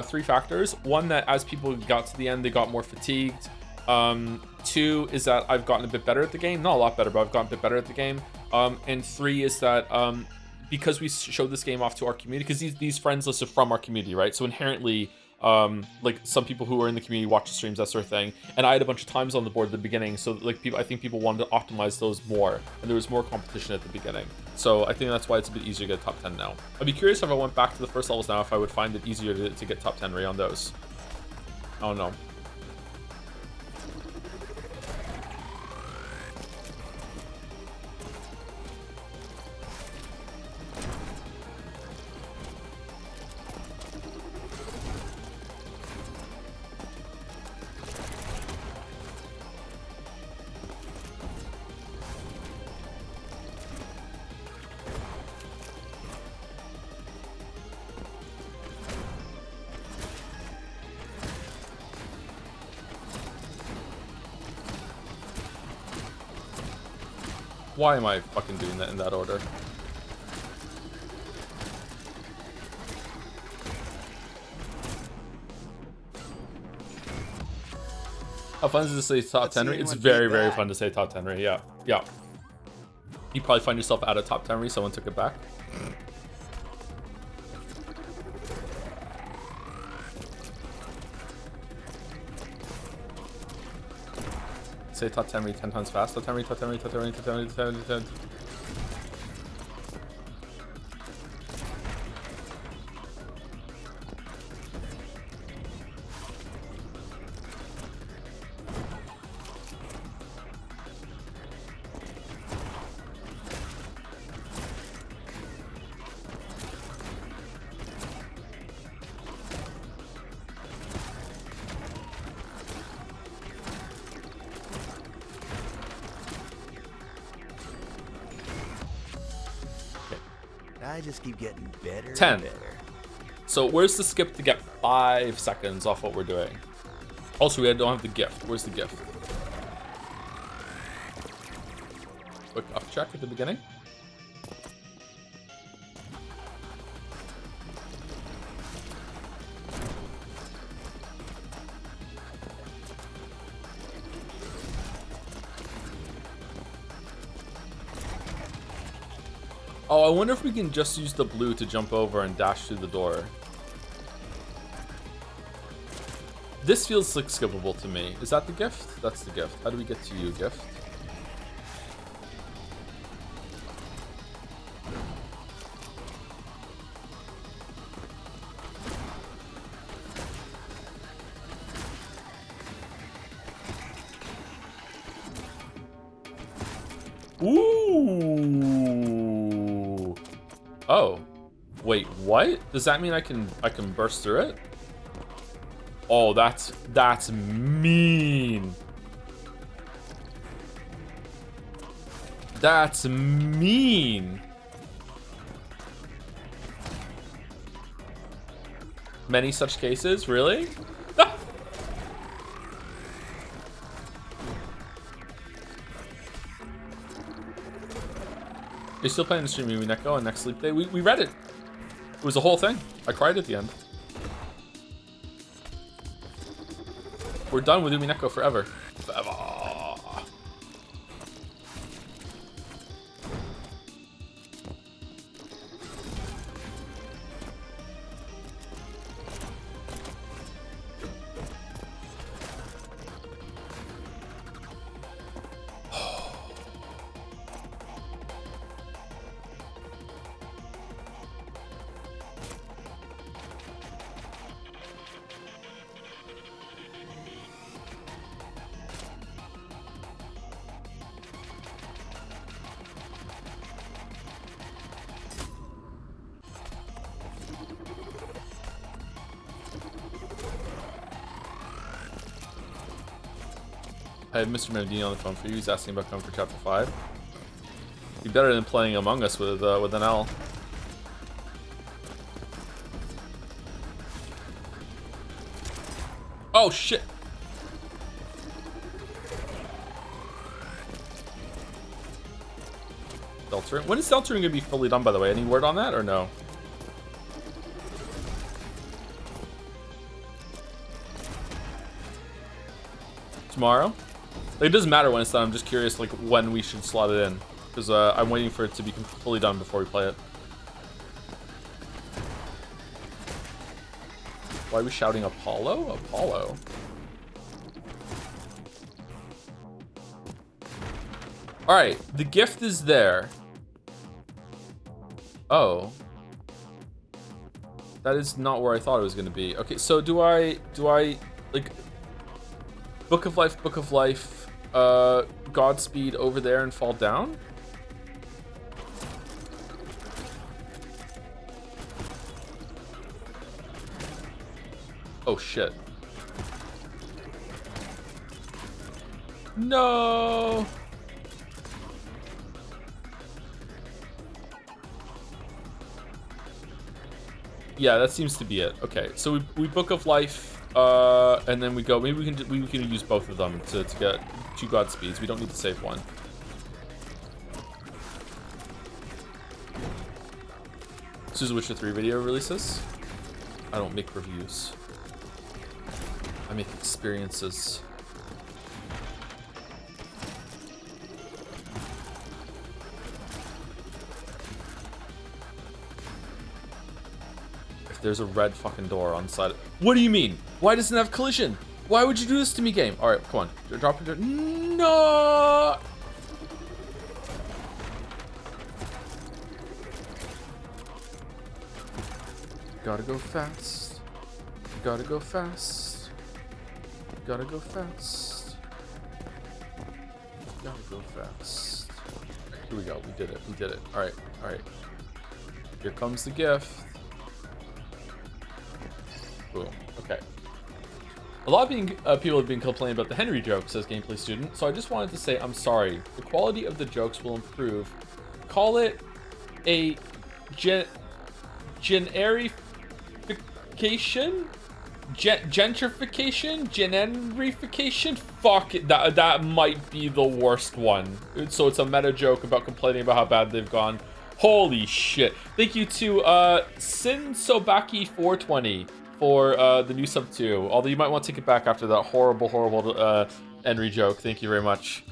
3 factors. One, that as people got to the end, they got more fatigued. 2 is that I've gotten a bit better at the game. Not a lot better, but I've gotten a bit better at the game. And 3 is that because we showed this game off to our community, because these friends lists are from our community, right? So inherently, like some people who are in the community watch the streams, that sort of thing. And I had a bunch of times on the board at the beginning, so like I think people wanted to optimize those more, and there was more competition at the beginning. So I think that's why it's a bit easier to get top 10 now. I'd be curious if I went back to the first levels now, if I would find it easier to get top 10 on those. I don't know. Why am I fucking doing that in that order? How fun is it to say top 10? It's very, very fun to say top 10. Yeah, yeah. You probably find yourself out of top 10. Someone took it back. Say top 10 10 times fast. Top 10 top 10 top 10 top 10 top 10. I just keep getting better 10. and better. So where's the skip to get 5 seconds off what we're doing? Also, we don't have the gift. Where's the gift? Quick up check at the beginning. Oh, I wonder if we can just use the blue to jump over and dash through the door. This feels like skippable to me. Is that the gift? That's the gift. How do we get to you, gift? Ooh. Oh. Wait, what? Does that mean I can burst through it? Oh, that's mean. That's mean. Many such cases, really? You're still playing the stream Neko on next sleep day? We read it. It was a whole thing. I cried at the end. We're done with Umineko forever. Forever. I have Mr. Mendini on the phone for you. He's asking about coming for Chapter 5. Be better than playing Among Us with an L. Oh shit! Deltering. When is Deltering gonna be fully done, by the way? Any word on that or no? Tomorrow? Like, it doesn't matter when it's done. I'm just curious, like, when we should slot it in, because I'm waiting for it to be fully done before we play it. Why are we shouting Apollo? Apollo. All right, the gift is there. Oh, that is not where I thought it was going to be. Okay, so do I like Book of Life, Godspeed over there and fall down? Oh shit. No. Yeah, that seems to be it. Okay, so we Book of Life, and then we go. Maybe we can use both of them to get 2 Godspeeds. We don't need to save one. As soon as Witcher 3 video releases, I don't make reviews. I make experiences. If there's a red fucking door on the side. What do you mean? Why doesn't it have collision? Why would you do this to me, game? All right, come on. Drop it. No. Gotta go fast. Gotta go fast. Gotta go fast. Gotta go fast. Here we go. We did it. We did it. All right. All right. Here comes the gift. Boom. Okay. A lot of people have been complaining about the Henry joke, says Gameplay Student. So I just wanted to say I'm sorry. The quality of the jokes will improve. Call it a generification, gentrification, generification. Fuck it, that might be the worst one. So it's a meta joke about complaining about how bad they've gone. Holy shit! Thank you to Sin Sobaki 420 for the new sub 2. Although you might want to take it back after that horrible Henry joke. Thank you very much.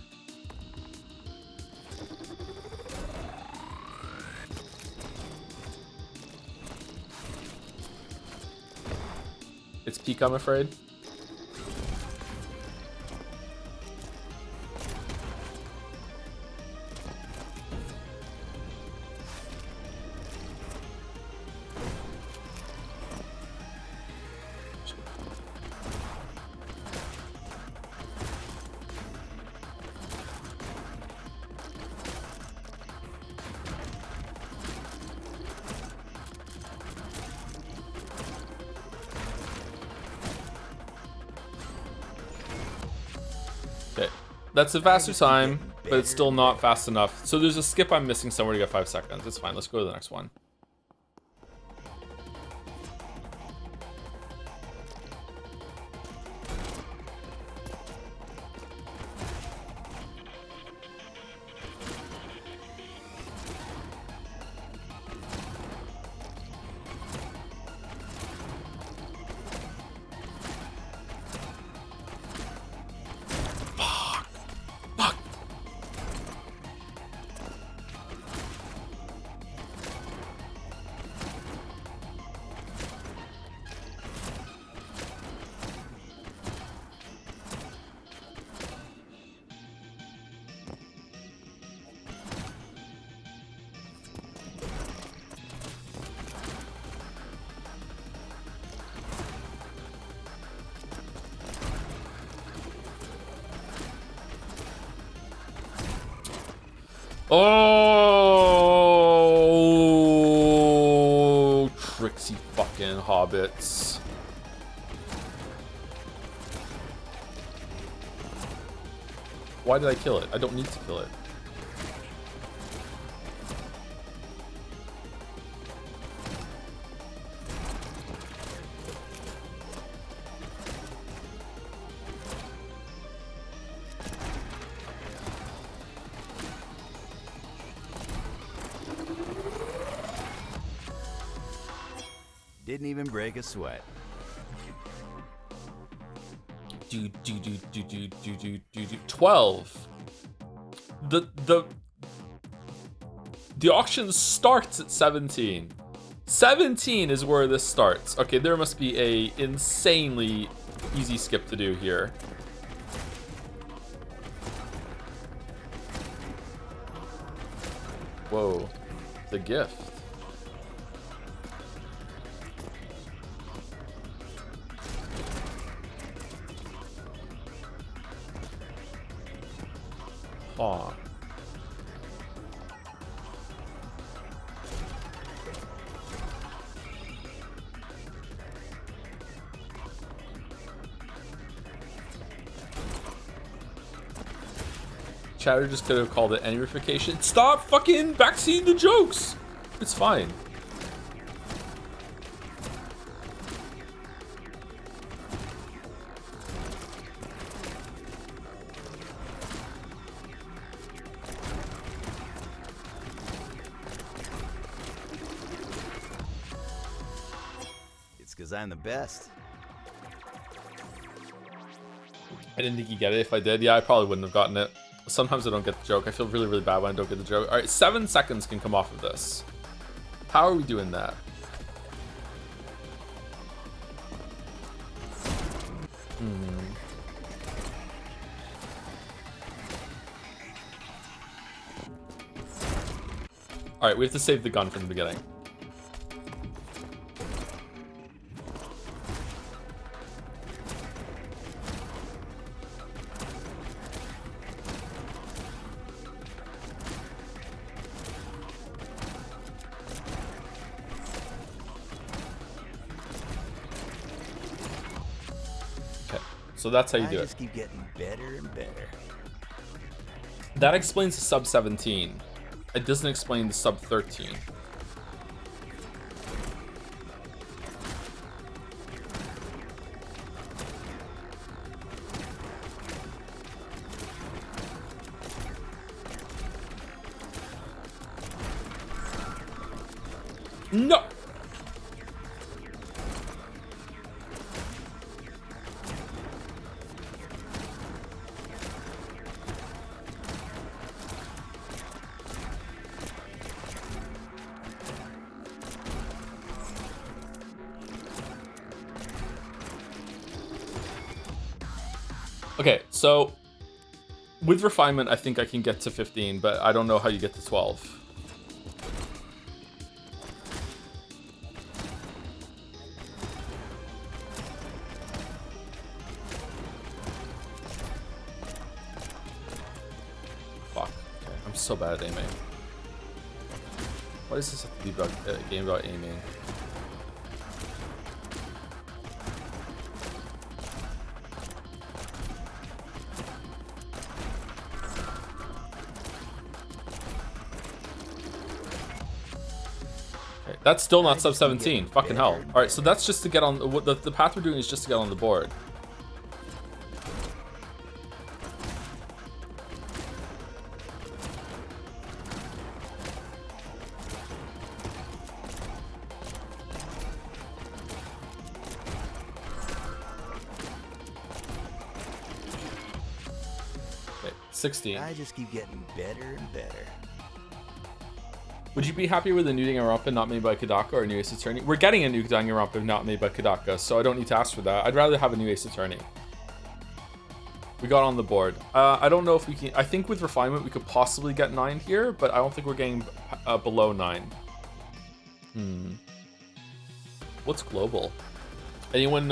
It's peak, I'm afraid. That's a faster time, but it's still not fast enough. So there's a skip I'm missing somewhere to get 5 seconds. It's fine. Let's go to the next one. Oh, tricksy fucking hobbits. Why did I kill it? I don't need to kill it. Didn't even break a sweat. Do 12. The auction starts at 17. 17 is where this starts. Okay, there must be a insanely easy skip to do here. Whoa, the gift. Aw. Chatter just could have called it any verification. Stop fucking backseating the jokes! It's fine. It's because I'm the best. I didn't think you'd get it. If I did, yeah, I probably wouldn't have gotten it. Sometimes I don't get the joke. I feel really, really bad when I don't get the joke. All right, 7 seconds can come off of this. How are we doing that? All right, we have to save the gun from the beginning. So that's how you do it. I just keep getting better and better. That explains the sub 17. It doesn't explain the sub 13. No! Okay, so with refinement, I think I can get to 15, but I don't know how you get to 12. Fuck. Okay, I'm so bad at aiming. Why does this have to be about a game about aiming? Okay, that's still not sub 17. Fucking hell. Alright, so that's just to get on... The path we're doing is just to get on the board. Okay, 16. I just keep getting better and better. Would you be happy with a new Danganronpa not made by Kodaka or a new Ace Attorney? We're getting a new Danganronpa not made by Kodaka, so I don't need to ask for that. I'd rather have a new Ace Attorney. We got on the board. I don't know if we can... I think with refinement we could possibly get 9 here, but I don't think we're getting below 9. What's global? Anyone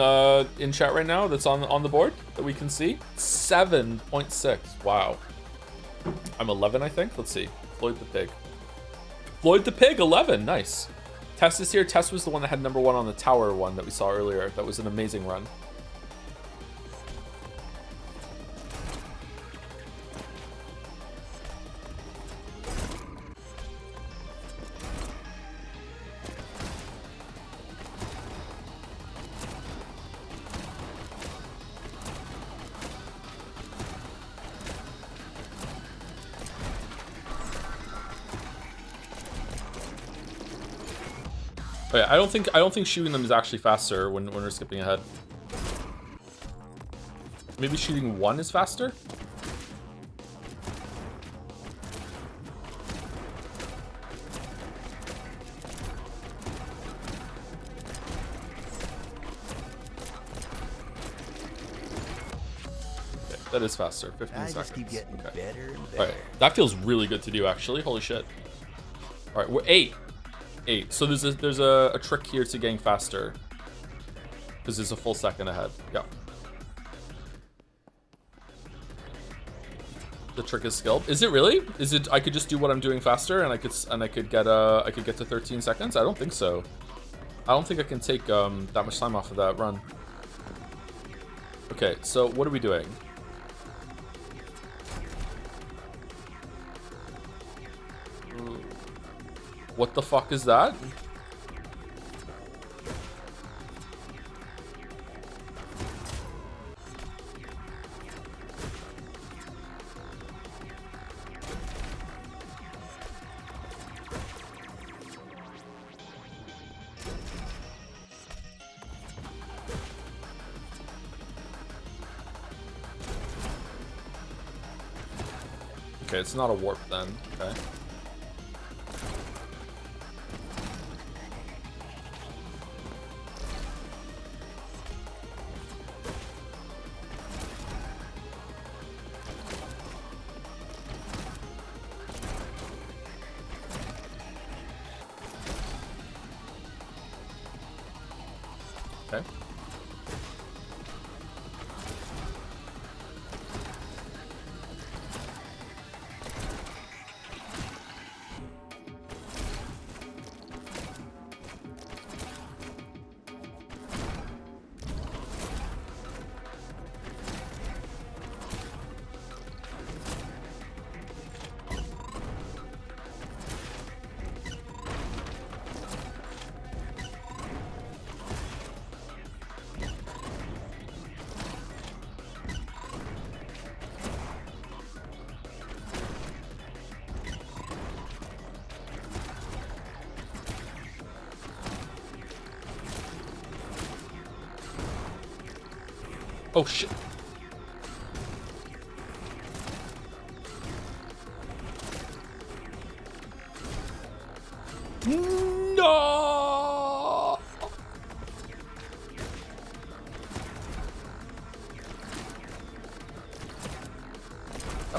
in chat right now that's on the board that we can see? 7.6. Wow. I'm 11, I think. Let's see. Floyd the Pig. Floyd the Pig, 11. Nice. Tess is here. Tess was the one that had #1 on the tower one that we saw earlier. That was an amazing run. Oh yeah, I don't think shooting them is actually faster when we're skipping ahead. Maybe shooting 1 is faster? Okay, that is faster. 15 seconds. I just keep getting better and better. Alright, that feels really good to do actually. Holy shit. Alright, we're 8. 8. So there's a trick here to getting faster. Because there's a full second ahead. Yeah. The trick is skill. Is it really? Is it I could just do what I'm doing faster and I could get to 13 seconds? I don't think so. I don't think I can take that much time off of that run. Okay, so what are we doing? What the fuck is that? Okay, it's not a warp then. Okay. Okay. Oh shit. No.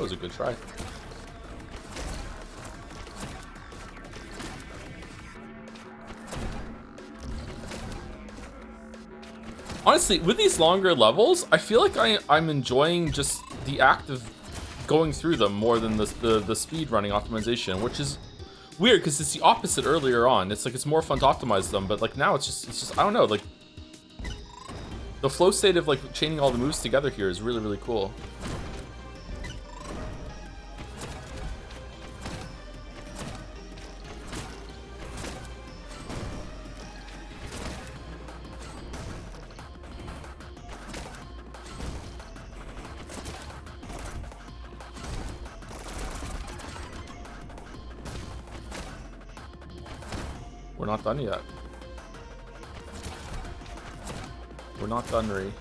That was a good try. Honestly, with these longer levels, I feel like I'm enjoying just the act of going through them more than the speed running optimization, which is weird because it's the opposite earlier on. It's like it's more fun to optimize them, but like now it's just I don't know, like the flow state of like chaining all the moves together here is really, really cool. We're not done yet. We're not done, Ree.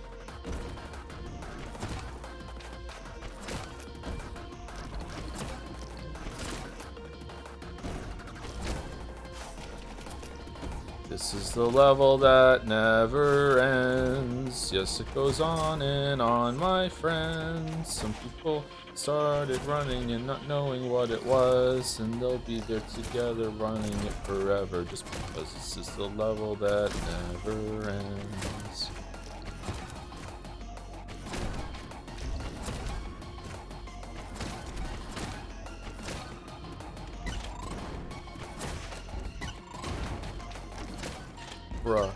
This is the level that never ends. Yes, it goes on and on, my friends. Some people started running and not knowing what it was, and they'll be there together running it forever just because this is the level that never ends. Bruh.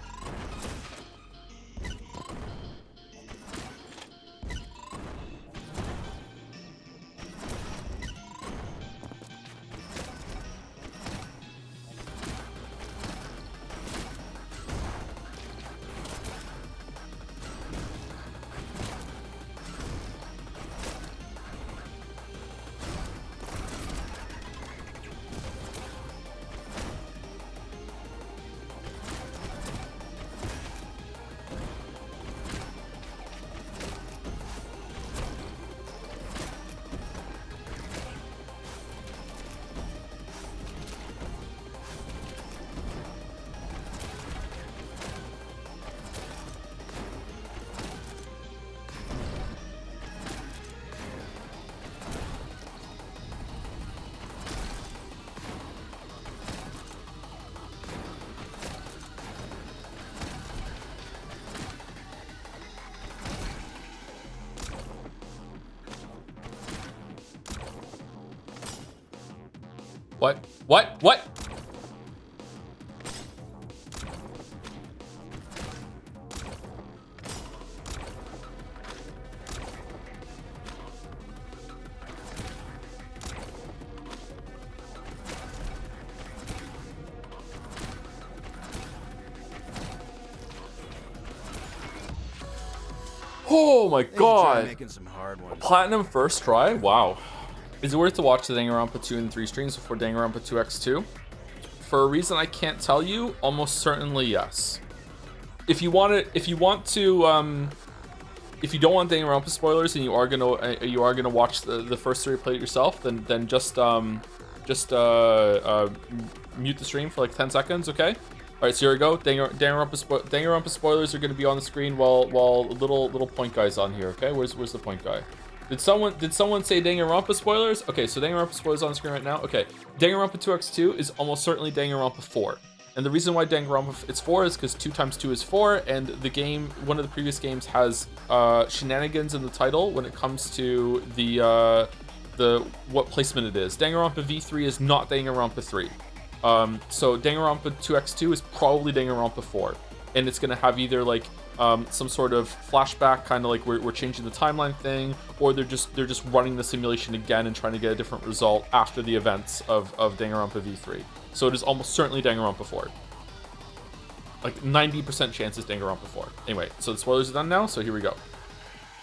What? What? What? Oh my god. Making some hard ones. Platinum first try? Wow. Is it worth to watch the Danganronpa 2 and 3 streams before Danganronpa 2x2? For a reason I can't tell you, almost certainly yes. If you don't want Danganronpa spoilers and you are gonna watch the first 3 play it yourself, then just mute the stream for like 10 seconds, okay? All right, so here we go. Danganronpa spoilers are gonna be on the screen while little point guy's on here, okay? Where's the point guy? Did someone say Danganronpa spoilers? Okay, so Danganronpa spoilers on the screen right now. Okay, Danganronpa 2x2 is almost certainly Danganronpa 4. And the reason why Danganronpa it's 4 is because 2 times 2 is 4, and the game, one of the previous games, has shenanigans in the title when it comes to the what placement it is. Danganronpa V3 is not Danganronpa 3. So Danganronpa 2x2 is probably Danganronpa 4, and it's gonna have either like some sort of flashback, kind of like we're changing the timeline thing, or they're just running the simulation again and trying to get a different result after the events of Danganronpa V3. So it is almost certainly Danganronpa 4. Like 90% chance it's Danganronpa 4. Anyway, so the spoilers are done now, so here we go.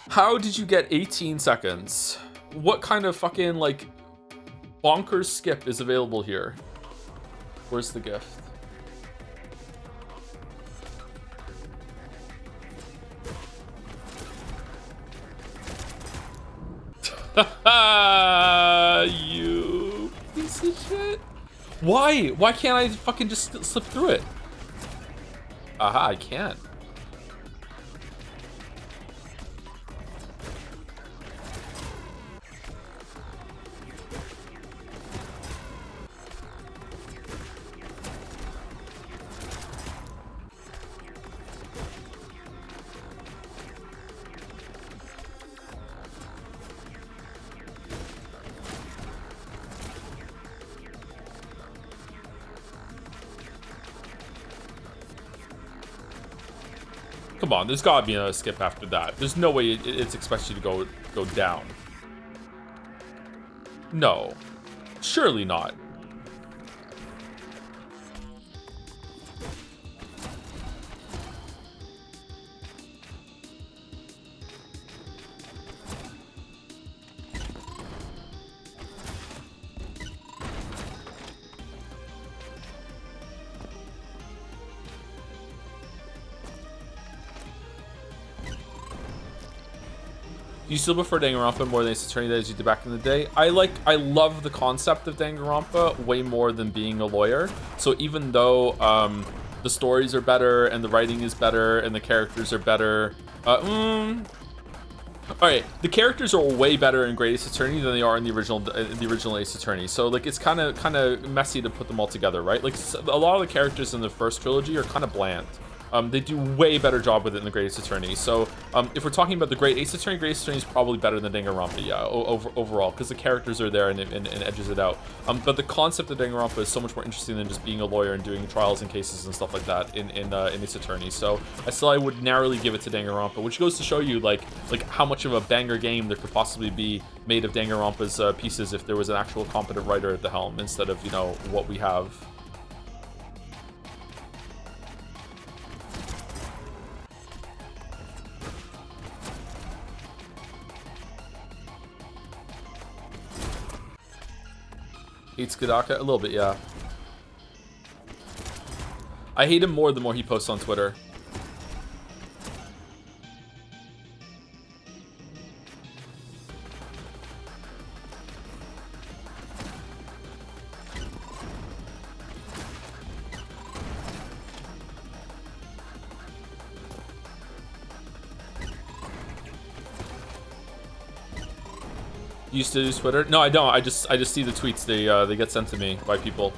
How did you get 18 seconds? What kind of fucking like bonkers skip is available here? Where's the gift? You piece of shit. Why? Why can't I fucking just slip through it? Aha, I can. Come on, there's gotta be another skip after that. There's no way it's expected to go down. No. Surely not. Do you still prefer Danganronpa more than Ace Attorney that as you did back in the day? I love the concept of Danganronpa way more than being a lawyer. So even though the stories are better and the writing is better and the characters are better, all right, the characters are way better in Great Ace Attorney than they are in the original Ace Attorney. So like it's kind of messy to put them all together, right? Like a lot of the characters in the first trilogy are kind of bland. They do way better job with it in the Great Ace Attorney. So if we're talking about the Great Ace Attorney is probably better than Danganronpa, yeah, overall, because the characters are there and it edges it out. But the concept of Danganronpa is so much more interesting than just being a lawyer and doing trials and cases and stuff like that in Ace Attorney. So I would narrowly give it to Danganronpa, which goes to show you like how much of a banger game there could possibly be made of Danganronpa's pieces if there was an actual competent writer at the helm instead of, you know, what we have. Hates Gadaka? A little bit, yeah. I hate him more the more he posts on Twitter. You used to use Twitter? No, I don't. I just see the tweets. They get sent to me by people.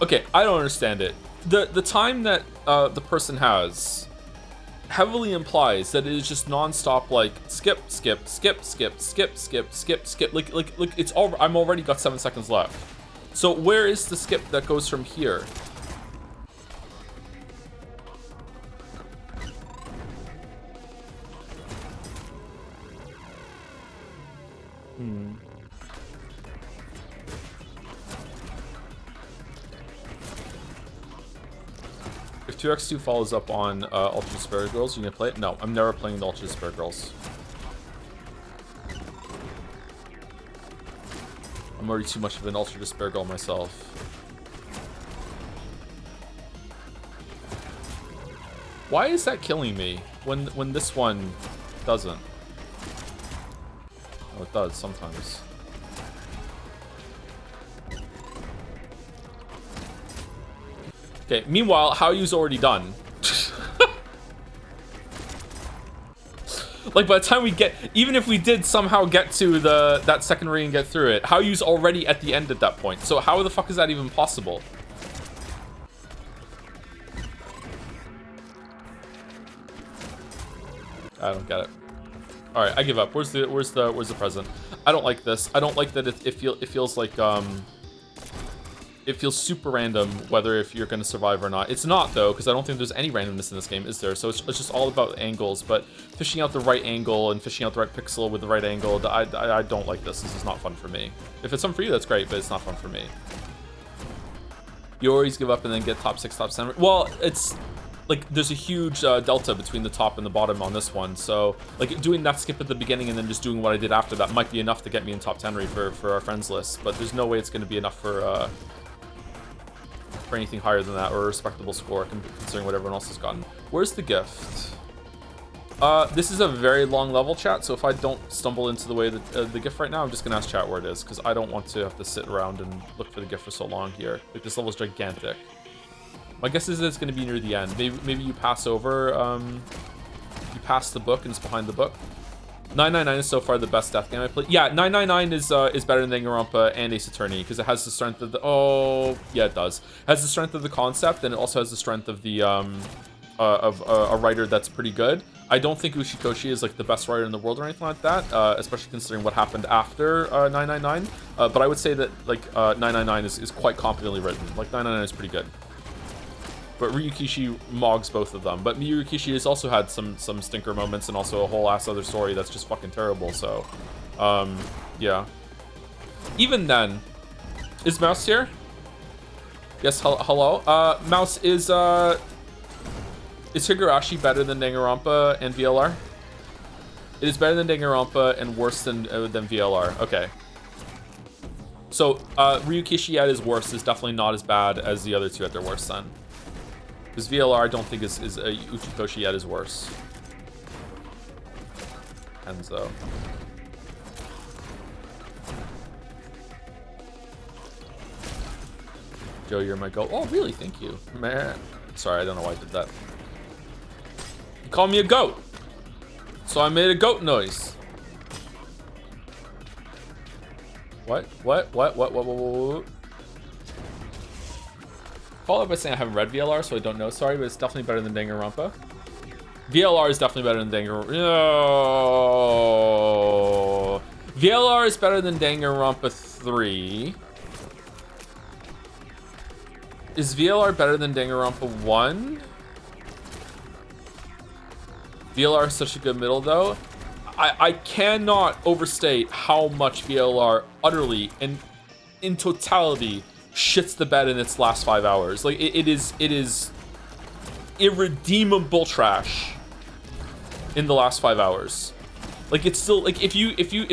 Okay, I don't understand it. The time that the person has heavily implies that it is just non-stop, like skip, skip, skip, skip, skip, skip, skip, skip. Like it's all. I'm already got 7 seconds left. So where is the skip that goes from here? If 2x2 follows up on Ultra Despair Girls, you gonna play it? No, I'm never playing the Ultra Despair Girls. I'm already too much of an Ultra Despair Girl myself. Why is that killing me when this one doesn't? Oh, it does sometimes. Okay, meanwhile, Haoyu's already done. Like, by the time we get... Even if we did somehow get to that second ring and get through it, Haoyu's already at the end at that point. So how the fuck is that even possible? I don't get it. All right, I give up. Where's the present? I don't like this. I don't like that it feels like it feels super random whether if you're going to survive or not. It's not though, because I don't think there's any randomness in this game, is there? So it's just all about angles, but fishing out the right angle and fishing out the right pixel with the right angle, I don't like this. This is not fun for me. If it's fun for you, that's great, but it's not fun for me. You always give up and then get top 6, top 7. Well, it's like there's a huge delta between the top and the bottom on this one, so like doing that skip at the beginning and then just doing what I did after that might be enough to get me in top 10 for our friends list, but there's no way it's going to be enough for anything higher than that, or a respectable score considering what everyone else has gotten. Where's the gift? This is a very long level, chat, so if I don't stumble into the way that the gift right now, I'm just gonna ask chat where it is, because I don't want to have to sit around and look for the gift for so long here. Like, this level is gigantic. My guess is that it's going to be near the end. Maybe you pass over, you pass the book and it's behind the book. 999 is so far the best death game I played. Yeah, 999 is better than Danganronpa and Ace Attorney because it has the strength of the... Oh, yeah, it does. It has the strength of the concept, and it also has the strength of the a writer that's pretty good. I don't think Uchikoshi is like the best writer in the world or anything like that, especially considering what happened after 999. But I would say that like 999 is quite competently written. Like 999 is pretty good. But Ryukishi mogs both of them. But Ryukishi has also had some stinker moments and also a whole ass other story that's just fucking terrible. So, yeah. Even then, is Mouse here? Yes, hello. Mouse, is Higurashi better than Danganronpa and VLR? It is better than Danganronpa and worse than VLR. Okay. So Ryukishi at his worst is definitely not as bad as the other two at their worst then. Because VLR I don't think is Uchikoshi at his worst. Enzo. Joe, you're my goat. Oh, really? Thank you. Man. Sorry, I don't know why I did that. You called me a goat. So I made a goat noise. What? Follow up by saying I haven't read VLR, so I don't know. Sorry, but it's definitely better than Danganronpa. VLR is definitely better than Danganronpa. No. VLR is better than Danganronpa 3. Is VLR better than Danganronpa 1? VLR is such a good middle, though. I cannot overstate how much VLR utterly and in totality shits the bed in its last 5 hours. Like it is irredeemable trash in the last 5 hours. Like it's still like if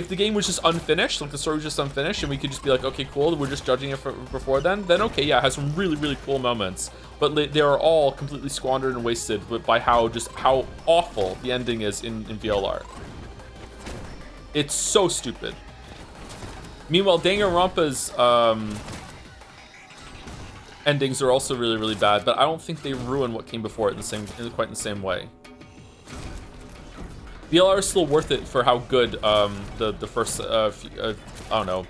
the game was just unfinished, like the story was just unfinished, and we could just be like, okay, cool, we're just judging it before then okay, yeah, it has some really cool moments, but they are all completely squandered and wasted by how awful the ending is in VLR. It's so stupid. Meanwhile, Danganronpa's endings are also really bad, but I don't think they ruin what came before it quite in the same way. VLR is still worth it for how good the first I don't know,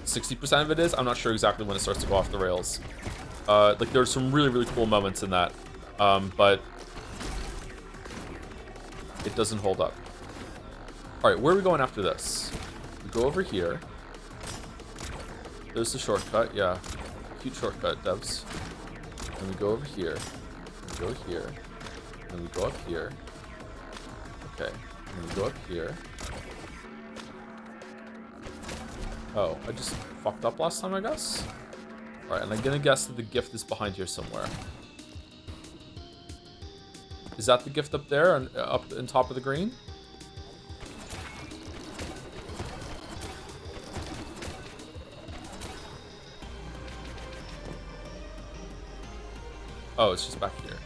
60% of it is. I'm not sure exactly when it starts to go off the rails. Like there's some really cool moments in that, but it doesn't hold up. All right, where are we going after this? We go over here. There's the shortcut, yeah, cute shortcut, devs. And we go over here. We go here. And we go up here. Okay. And we go up here. Oh, I just fucked up last time, I guess? Alright, and I'm gonna guess that the gift is behind here somewhere. Is that the gift up there, up on top of the green? Oh, it's just back here.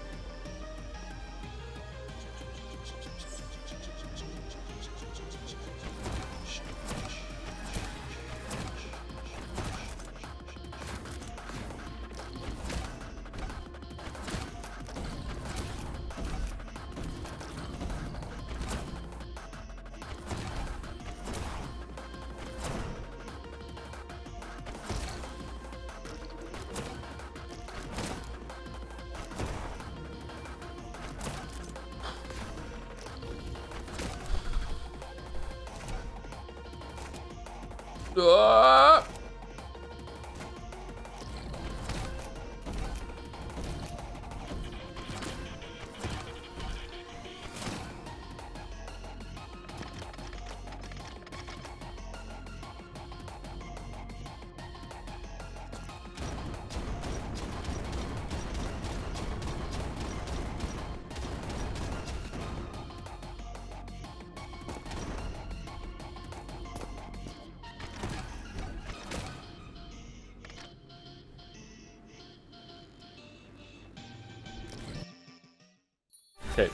Okay.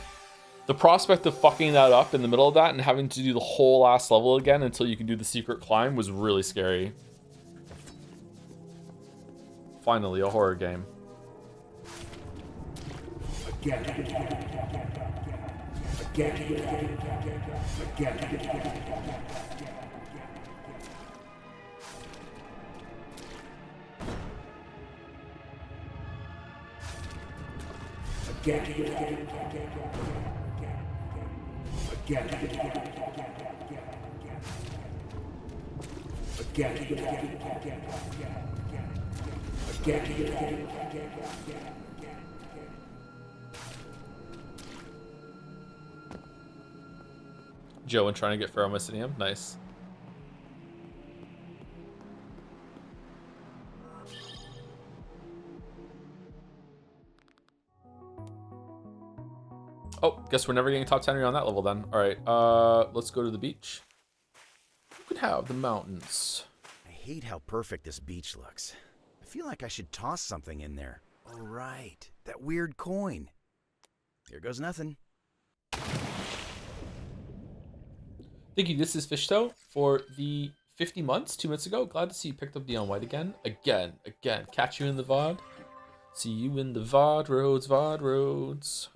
The prospect of fucking that up in the middle of that and having to do the whole last level again until you can do the secret climb was really scary. Finally, a horror game. Joe and trying to get ferromycinium. Nice. Oh, guess we're never getting top 10 on that level then. All right, let's go to the beach. You could have the mountains. I hate how perfect this beach looks. I feel like I should toss something in there. Oh, right. That weird coin. Here goes nothing. Thank you, this is Fishtoe, for the 50 months, 2 minutes ago. Glad to see you picked up Neon White again. Again. Catch you in the VOD. See you in the VOD roads.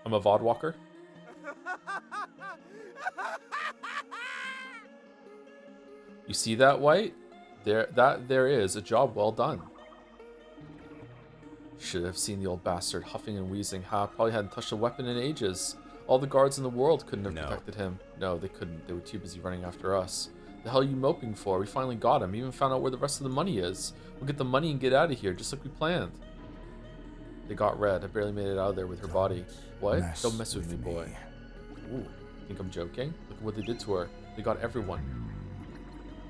I'm a VOD walker. You see that, White? There is a job well done. Should have seen the old bastard huffing and wheezing. Probably hadn't touched a weapon in ages. All the guards in the world couldn't have protected him. No, they couldn't. They were too busy running after us. The hell are you moping for? We finally got him. Even found out where the rest of the money is. We'll get the money and get out of here, just like we planned. They got Red. I barely made it out of there with her body. What? Don't mess with me, boy. Ooh, think I'm joking? Look at what they did to her. They got everyone.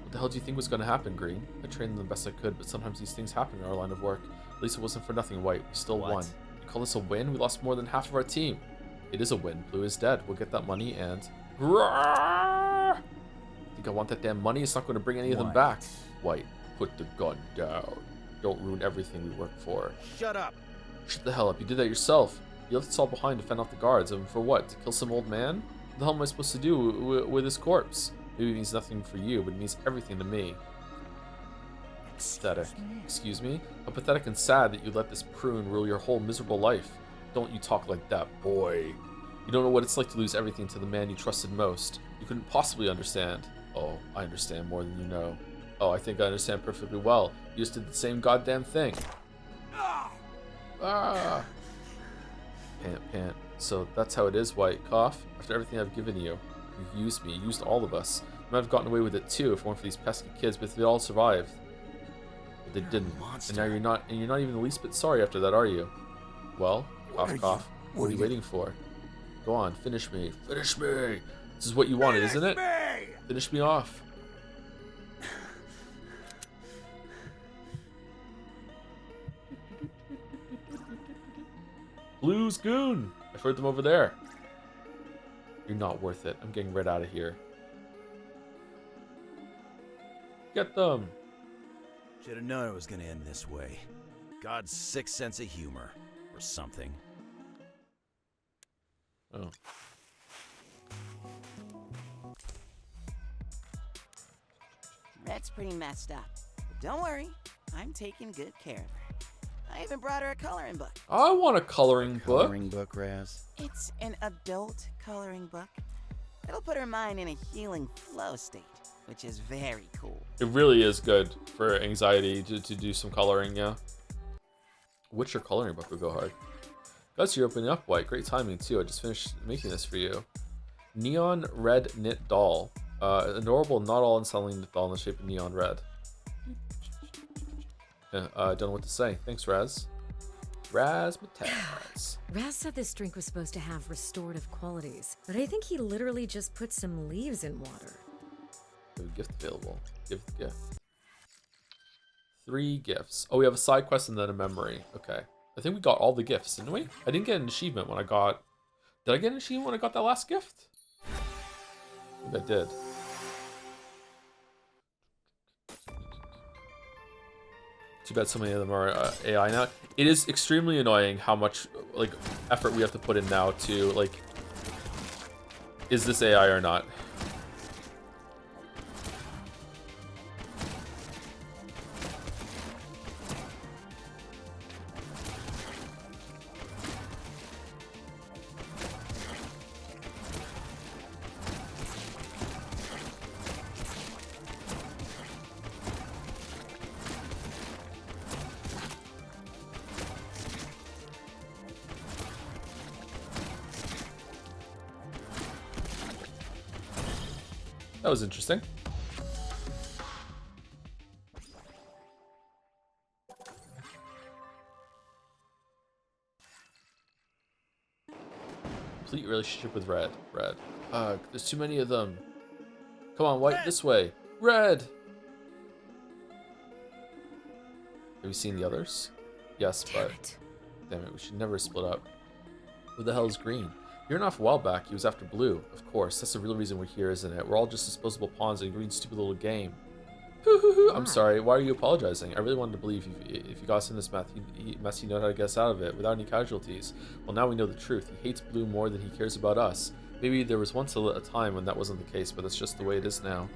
What the hell do you think was going to happen, Green? I trained them the best I could, but sometimes these things happen in our line of work. At least it wasn't for nothing, White. We still won. You call this a win? We lost more than half of our team. It is a win. Blue is dead. We'll get that money and... Roar! Think I want that damn money? It's not going to bring any of them back. White, put the gun down. Don't ruin everything we work for. Shut up. Shut the hell up. You did that yourself. You left us all behind to fend off the guards. And for what? To kill some old man? What the hell am I supposed to do with his corpse? Maybe it means nothing for you, but it means everything to me. Pathetic. Excuse me? How pathetic and sad that you let this prune rule your whole miserable life. Don't you talk like that, boy. You don't know what it's like to lose everything to the man you trusted most. You couldn't possibly understand. Oh, I understand more than you know. Oh, I think I understand perfectly well. You just did the same goddamn thing. Ah! Pant. So that's how it is, White. Cough. After everything I've given you, you've used me. You used all of us. You might have gotten away with it too if it weren't for these pesky kids, but they all survived. But they didn't. And now you're not even the least bit sorry after that, are you? Well, cough. What are you waiting for? Go on, finish me. Finish me! This is what you wanted, isn't it? Finish me off. Blue's goon! I've heard them over there. You're not worth it. I'm getting right out of here. Get them! Should have known it was gonna end this way. God's sick sense of humor. Or something. Oh. Red's pretty messed up. But don't worry, I'm taking good care of her. I even brought her a coloring book. I want a coloring book. Coloring book, Raz? It's an adult coloring book. It'll put her mind in a healing flow state, which is very cool. It really is good for anxiety to do some coloring, yeah. Witcher coloring book would go hard. Guys, you're opening up, White. Great timing, too. I just finished making this for you. Neon red knit doll. Adorable, not all unsettling knit doll in the shape of neon red. I don't know what to say. Thanks, Raz. Razzmatazz. Raz said this drink was supposed to have restorative qualities, but I think he literally just put some leaves in water. We have a gift available. Give the gift. 3 gifts. Oh, we have a side quest and then a memory. Okay. I think we got all the gifts, didn't we? I didn't get an achievement when I got... Did I get an achievement when I got that last gift? I think I did. Too bad so many of them are AI now. It is extremely annoying how much like effort we have to put in now to like, is this AI or not? That was interesting. Complete relationship with Red. Red. There's too many of them. Come on, White, this way. Red! Have you seen the others? Yes, but... Damn it, we should never split up. Who the hell is Green? You're enough a while back, he was after Blue. Of course, that's the real reason we're here, isn't it? We're all just disposable pawns in Green's stupid little game. I'm sorry, why are you apologizing? I really wanted to believe if you got us in this mess, you know how to get us out of it without any casualties. Well, now we know the truth. He hates Blue more than he cares about us. Maybe there was once a time when that wasn't the case, but that's just the way it is now.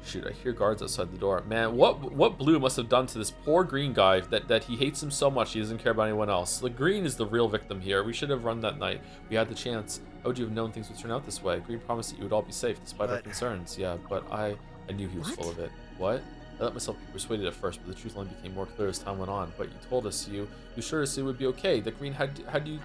Shoot, I hear guards outside the door. Man, what Blue must have done to this poor Green guy that he hates him so much he doesn't care about anyone else. Like, Green is the real victim here. We should have run that night. We had the chance. How would you have known things would turn out this way? Green promised that you would all be safe despite our concerns. Yeah, but I knew he was full of it. What? I let myself be persuaded at first, but the truth only became more clear as time went on. But you told us you assured us it would be okay. That Green had you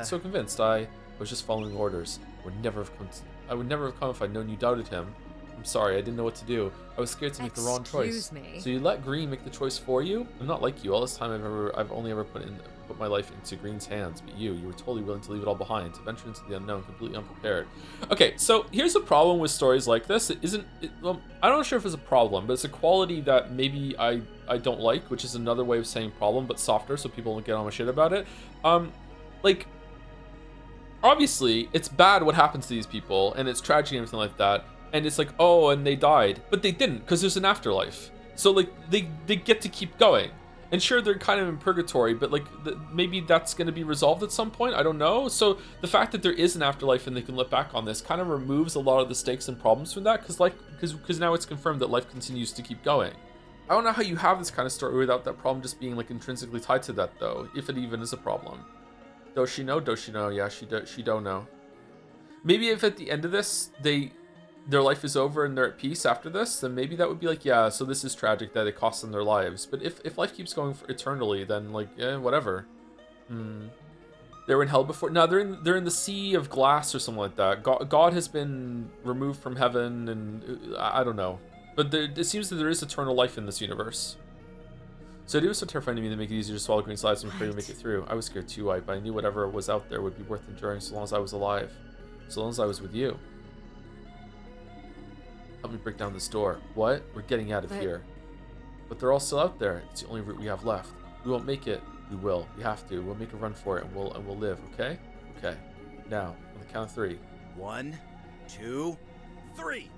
so convinced. I was just following orders. I would never have come if I'd known you doubted him. I'm sorry, I didn't know what to do. I was scared to make the wrong choice. So you let Green make the choice for you? I'm not like you. All this time I've only ever put my life into Green's hands. But you were totally willing to leave it all behind, to venture into the unknown, completely unprepared. Okay, so here's a problem with stories like this. I'm not sure if it's a problem, but it's a quality that maybe I don't like, which is another way of saying problem, but softer, so people don't get on my shit about it. Like, obviously, it's bad what happens to these people, and it's tragic and everything like that. And it's like, oh, and they died. But they didn't, because there's an afterlife. So, like, they get to keep going. And sure, they're kind of in purgatory, but, like, maybe that's going to be resolved at some point. I don't know. So, the fact that there is an afterlife and they can look back on this kind of removes a lot of the stakes and problems from that, because now it's confirmed that life continues to keep going. I don't know how you have this kind of story without that problem just being, like, intrinsically tied to that, though, if it even is a problem. Does she know? Yeah, she don't know. Maybe if at the end of this, their life is over and they're at peace after this, then maybe that would be like, yeah, so this is tragic that it costs them their lives. But if life keeps going for eternally, then like, yeah, whatever. They were in hell before. No, they're in the sea of glass or something like that. God has been removed from heaven, and I don't know. But it seems that there is eternal life in this universe. So it was so terrifying to me to make it easier to swallow Green slides and pray to make it through. I was scared too, but I knew whatever was out there would be worth enduring so long as I was alive. So long as I was with you. Help me break down this door. What? We're getting out of here. But they're all still out there. It's the only route we have left. We won't make it. We will. We have to. We'll make a run for it, and we'll live. Okay? Okay. Now, on the count of 3. 1, 2, 3.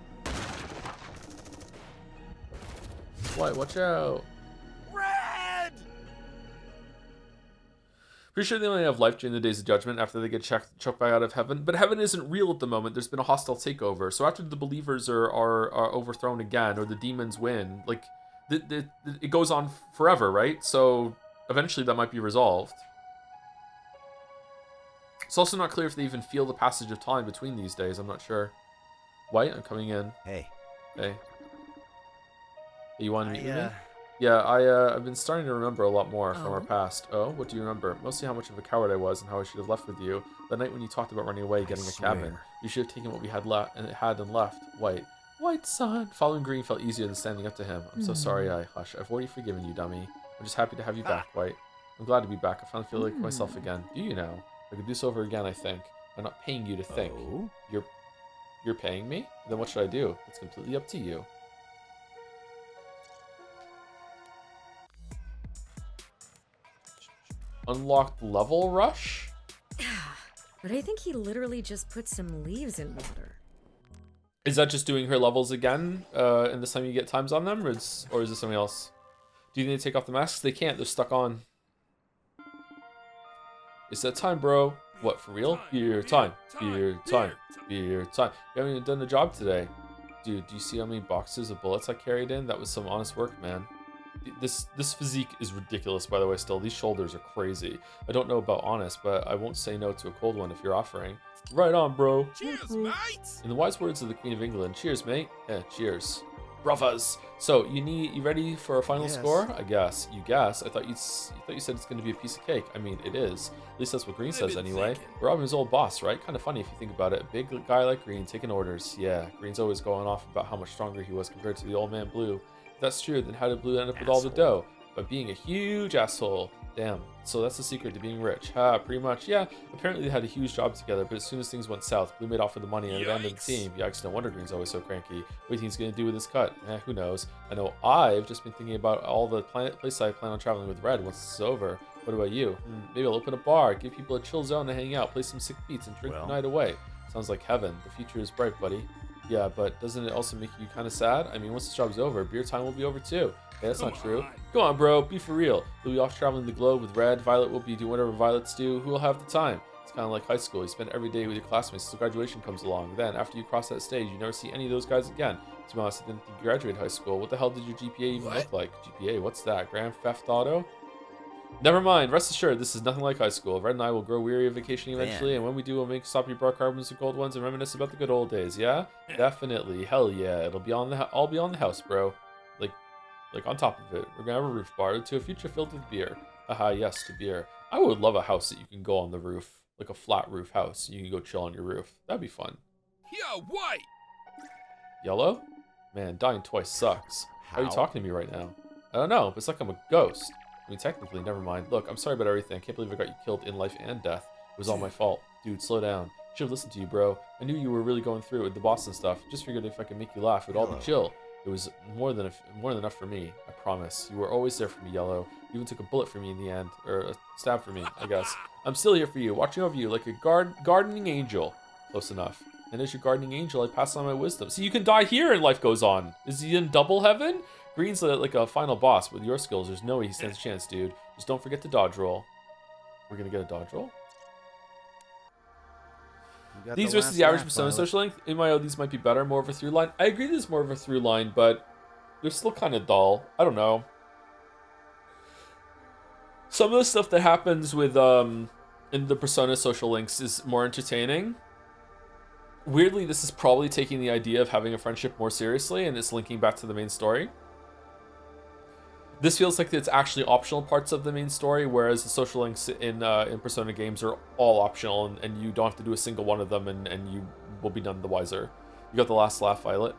What? Watch out. Red! Pretty sure they only have life during the days of judgment after they get chucked back out of heaven. But heaven isn't real at the moment. There's been a hostile takeover. So after the believers are overthrown again, or the demons win, like it goes on forever, right? So eventually that might be resolved. It's also not clear if they even feel the passage of time between these days. I'm not sure. White, I'm coming in. Hey. Hey. You want to meet with me? Yeah, I've been starting to remember a lot more from our past. Oh, what do you remember? Mostly how much of a coward I was and how I should have left with you. The night when you talked about running away, getting a cabin. You should have taken what we had and left. White. White, son. Following Green felt easier than standing up to him. I'm so sorry, Hush. I've already forgiven you, dummy. I'm just happy to have you back, White. I'm glad to be back. I finally feel like myself again. Do you now? I could do this over again, I think. I'm not paying you to think. Oh? You're paying me? Then what should I do? It's completely up to you. Unlocked level rush? But I think he literally just put some leaves in water. Is that just doing her levels again? And this time you get times on them? Or is this something else? Do you think they take off the masks? They can't. They're stuck on. It's that time, bro. What, for real? Beer time. Beer time. Beer time. You haven't even done the job today. Dude, do you see how many boxes of bullets I carried in? That was some honest work, man. This physique is ridiculous, by the way, still. These shoulders are crazy. I don't know about honest, but I won't say no to a cold one if you're offering. Right on, bro. Cheers, mate! In the wise words of the Queen of England, cheers, mate. Yeah, cheers. Brothers. So you ready for a final Yes. score? I guess. You guess. I thought you said it's going to be a piece of cake. I mean, it is. At least that's what Green says been anyway. thinking. We're robbing his old boss, right? Kind of funny if you think about it. A big guy like Green taking orders. Yeah, Green's always going off about how much stronger he was compared to the old man Blue. If that's true, then how did Blue end up with all the dough? By being a huge asshole. Damn. So that's the secret to being rich. Ha, pretty much. Yeah, apparently they had a huge job together, but as soon as things went south, Blue made off with the money and abandoned the team. Yikes, no wonder Green's always so cranky. What do you think he's going to do with his cut? Who knows? I know I've just been thinking about all the places I plan on traveling with Red once this is over. What about you? Maybe I'll open a bar, give people a chill zone to hang out, play some sick beats, and drink the night away. Sounds like heaven. The future is bright, buddy. Yeah, but doesn't it also make you kind of sad? I mean, once this job's over, beer time will be over too. Hey, that's not true. Go on, bro. Be for real. You'll be off traveling the globe with Red. Violet will be doing whatever Violets do. Who will have the time? It's kind of like high school. You spend every day with your classmates until graduation comes along. Then, after you cross that stage, you never see any of those guys again. To be honest, I didn't think you graduated high school. What the hell did your GPA even look like? GPA? What's that? Grand Theft Auto? Never mind. Rest assured, this is nothing like high school. Red and I will grow weary of vacationing eventually, and when we do, we'll make sloppy bar carbons and gold ones and reminisce about the good old days. Yeah? Definitely. Hell yeah. It'll be on the. I'll be on the house, bro. Like on top of it, we're gonna have a roof bar to a future filled with beer. Haha, yes, to beer. I would love a house that you can go on the roof, like a flat roof house. You can go chill on your roof. That'd be fun. Yo, White! Yellow? Man, dying twice sucks. How are you How? talking to me right now? I don't know, but it's like I'm a ghost. I mean, technically, never mind. Look, I'm sorry about everything. I can't believe I got you killed in life and death. It was all my fault. Dude, slow down. Should have listened to you, bro. I knew you were really going through it with the boss and stuff. Just figured if I could make you laugh, it would all be chill. It was more than enough for me, I promise. You were always there for me, Yellow. You even took a bullet for me in the end, or a stab for me, I guess. I'm still here for you, watching over you like a gardening angel. Close enough. And as your gardening angel, I pass on my wisdom. So you can die here and life goes on. Is he in double heaven? Green's like a final boss. With your skills, there's no way he stands a chance, dude. Just don't forget to dodge roll. We're gonna get a dodge roll? These versus the average Persona social length. In my these might be better, more of a through line. I agree this is more of a through line, but they're still kind of dull. I don't know. Some of the stuff that happens with in the Persona social links is more entertaining. Weirdly, this is probably taking the idea of having a friendship more seriously, and it's linking back to the main story. This feels like it's actually optional parts of the main story, whereas the social links in Persona games are all optional, and you don't have to do a single one of them, and you will be none the wiser. You got the last laugh, Violet.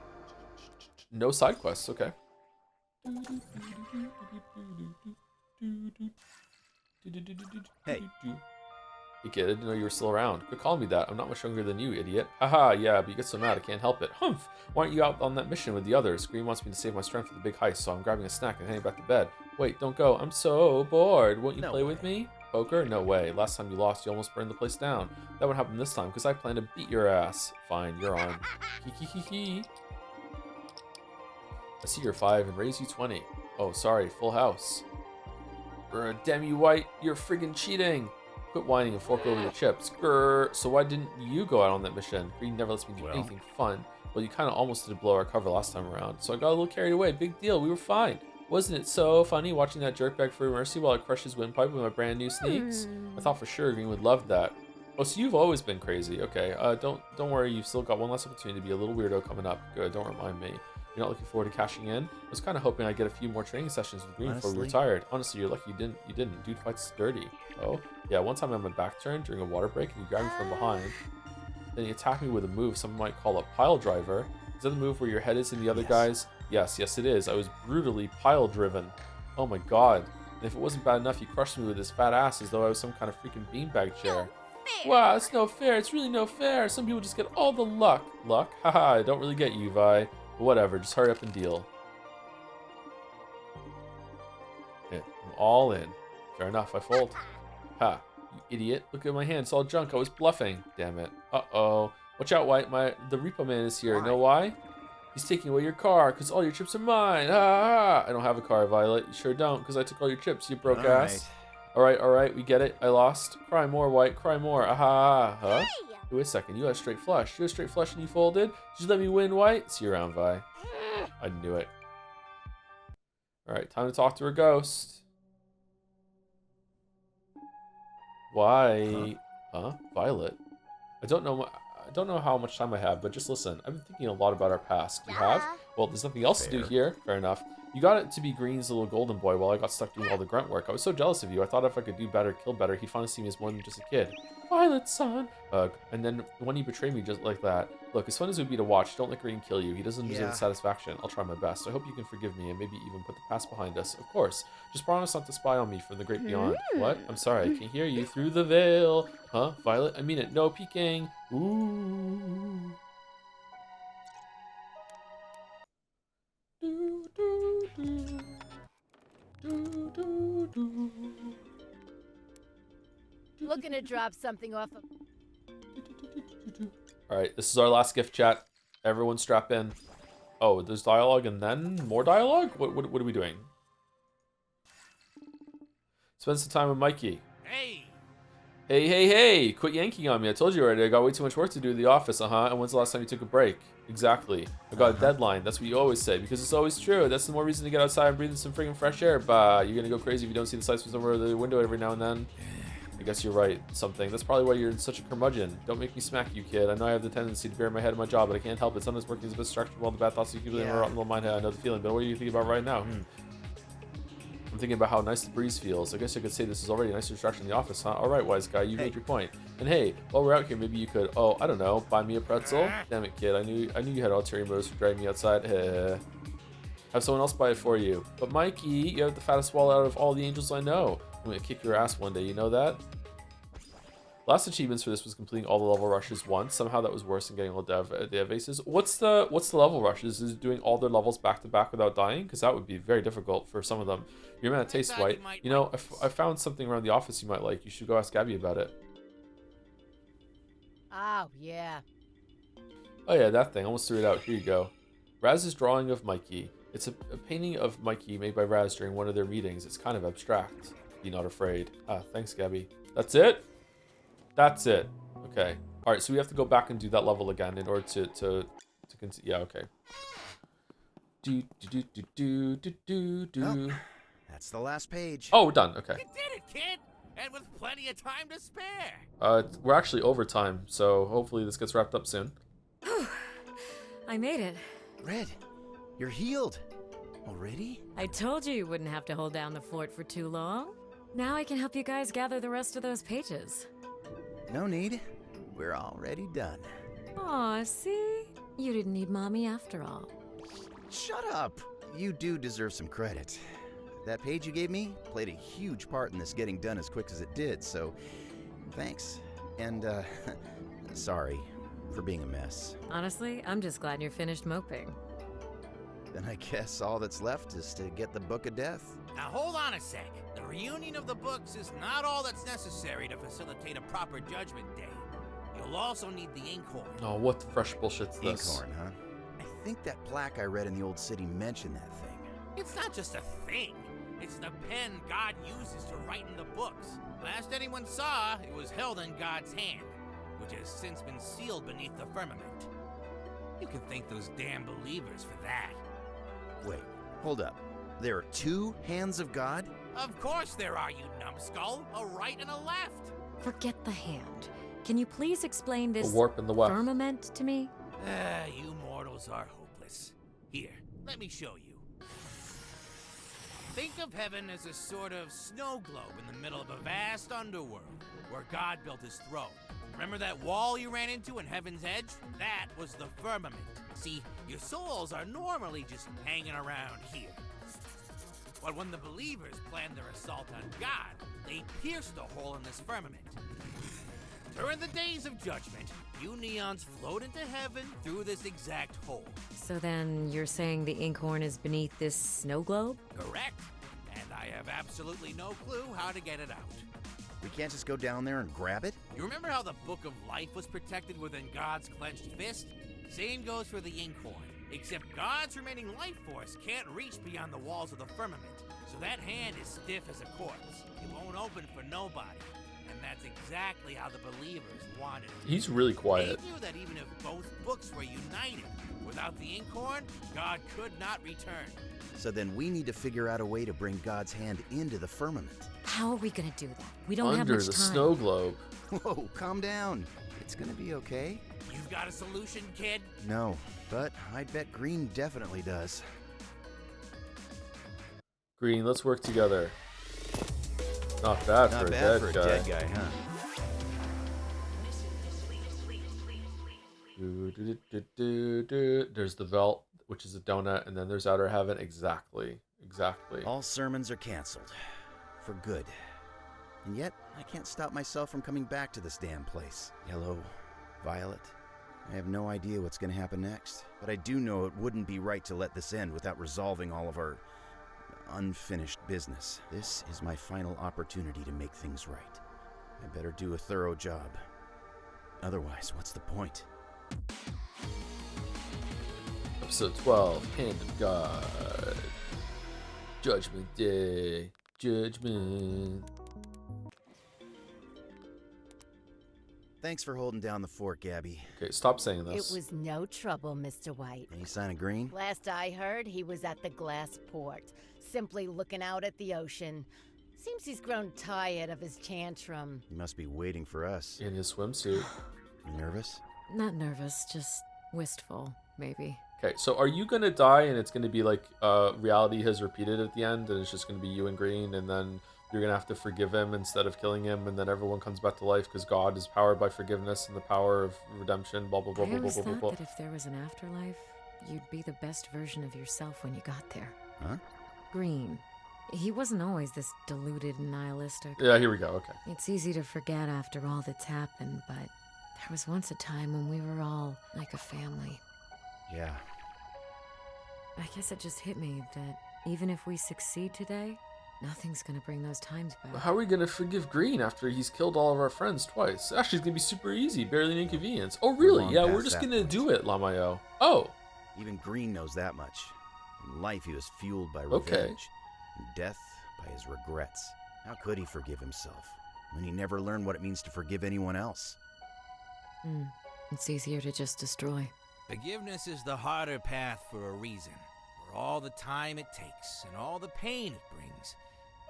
No side quests, okay. Hey. Hey kid, I didn't know you were still around. Quit calling me that. I'm not much younger than you, idiot. Haha, yeah, but you get so mad I can't help it. Humph! Why aren't you out on that mission with the others? Green wants me to save my strength for the big heist, so I'm grabbing a snack and heading back to bed. Wait, don't go. I'm so bored. Won't you play with me? Poker? No way. Last time you lost, you almost burned the place down. That won't happen this time, because I plan to beat your ass. Fine, you're on. Hee. I see you're 5 and raise you 20. Oh, sorry, full house. Damn you, White. You're friggin' cheating. Quit whining and fork over the chips. Grrr. So why didn't you go out on that mission? Green never lets me do anything fun. Well, you kind of almost did blow our cover last time around, so I got a little carried away. Big deal. We were fine. Wasn't it so funny watching that jerk beg for mercy while I crushed his windpipe with my brand new sneaks? I thought for sure Green would love that. Oh, so you've always been crazy. Okay. Don't worry. You've still got one last opportunity to be a little weirdo coming up. Good. Don't remind me. You're not looking forward to cashing in? I was kind of hoping I'd get a few more training sessions with Green before we retired. Honestly, you're lucky you didn't. Dude fights dirty. Oh? Yeah, one time I had my back turned during a water break and he grabbed me from behind. Then he attacked me with a move some might call a pile driver. Is that the move where your head is in the other guy's? Yes, it is. I was brutally pile driven. Oh my god. And if it wasn't bad enough, he crushed me with his fat ass as though I was some kind of freaking beanbag chair. Wow, it's no fair. It's really no fair. Some people just get all the luck. Luck? Haha, I don't really get you, Vi. But whatever, just hurry up and deal. Okay, I'm all in. Fair enough, I fold. Ha, you idiot. Look at my hand, it's all junk. I was bluffing. Damn it. Uh-oh. Watch out, White. The repo man is here. Know why? He's taking away your car, because all your chips are mine. Ha ha! I don't have a car, Violet. You sure don't, because I took all your chips, you broke ass. Alright, we get it. I lost. Cry more, White. Cry more. Aha! Huh? Wait a second. You had a straight flush. You had a straight flush and you folded? Did you let me win, White? See you around, Vi. I knew it. Alright, time to talk to her ghost. Why? Huh? Violet? I don't know. I don't know how much time I have, but just listen. I've been thinking a lot about our past. You have? Well, there's nothing else to do here. Fair enough. You got it to be Green's little golden boy while I got stuck doing all the grunt work. I was so jealous of you. I thought if I could do better, kill better, he'd finally see me as more than just a kid. Violet, son. And then when you betray me just like that. Look, as fun as it would be to watch, don't let Green kill you. He doesn't deserve the satisfaction. I'll try my best. I hope you can forgive me and maybe even put the past behind us. Of course. Just promise not to spy on me from the great beyond. What? I'm sorry. I can't hear you through the veil. Huh? Violet? I mean it. No peeking. Ooh. Do, do, do. Do, do, do. Looking to drop something off of... Alright, this is our last gift chat. Everyone strap in. Oh, there's dialogue and then more dialogue? What are we doing? Spend some time with Mikey. Hey! Hey! Quit yanking on me. I told you already. I got way too much work to do in the office, And when's the last time you took a break? Exactly. I got a deadline. That's what you always say, because it's always true. That's the more reason to get outside and breathe in some friggin' fresh air. Bah, you're gonna go crazy if you don't see the sights from somewhere the window every now and then. I guess you're right. Something. That's probably why you're such a curmudgeon. Don't make me smack you, kid. I know I have the tendency to bury my head in my job, but I can't help it. Sometimes working is a bit structured while the bad thoughts keep in my rotten little mind. I know the feeling, but what are you thinking about right now? I'm thinking about how nice the breeze feels. I guess I could say this is already a nice distraction in the office, huh? Alright, wise guy, you made your point. And hey, while we're out here, maybe you could, I don't know, buy me a pretzel? Damn it, kid. I knew you had ulterior motives for dragging me outside. Have someone else buy it for you. But Mikey, you have the fattest wallet out of all the angels I know. I'm gonna kick your ass one day, you know that? Last achievements for this was completing all the level rushes once. Somehow that was worse than getting all the dev aces. What's the level rushes? Is it doing all their levels back to back without dying? Because that would be very difficult for some of them. You're a man of taste, White. You know, I found something around the office you might like. You should go ask Gabby about it. Oh, yeah. Oh yeah, that thing. I almost threw it out. Here you go. Raz's drawing of Mikey. It's a painting of Mikey made by Raz during one of their meetings. It's kind of abstract. Be not afraid. Thanks, Gabby. That's it? That's it. Okay. All right, so we have to go back and do that level again in order to continue. Yeah, okay. Oh, that's the last page. Oh, we're done. Okay. You did it, kid! And with plenty of time to spare! We're actually over time, so hopefully this gets wrapped up soon. I made it. Red, you're healed. Already? I told you wouldn't have to hold down the fort for too long. Now I can help you guys gather the rest of those pages. No need. We're already done. Aw, see? You didn't need Mommy after all. Shut up! You do deserve some credit. That page you gave me played a huge part in this getting done as quick as it did, so thanks. And, sorry for being a mess. Honestly, I'm just glad you're finished moping. Then I guess all that's left is to get the Book of Death. Now hold on a sec. The reunion of the books is not all that's necessary to facilitate a proper Judgment Day. You'll also need the inkhorn. Oh, what fresh bullshit's this? Inkhorn, huh? I think that plaque I read in the old city mentioned that thing. It's not just a thing. It's the pen God uses to write in the books. Last anyone saw, it was held in God's hand, which has since been sealed beneath the firmament. You can thank those damn believers for that. Wait, hold up. There are two hands of God? Of course there are, you numbskull. A right and a left. Forget the hand. Can you please explain this The warp and the weft. firmament to me? You mortals are hopeless. Here, let me show you. Think of heaven as a sort of snow globe in the middle of a vast underworld, where God built his throne. Remember that wall you ran into in Heaven's Edge? That was the firmament. See, your souls are normally just hanging around here. But when the believers planned their assault on God, they pierced a hole in this firmament. During the days of judgment, you neons float into heaven through this exact hole. So then you're saying the inkhorn is beneath this snow globe? Correct. And I have absolutely no clue how to get it out. We can't just go down there and grab it? You remember how the Book of Life was protected within God's clenched fist? Same goes for the inkhorn. Except God's remaining life force can't reach beyond the walls of the firmament, so that hand is stiff as a corpse. It won't open for nobody. And that's exactly how the believers wanted it. He's really quiet. They knew that even if both books were united, without the inkhorn, God could not return. So then we need to figure out a way to bring God's hand into the firmament. How are we gonna do that? We don't have Under much the time. snow globe. Whoa, calm down. It's gonna be okay. You've got a solution, kid? No, but I'd bet Green definitely does. Green, let's work together. Not bad Not for bad a for a dead dead guy. guy, huh? There's the Velt, which is a donut, and then there's Outer Heaven. Exactly. All sermons are canceled. For good. And yet, I can't stop myself from coming back to this damn place. Yellow, Violet. I have no idea what's going to happen next. But I do know it wouldn't be right to let this end without resolving all of our unfinished business. This is my final opportunity to make things right. I better do a thorough job. Otherwise, what's the point? Episode 12, Hand of God. Judgment Day. Judgment. Thanks for holding down the fort, Gabby. Okay, stop saying this. It was no trouble, Mr. White. Any sign of Green? Last I heard, he was at the glass port, simply looking out at the ocean. Seems he's grown tired of his tantrum. He must be waiting for us. In his swimsuit. You nervous? Not nervous, just wistful, maybe. Okay, so are you gonna die and it's gonna be like reality has repeated at the end and it's just gonna be you and Green and then you're gonna have to forgive him instead of killing him and then everyone comes back to life because God is powered by forgiveness and the power of redemption, blah blah blah I blah always blah blah thought blah. that if there was an afterlife, you'd be the best version of yourself when you got there. Huh? Green. He wasn't always this deluded and nihilistic. Yeah, here we go, okay. It's easy to forget after all that's happened, but there was once a time when we were all like a family. Yeah. I guess it just hit me that even if we succeed today, nothing's gonna bring those times back. How are we gonna forgive Green after he's killed all of our friends twice? Actually, it's gonna be super easy, barely an inconvenience. Oh, really? long Yeah, we're past just that gonna point. do it, Lamayo. Oh, Even Green knows that much. In life, he was fueled by Okay. revenge. In death, by his regrets. How could he forgive himself when he never learned what it means to forgive anyone else? It's easier to just destroy. Forgiveness is the harder path for a reason. For all the time it takes and all the pain it brings,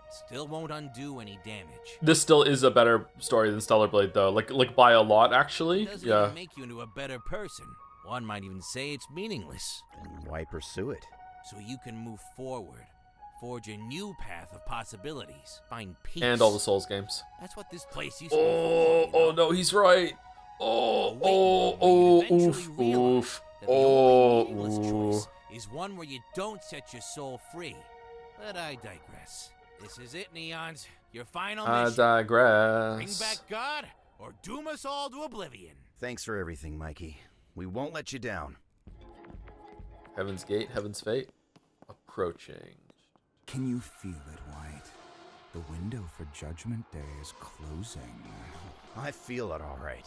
it still won't undo any damage. this still is a better story than Stellar Blade, though. Like by a lot, actually. It doesn't Yeah. even make you into a better person. One might even say it's meaningless. Then why pursue it? So you can move forward, forge a new path of possibilities, find peace. And all the Souls games. That's what this place used to be for, you Oh know? no, he's right. Oh, Wait, oh, where you oh, eventually oof, realize oof. that the Oh, only meaningless ooh. choice is one where you don't set your soul free. But I digress. This is it, Neons. Your final I mission. Bring digress. back God or doom us all to oblivion. Thanks for everything, Mikey. We won't let you down. Heaven's Gate, Heaven's Fate, approaching. Can you feel it, White? The window for Judgment Day is closing. I feel it all right.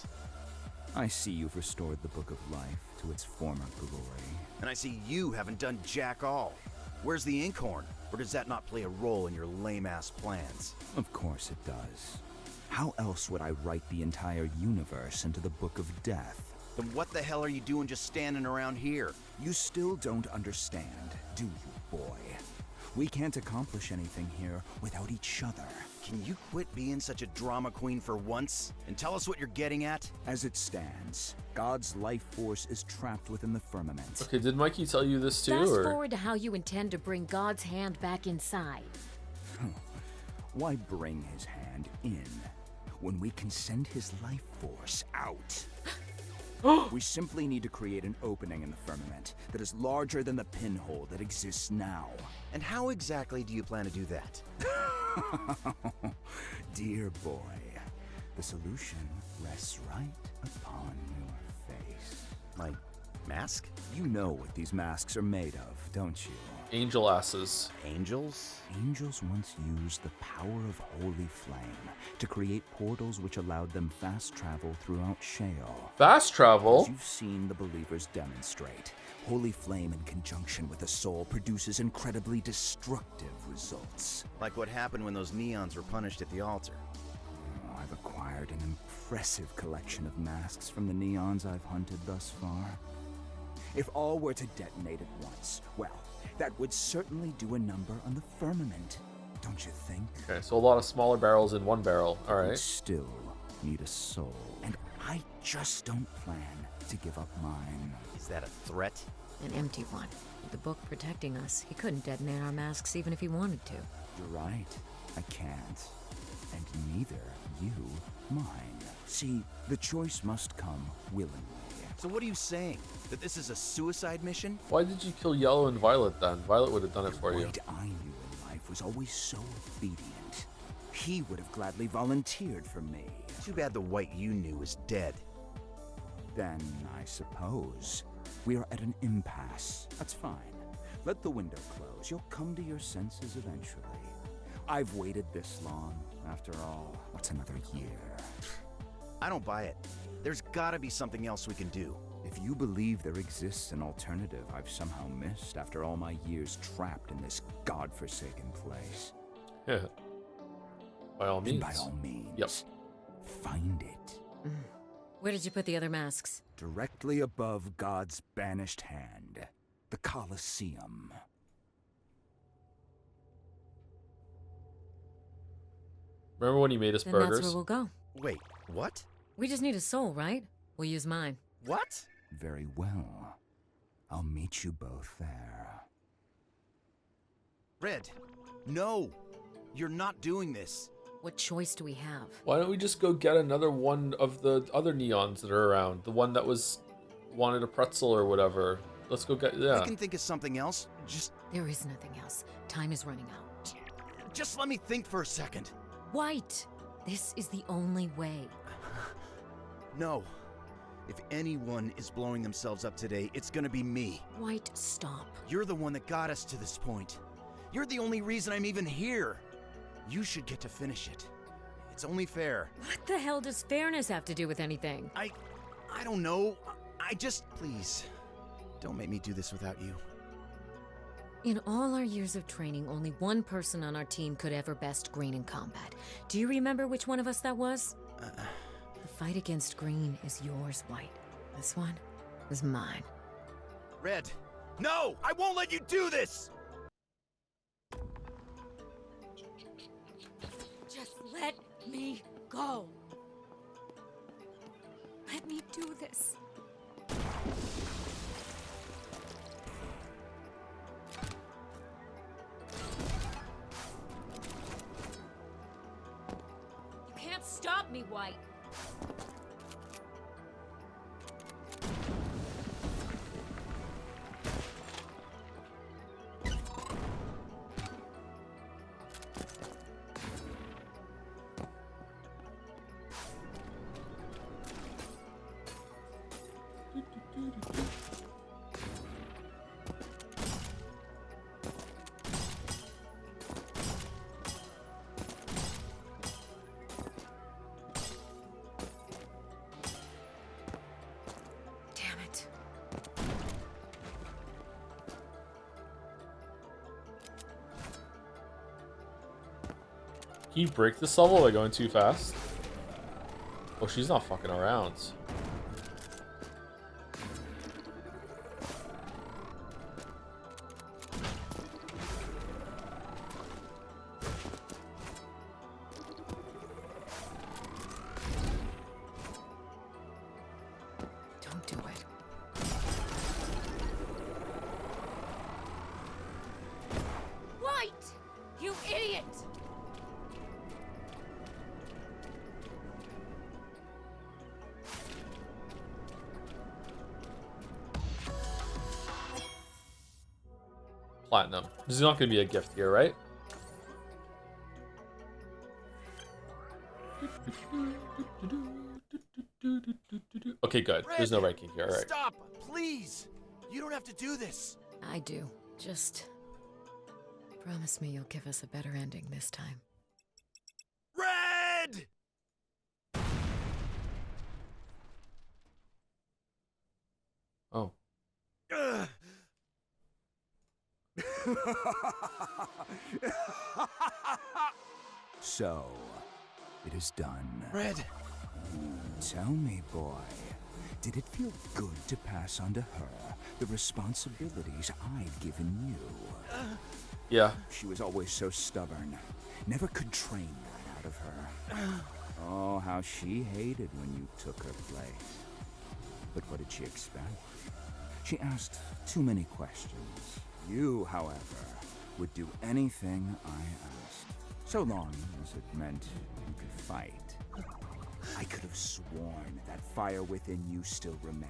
I see you've restored the Book of Life to its former glory. And I see you haven't done jack all. Where's the inkhorn? Or does that not play a role in your lame-ass plans? Of course it does. How else would I write the entire universe into the Book of Death? Then what the hell are you doing just standing around here? You still don't understand, do you, boy? We can't accomplish anything here without each other. Can you quit being such a drama queen for once and tell us what you're getting at? As it stands, God's life force is trapped within the firmament. Okay, did Mikey tell you this too, Fast or? forward to how you intend to bring God's hand back inside. Why bring his hand in when we can send his life force out? We simply need to create an opening in the firmament that is larger than the pinhole that exists now. And how exactly do you plan to do that? Dear boy, the solution rests right upon your face. My mask? You know what these masks are made of, don't you? Angel asses. Angels? Angels once used the power of holy flame to create portals which allowed them fast travel throughout Sheol. Fast travel? As you've seen the believers demonstrate, holy flame in conjunction with the soul produces incredibly destructive results. Like what happened when those neons were punished at the altar. I've acquired an impressive collection of masks from the neons I've hunted thus far. If all were to detonate at once, well, that would certainly do a number on the firmament, don't you think? Okay, so a lot of smaller barrels in one barrel. All We'd right. still need a soul. And I I just don't plan to give up mine. Is that a threat? An empty one. With the book protecting us, he couldn't detonate our masks even if he wanted to. You're right. I can't. And neither you mine. See, the choice must come willingly. So what are you saying? That this is a suicide mission? Why did you kill Yellow and Violet then? Violet would have done it for you. What I knew in life was always so obedient. He would have gladly volunteered for me. Too bad the White you knew is dead. Then, I suppose, we are at an impasse. That's fine. Let the window close. You'll come to your senses eventually. I've waited this long. After all, what's another year? I don't buy it. There's gotta be something else we can do. If you believe there exists an alternative I've somehow missed after all my years trapped in this godforsaken place. Yeah. By all means. Then by all means. Yep. Find it. Where did you put the other masks? Directly above God's banished hand. The Colosseum. Remember when he made us Then burgers? that's where we'll go. Wait, what? We just need a soul, right? We'll use mine. What? Very well. I'll meet you both there. Red, no! You're not doing this. What choice do we have? Why don't we just go get another one of the other neons that are around? The one that wanted a pretzel or whatever. Let's go get, yeah. I can think of something else. There is nothing else. Time is running out. Just let me think for a second. White! This is the only way. No. If anyone is blowing themselves up today, it's gonna be me. White, stop. You're the one that got us to this point. You're the only reason I'm even here. You should get to finish it. It's only fair. What the hell does fairness have to do with anything? I don't know. Please, don't make me do this without you. In all our years of training, only one person on our team could ever best Green in combat. Do you remember which one of us that was? The fight against Green is yours, White. This one is mine. Red, no! I won't let you do this! Just let me go. Let me do this. You can't stop me, White. Damn it. Can you break this level by going too fast? Oh, she's not fucking around. Don't do it. White! You idiot! Platinum. This is not going to be a gift here, right? Okay, good. There's no ranking here, alright. Stop, please! You don't have to do this. I do. Just promise me you'll give us a better ending this time. Red! Oh. Ugh. So, it is done. Red! Tell me, boy, did it feel good to pass on to her the responsibilities I'd given you? Yeah. She was always so stubborn. Never could train that out of her. Oh, how she hated when you took her place. But what did she expect? She asked too many questions. You, however, would do anything I asked, so long as it meant you could fight. I could have sworn that fire within you still remained,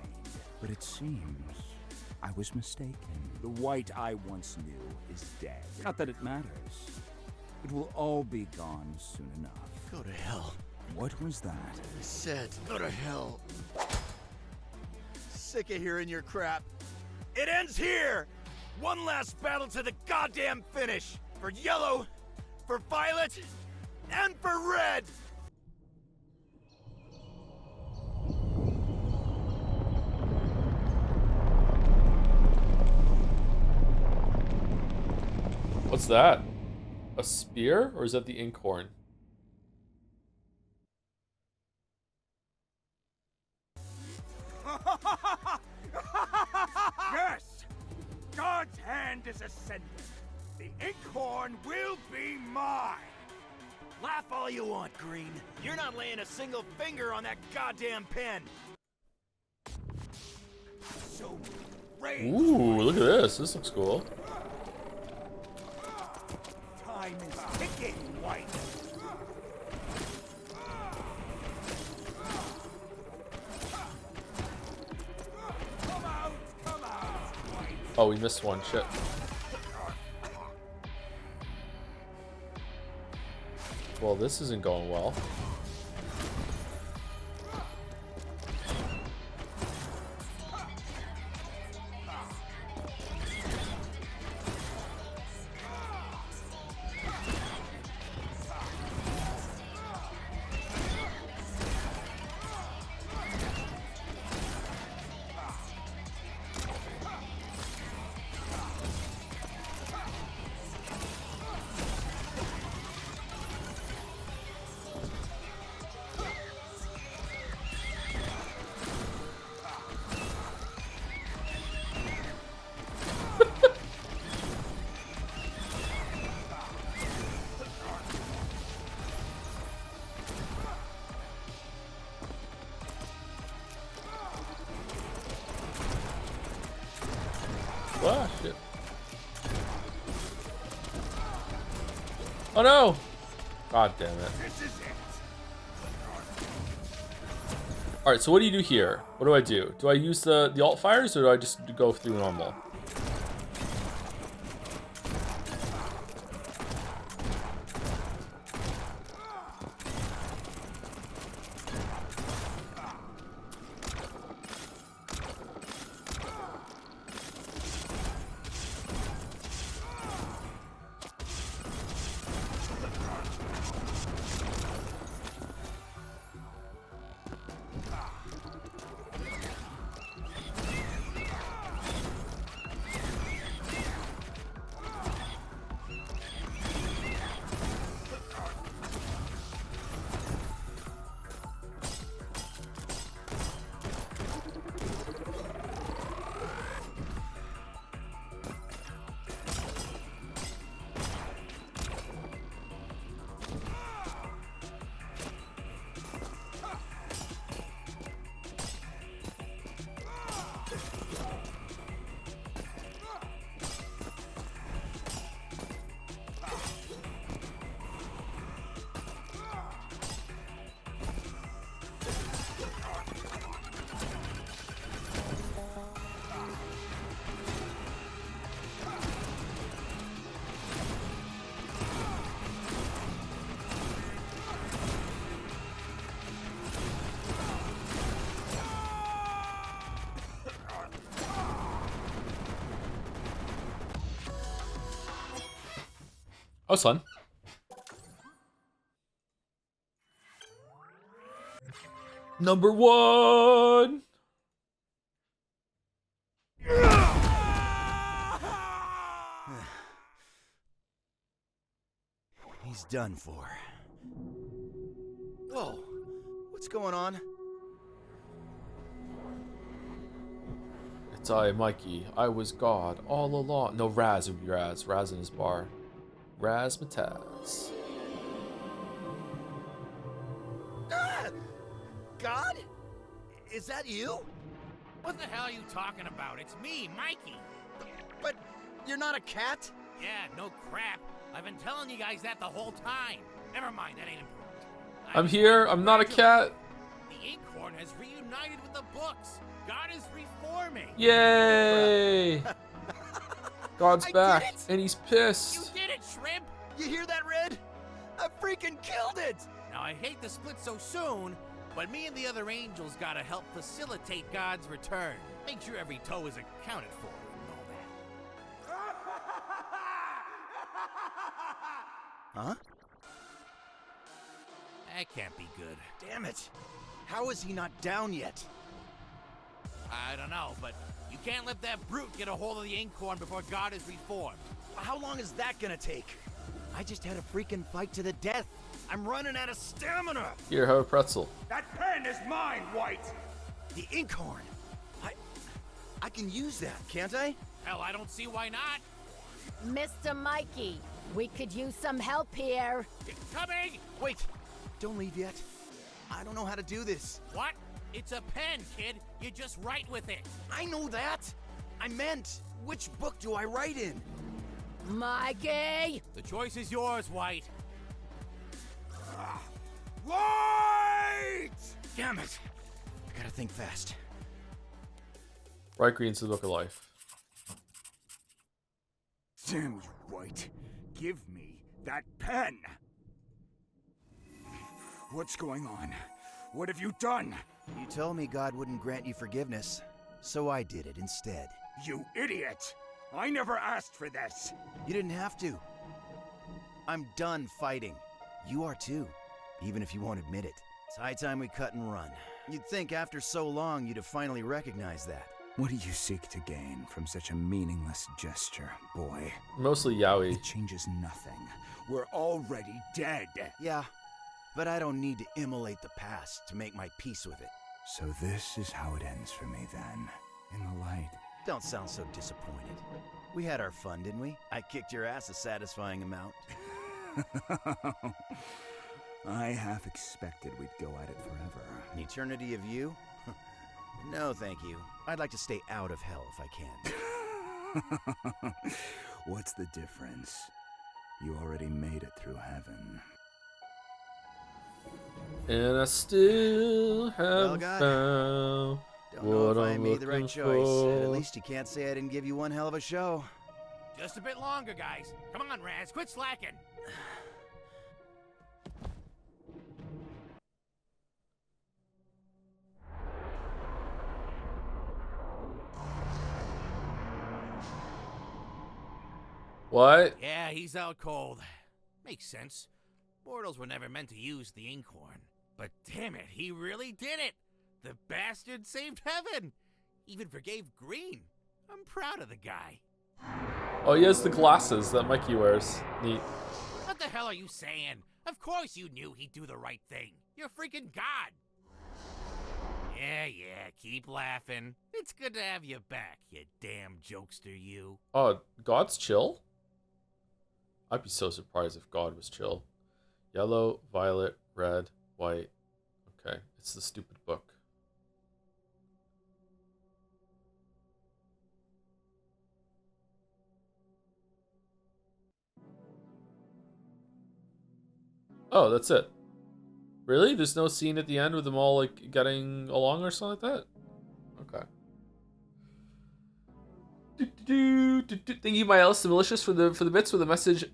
but it seems I was mistaken. The White I once knew is dead. Not that it matters. It will all be gone soon enough. Go to hell. What was that? I said, go to hell. Sick of hearing your crap. It ends here! One last battle to the goddamn finish! For Yellow, for Violet, and for Red! What's that? A spear? Or is that the inkhorn? Yes! God's hand is ascending. The inkhorn will be mine! Laugh all you want, Green. You're not laying a single finger on that goddamn pen. So rage. Ooh, look at this. This looks cool. Time is ticking, White. Oh, we missed one. Shit. Well, this isn't going well. Ah, shit. Oh no! God damn it. Alright, so what do you do here? What do I do? Do I use the alt fires or do I just go through normal? That was fun. Number one. He's done for. Whoa, what's going on? It's I, Mikey. I was God all along. No, Raz would be Raz. Raz in his bar. Razzmatazz. God? Is that you? What the hell are you talking about? It's me, Mikey. But you're not a cat? Yeah, no crap. I've been telling you guys that the whole time. Never mind, that ain't important. I'm here. I'm not a cat. The Inkhorn has reunited with the books. God is reforming. Yay! God's I back, did it! and he's pissed. You did it, Shrimp! You hear that, Red? I freaking killed it! Now, I hate to split so soon, but me and the other angels gotta help facilitate God's return. Make sure every toe is accounted for and all that. Huh? That can't be good. Damn it. How is he not down yet? I don't know, but you can't let that brute get a hold of the Inkhorn before God is reformed. How long is that gonna take? I just had a freaking fight to the death. I'm running out of stamina. Here, have a pretzel. That pen is mine, White! The Inkhorn. I can use that, can't I? Hell, I don't see why not. Mr. Mikey, we could use some help here. It's coming! Wait, don't leave yet. I don't know how to do this. What? It's a pen, kid. You just write with it. I know that. I meant, which book do I write in? Mikey! The choice is yours, White. White! Damn it. I gotta think fast. Right green's the book of life. Damn you, White. Give me that pen! What's going on? What have you done? You told me God wouldn't grant you forgiveness, so I did it instead. You idiot! I never asked for this! You didn't have to. I'm done fighting. You are too, even if you won't admit it. It's high time we cut and run. You'd think after so long you'd have finally recognized that. What do you seek to gain from such a meaningless gesture, boy? Mostly yaoi. It changes nothing. We're already dead. Yeah, but I don't need to immolate the past to make my peace with it. So this is how it ends for me then, in the light. Don't sound so disappointed. We had our fun, didn't we? I kicked your ass a satisfying amount. I half expected we'd go at it forever. An eternity of you? No, thank you. I'd like to stay out of hell if I can. What's the difference? You already made it through heaven. And I still haven't God, found Don't know what if I I'm made the right looking choice. At for. least you can't say I didn't give you one hell of a show. Just a bit longer, guys. Come on, Raz. Quit slacking. What? Yeah, he's out cold. Makes sense. Mortals were never meant to use the Inkhorn. But damn it, he really did it! The bastard saved heaven! Even forgave Green. I'm proud of the guy. Oh, he has the glasses that Mikey wears. Neat. What the hell are you saying? Of course you knew he'd do the right thing. You're freaking God. Yeah, keep laughing. It's good to have you back, you damn jokester, you. Oh, God's chill? I'd be so surprised if God was chill. Yellow, violet, red, white. Okay, it's the stupid book. Oh, that's it. Really? There's no scene at the end with them all like getting along or something like that? Okay. Thank you, my Alice the Malicious, for the bits with the message.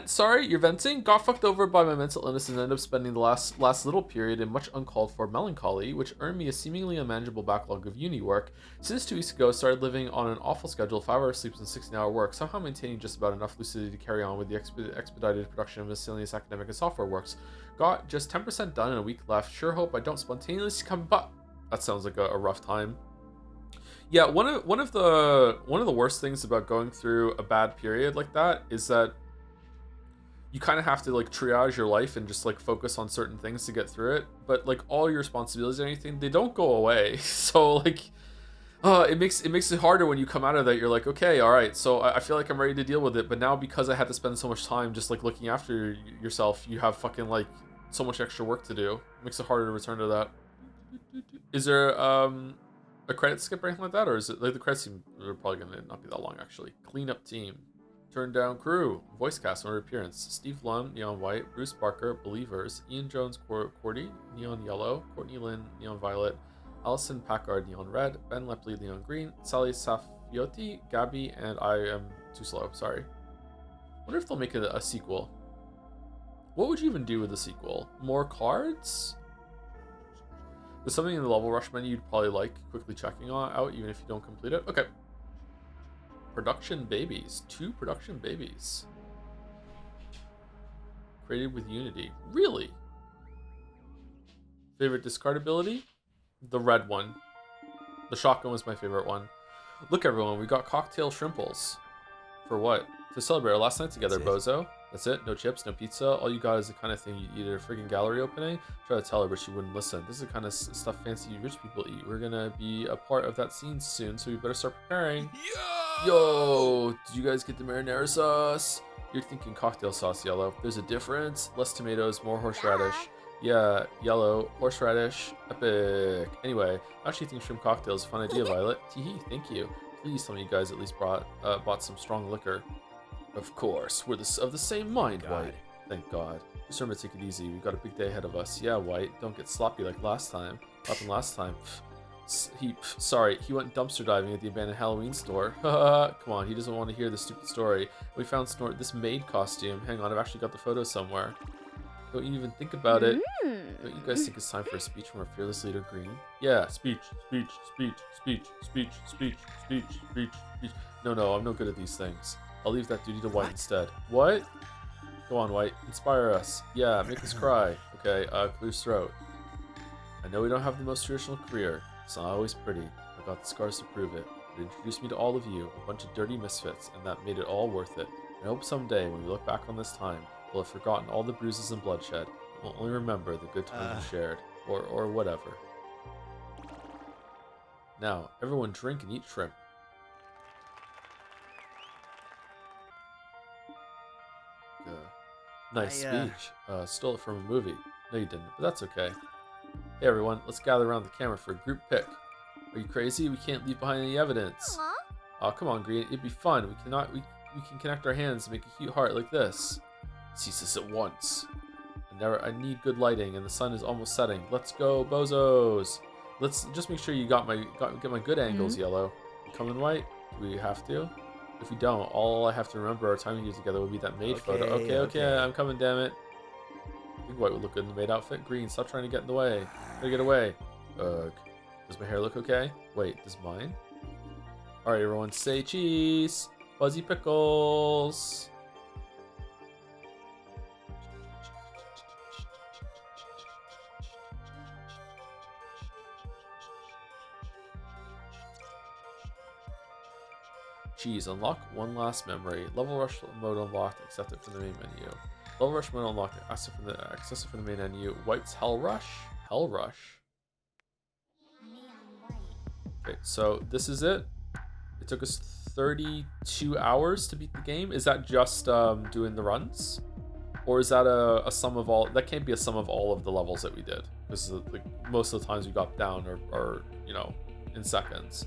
Sorry, you're venting. Got fucked over by my mental illness and ended up spending the last little period in much uncalled for melancholy, which earned me a seemingly unmanageable backlog of uni work. Since 2 weeks ago, started living on an awful schedule, 5-hour sleeps and 16-hour work, somehow maintaining just about enough lucidity to carry on with the expedited production of miscellaneous academic and software works. Got just 10% done and a week left. Sure hope I don't spontaneously come back. That sounds like a rough time. Yeah, one of the worst things about going through a bad period like that is that you kind of have to like triage your life and just like focus on certain things to get through it. But like all your responsibilities and anything, they don't go away. So like, it makes it harder when you come out of that. You're like, okay, all right. So I feel like I'm ready to deal with it. But now because I had to spend so much time just like looking after yourself, you have fucking like so much extra work to do. It makes it harder to return to that. Is there a credit skip or anything like that, or is it like the credits seem are probably gonna not be that long actually? Cleanup team, turn down crew, voice cast and appearance: Steve Lum, neon white; Bruce Barker, Believers; Ian Jones, Cordy, neon yellow; Courtney Lynn, neon violet; Allison Packard, neon red; Ben Lepley, neon green; Sally Safiotti, Gabby, and I am too slow. Sorry. Wonder if they'll make it a sequel. What would you even do with a sequel? More cards? There's something in the level rush menu you'd probably like quickly checking out, even if you don't complete it. Okay. Production babies. 2 production babies. Created with Unity. Really? Favorite discard ability? The red one. The shotgun was my favorite one. Look, everyone, we got cocktail shrimples. For what? To celebrate our last night together, bozo. That's it. No chips, no pizza. All you got is the kind of thing you eat at a friggin' gallery opening. Try to tell her, but she wouldn't listen. This is the kind of stuff fancy rich people eat. We're gonna be a part of that scene soon, so we better start preparing. Yo! Did you guys get the marinara sauce? You're thinking cocktail sauce, Yellow. There's a difference. Less tomatoes, more horseradish. Yeah, Yellow, horseradish, epic. Anyway, I actually think shrimp cocktail is a fun idea, Violet. Teehee, thank you. Please tell me you guys at least bought some strong liquor. Of course, we're of the same mind, White. Thank God. Just remember to take it easy. We've got a big day ahead of us. Yeah, White. Don't get sloppy like last time. What happened last time? Sorry, he went dumpster diving at the abandoned Halloween store. Come on, he doesn't want to hear this stupid story. We found Snort this maid costume. Hang on, I've actually got the photo somewhere. Don't you even think about it. Don't you guys think it's time for a speech from our fearless leader, Green? Yeah, speech. No, I'm no good at these things. I'll leave that duty to White instead. What? Go on, White. Inspire us. Yeah, make us cry. Okay, clear his throat. I know we don't have the most traditional career. It's not always pretty. I got the scars to prove it. It introduced me to all of you, a bunch of dirty misfits, and that made it all worth it. I hope someday, when we look back on this time, we'll have forgotten all the bruises and bloodshed. We'll only remember the good times we shared. Or whatever. Now, everyone drink and eat shrimp. Nice speech. Stole it from a movie. No, you didn't, but that's okay. Hey, everyone, let's gather around the camera for a group pic. Are you crazy? We can't leave behind any evidence. Oh, come on, Green. It'd be fun. We can connect our hands and make a cute heart like this. Cease this at once. I need good lighting, and the sun is almost setting. Let's go, bozos. Let's just make sure you get my good angles, Yellow. Coming, White? Do we have to? If we don't, all I have to remember our time here together will be that maid photo. Okay, I'm coming, damn it. I think White would look good in the maid outfit. Green, stop trying to get in the way. Gotta get away. Ugh. Does my hair look okay? Wait, does mine? Alright, everyone, say cheese. Fuzzy pickles. Cheese, unlock one last memory. Level rush mode unlocked, accept it from the main menu. Level rush mode unlocked, access it from the main menu. White's Hell Rush? Hell Rush. Okay, so this is it. It took us 32 hours to beat the game. Is that just doing the runs? Or is that a sum of all? That can't be a sum of all of the levels that we did. Because like, most of the times we got down or you know, in seconds.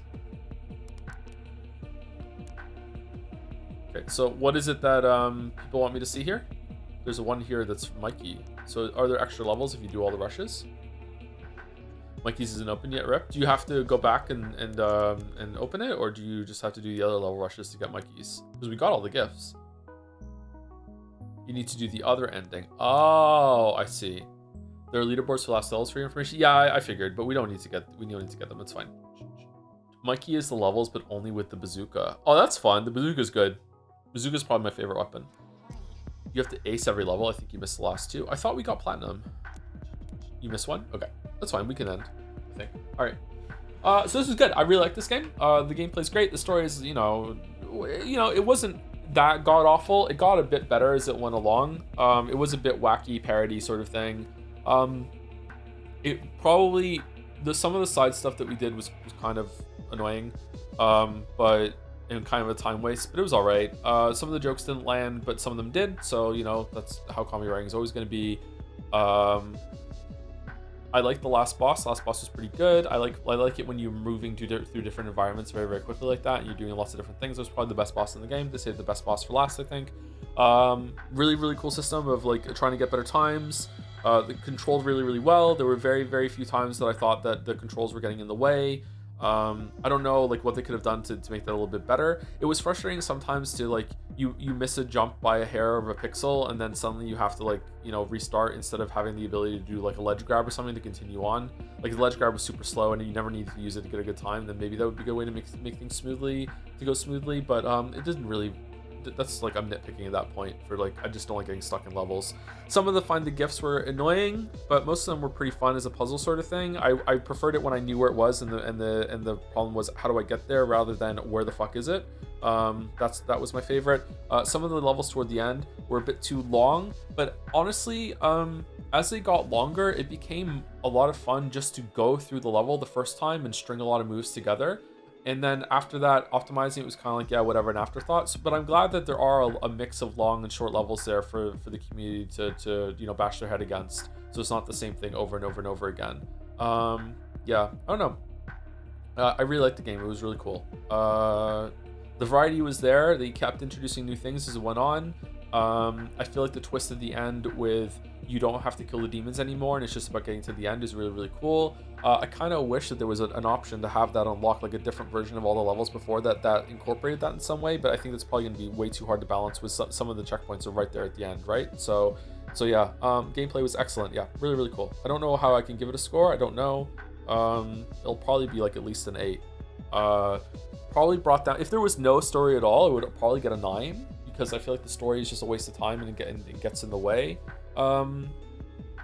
Okay, so what is it that people want me to see here? There's one here that's Mikey. So are there extra levels if you do all the rushes? Mikey's isn't open yet, Rip. Do you have to go back and open it, or do you just have to do the other level rushes to get Mikey's? Because we got all the gifts. You need to do the other ending. Oh, I see. There are leaderboards for last levels for your information. Yeah, I figured, but we don't need to get them. It's fine. Mikey is the levels, but only with the bazooka. Oh, that's fun. The bazooka's good. Bazooka's probably my favorite weapon. You have to ace every level. I think you missed the last 2. I thought we got platinum. You missed 1? Okay. That's fine. We can end, I think. All right. So this is good. I really like this game. The gameplay's great. The story is, you know, it wasn't that god-awful. It got a bit better as it went along. It was a bit wacky, parody sort of thing. It probably... Some of the side stuff that we did was kind of annoying. But... and kind of a time waste, but it was all right. Some of the jokes didn't land, but some of them did. So, you know, that's how comedy writing is always going to be. I I like the last boss. Last boss was pretty good. I like it when you're moving through different environments very, very quickly like that, and you're doing lots of different things. It was probably the best boss in the game. They saved the best boss for last, I think. Really, really cool system of like trying to get better times. The controlled really, really well. There were very, very few times that I thought that the controls were getting in the way. I don't know like what they could have done to make that a little bit better. It was frustrating sometimes to like you miss a jump by a hair of a pixel, and then suddenly you have to like, you know, restart instead of having the ability to do like a ledge grab or something to continue on. Like the ledge grab was super slow and you never needed to use it to get a good time, then maybe that would be a good way to make things go smoothly, but it didn't really. That's like I'm nitpicking at that point for like I just don't like getting stuck in levels. Some of the find the gifts were annoying, but most of them were pretty fun as a puzzle sort of thing. I preferred it when I knew where it was, and the problem was how do I get there rather than where the fuck is it. That was my favorite. Some of the levels toward the end were a bit too long, but honestly, as they got longer, it became a lot of fun just to go through the level the first time and string a lot of moves together. And then after that, optimizing it was kind of like, yeah, whatever, an afterthought. So, but I'm glad that there are a mix of long and short levels there for the community to you know, bash their head against. So it's not the same thing over and over and over again. Yeah, I don't know. I really liked the game. It was really cool. The variety was there. They kept introducing new things as it went on. I feel like the twist at the end with you don't have to kill the demons anymore and it's just about getting to the end is really, really cool. I kind of wish that there was an option to have that unlock, like a different version of all the levels before that incorporated that in some way, but I think that's probably going to be way too hard to balance with some of the checkpoints are right there at the end, right? So yeah, gameplay was excellent. Yeah, really, really cool. I don't know how I can give it a score. I don't know. It'll probably be like at least an 8. Probably brought down, if there was no story at all, I would probably get a 9, because I feel like the story is just a waste of time and it gets in the way.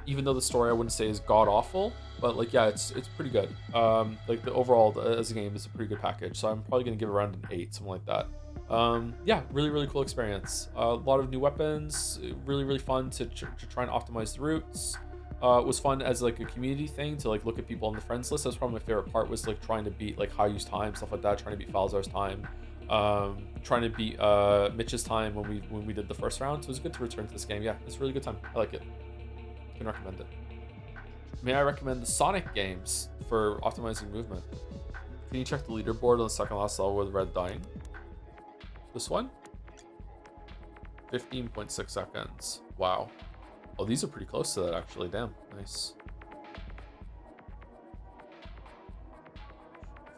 Even though the story I wouldn't say is god awful, but like, yeah, it's pretty good. Like the overall as a game is a pretty good package, so I'm probably gonna give it around an 8, something like that. Yeah, really, really cool experience. A lot of new weapons, really, really fun to try and optimize the routes. It was fun as like a community thing to like look at people on the friends list. That's probably my favorite part, was like trying to beat like Hayu's time, stuff like that, trying to beat Falzar's time, trying to beat Mitch's time when we did the first round. So it was good to return to this game. Yeah, it's a really good time. I like it. Can recommend it. May I recommend the Sonic games for optimizing movement? Can you check the leaderboard on the second last level with Red dying? This one? 15.6 seconds. Wow. Oh, these are pretty close to that, actually. Damn. Nice.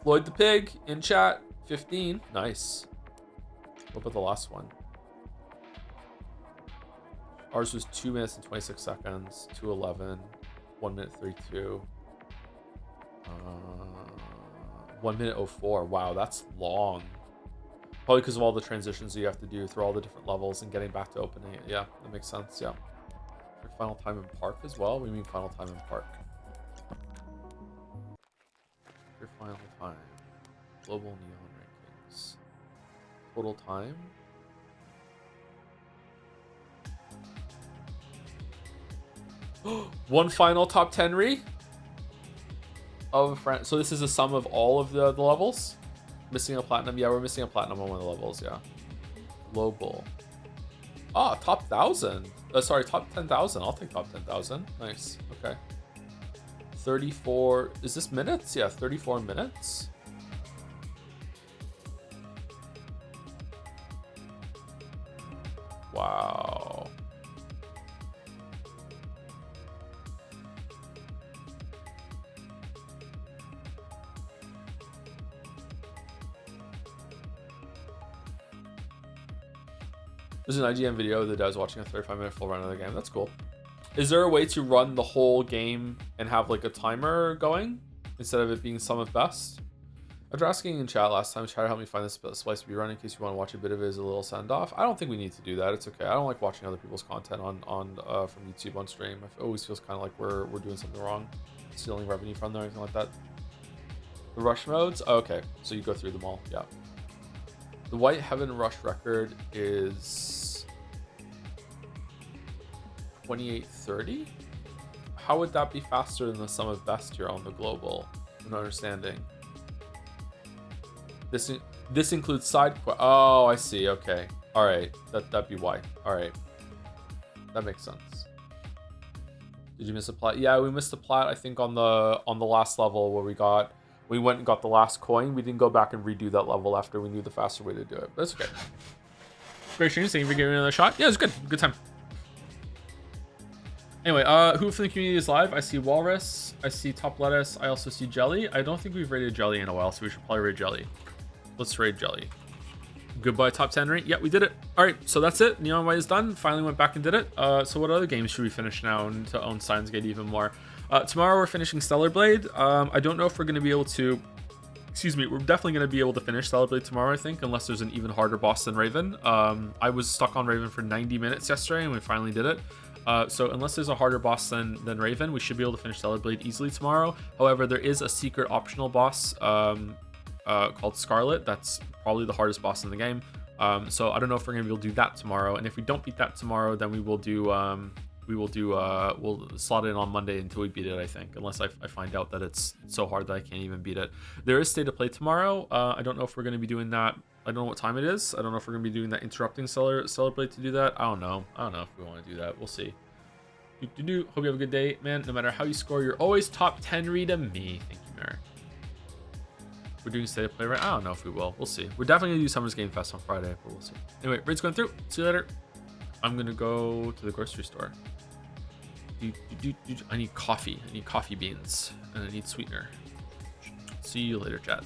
Floyd the Pig in chat. 15. Nice. What about the last one? Ours was 2 minutes and 26 seconds. 2:11. 1 minute 32. 1 minute 04. Wow, that's long. Probably because of all the transitions you have to do through all the different levels and getting back to opening it. Yeah, that makes sense. Yeah. Final time in park as well? What do you mean final time in park? Your final time. Global Neon rankings. Total time. One final top 10 of a friend. So this is a sum of all of the levels? Missing a platinum? Yeah, we're missing a platinum on one of the levels, yeah. Global. Ah, top 1,000. Sorry, top 10,000. I'll take top 10,000. Nice. Okay. 34. Is this minutes? Yeah, 34 minutes. Wow. There's an IGN video that does watching a 35-minute full run of the game. That's cool. Is there a way to run the whole game and have like a timer going instead of it being sum of best? I was asking in chat last time. Chat helped me find this splice to be running in case you want to watch a bit of it as a little send off. I don't think we need to do that. It's okay. I don't like watching other people's content on from YouTube on stream. It always feels kind of like we're doing something wrong, stealing revenue from there or anything like that. The rush modes. Oh, okay, so you go through them all. Yeah. The White Heaven Rush record is 28:30. How would that be faster than the sum of best here on the global? I'm not understanding. This includes side quest. Oh, I see. Okay. All right. That'd be why. All right. That makes sense. Did you miss a plat? Yeah, we missed a plat, I think, on the last level where we went and got the last coin. We didn't go back and redo that level after we knew the faster way to do it. But it's okay. Great streams. Thank you for giving me another shot. Yeah, it was good. Good time. Anyway, who from the community is live? I see Walrus. I see Top Lettuce. I also see Jelly. I don't think we've raided Jelly in a while, so we should probably raid Jelly. Let's raid Jelly. Goodbye, top 10 rate. Yeah, we did it. All right, so that's it. Neon White is done. Finally went back and did it. So what other games should we finish now and to own Steins Gate even more? Tomorrow we're finishing Stellar Blade. I don't know if we're going to be able to... Excuse me, we're definitely going to be able to finish Stellar Blade tomorrow, I think, unless there's an even harder boss than Raven. I was stuck on Raven for 90 minutes yesterday, and we finally did it. So unless there's a harder boss than Raven, we should be able to finish Stellar Blade easily tomorrow. However, there is a secret optional boss called Scarlet. That's probably the hardest boss in the game. So I don't know if we're gonna be able to do that tomorrow. And if we don't beat that tomorrow, then we'll slot it in on Monday until we beat it, I think, unless I find out that it's so hard that I can't even beat it. There is State of Play tomorrow. I don't know if we're gonna be doing that. I don't know what time it is. I don't know if we're gonna be doing that, interrupting Celebrate to do that. I don't know if we want to do that. We'll see. Hope you have a good day, man. No matter how you score, you're always top 10 to me. Thank you, Merrick. We're doing State of Play, right? I don't know if we will. We'll see. We're definitely gonna do Summer's Game Fest on Friday, but we'll see. Anyway, raid's going through. See you later. I'm gonna go to the grocery store. I need coffee. I need coffee beans, and I need sweetener. See you later, chat.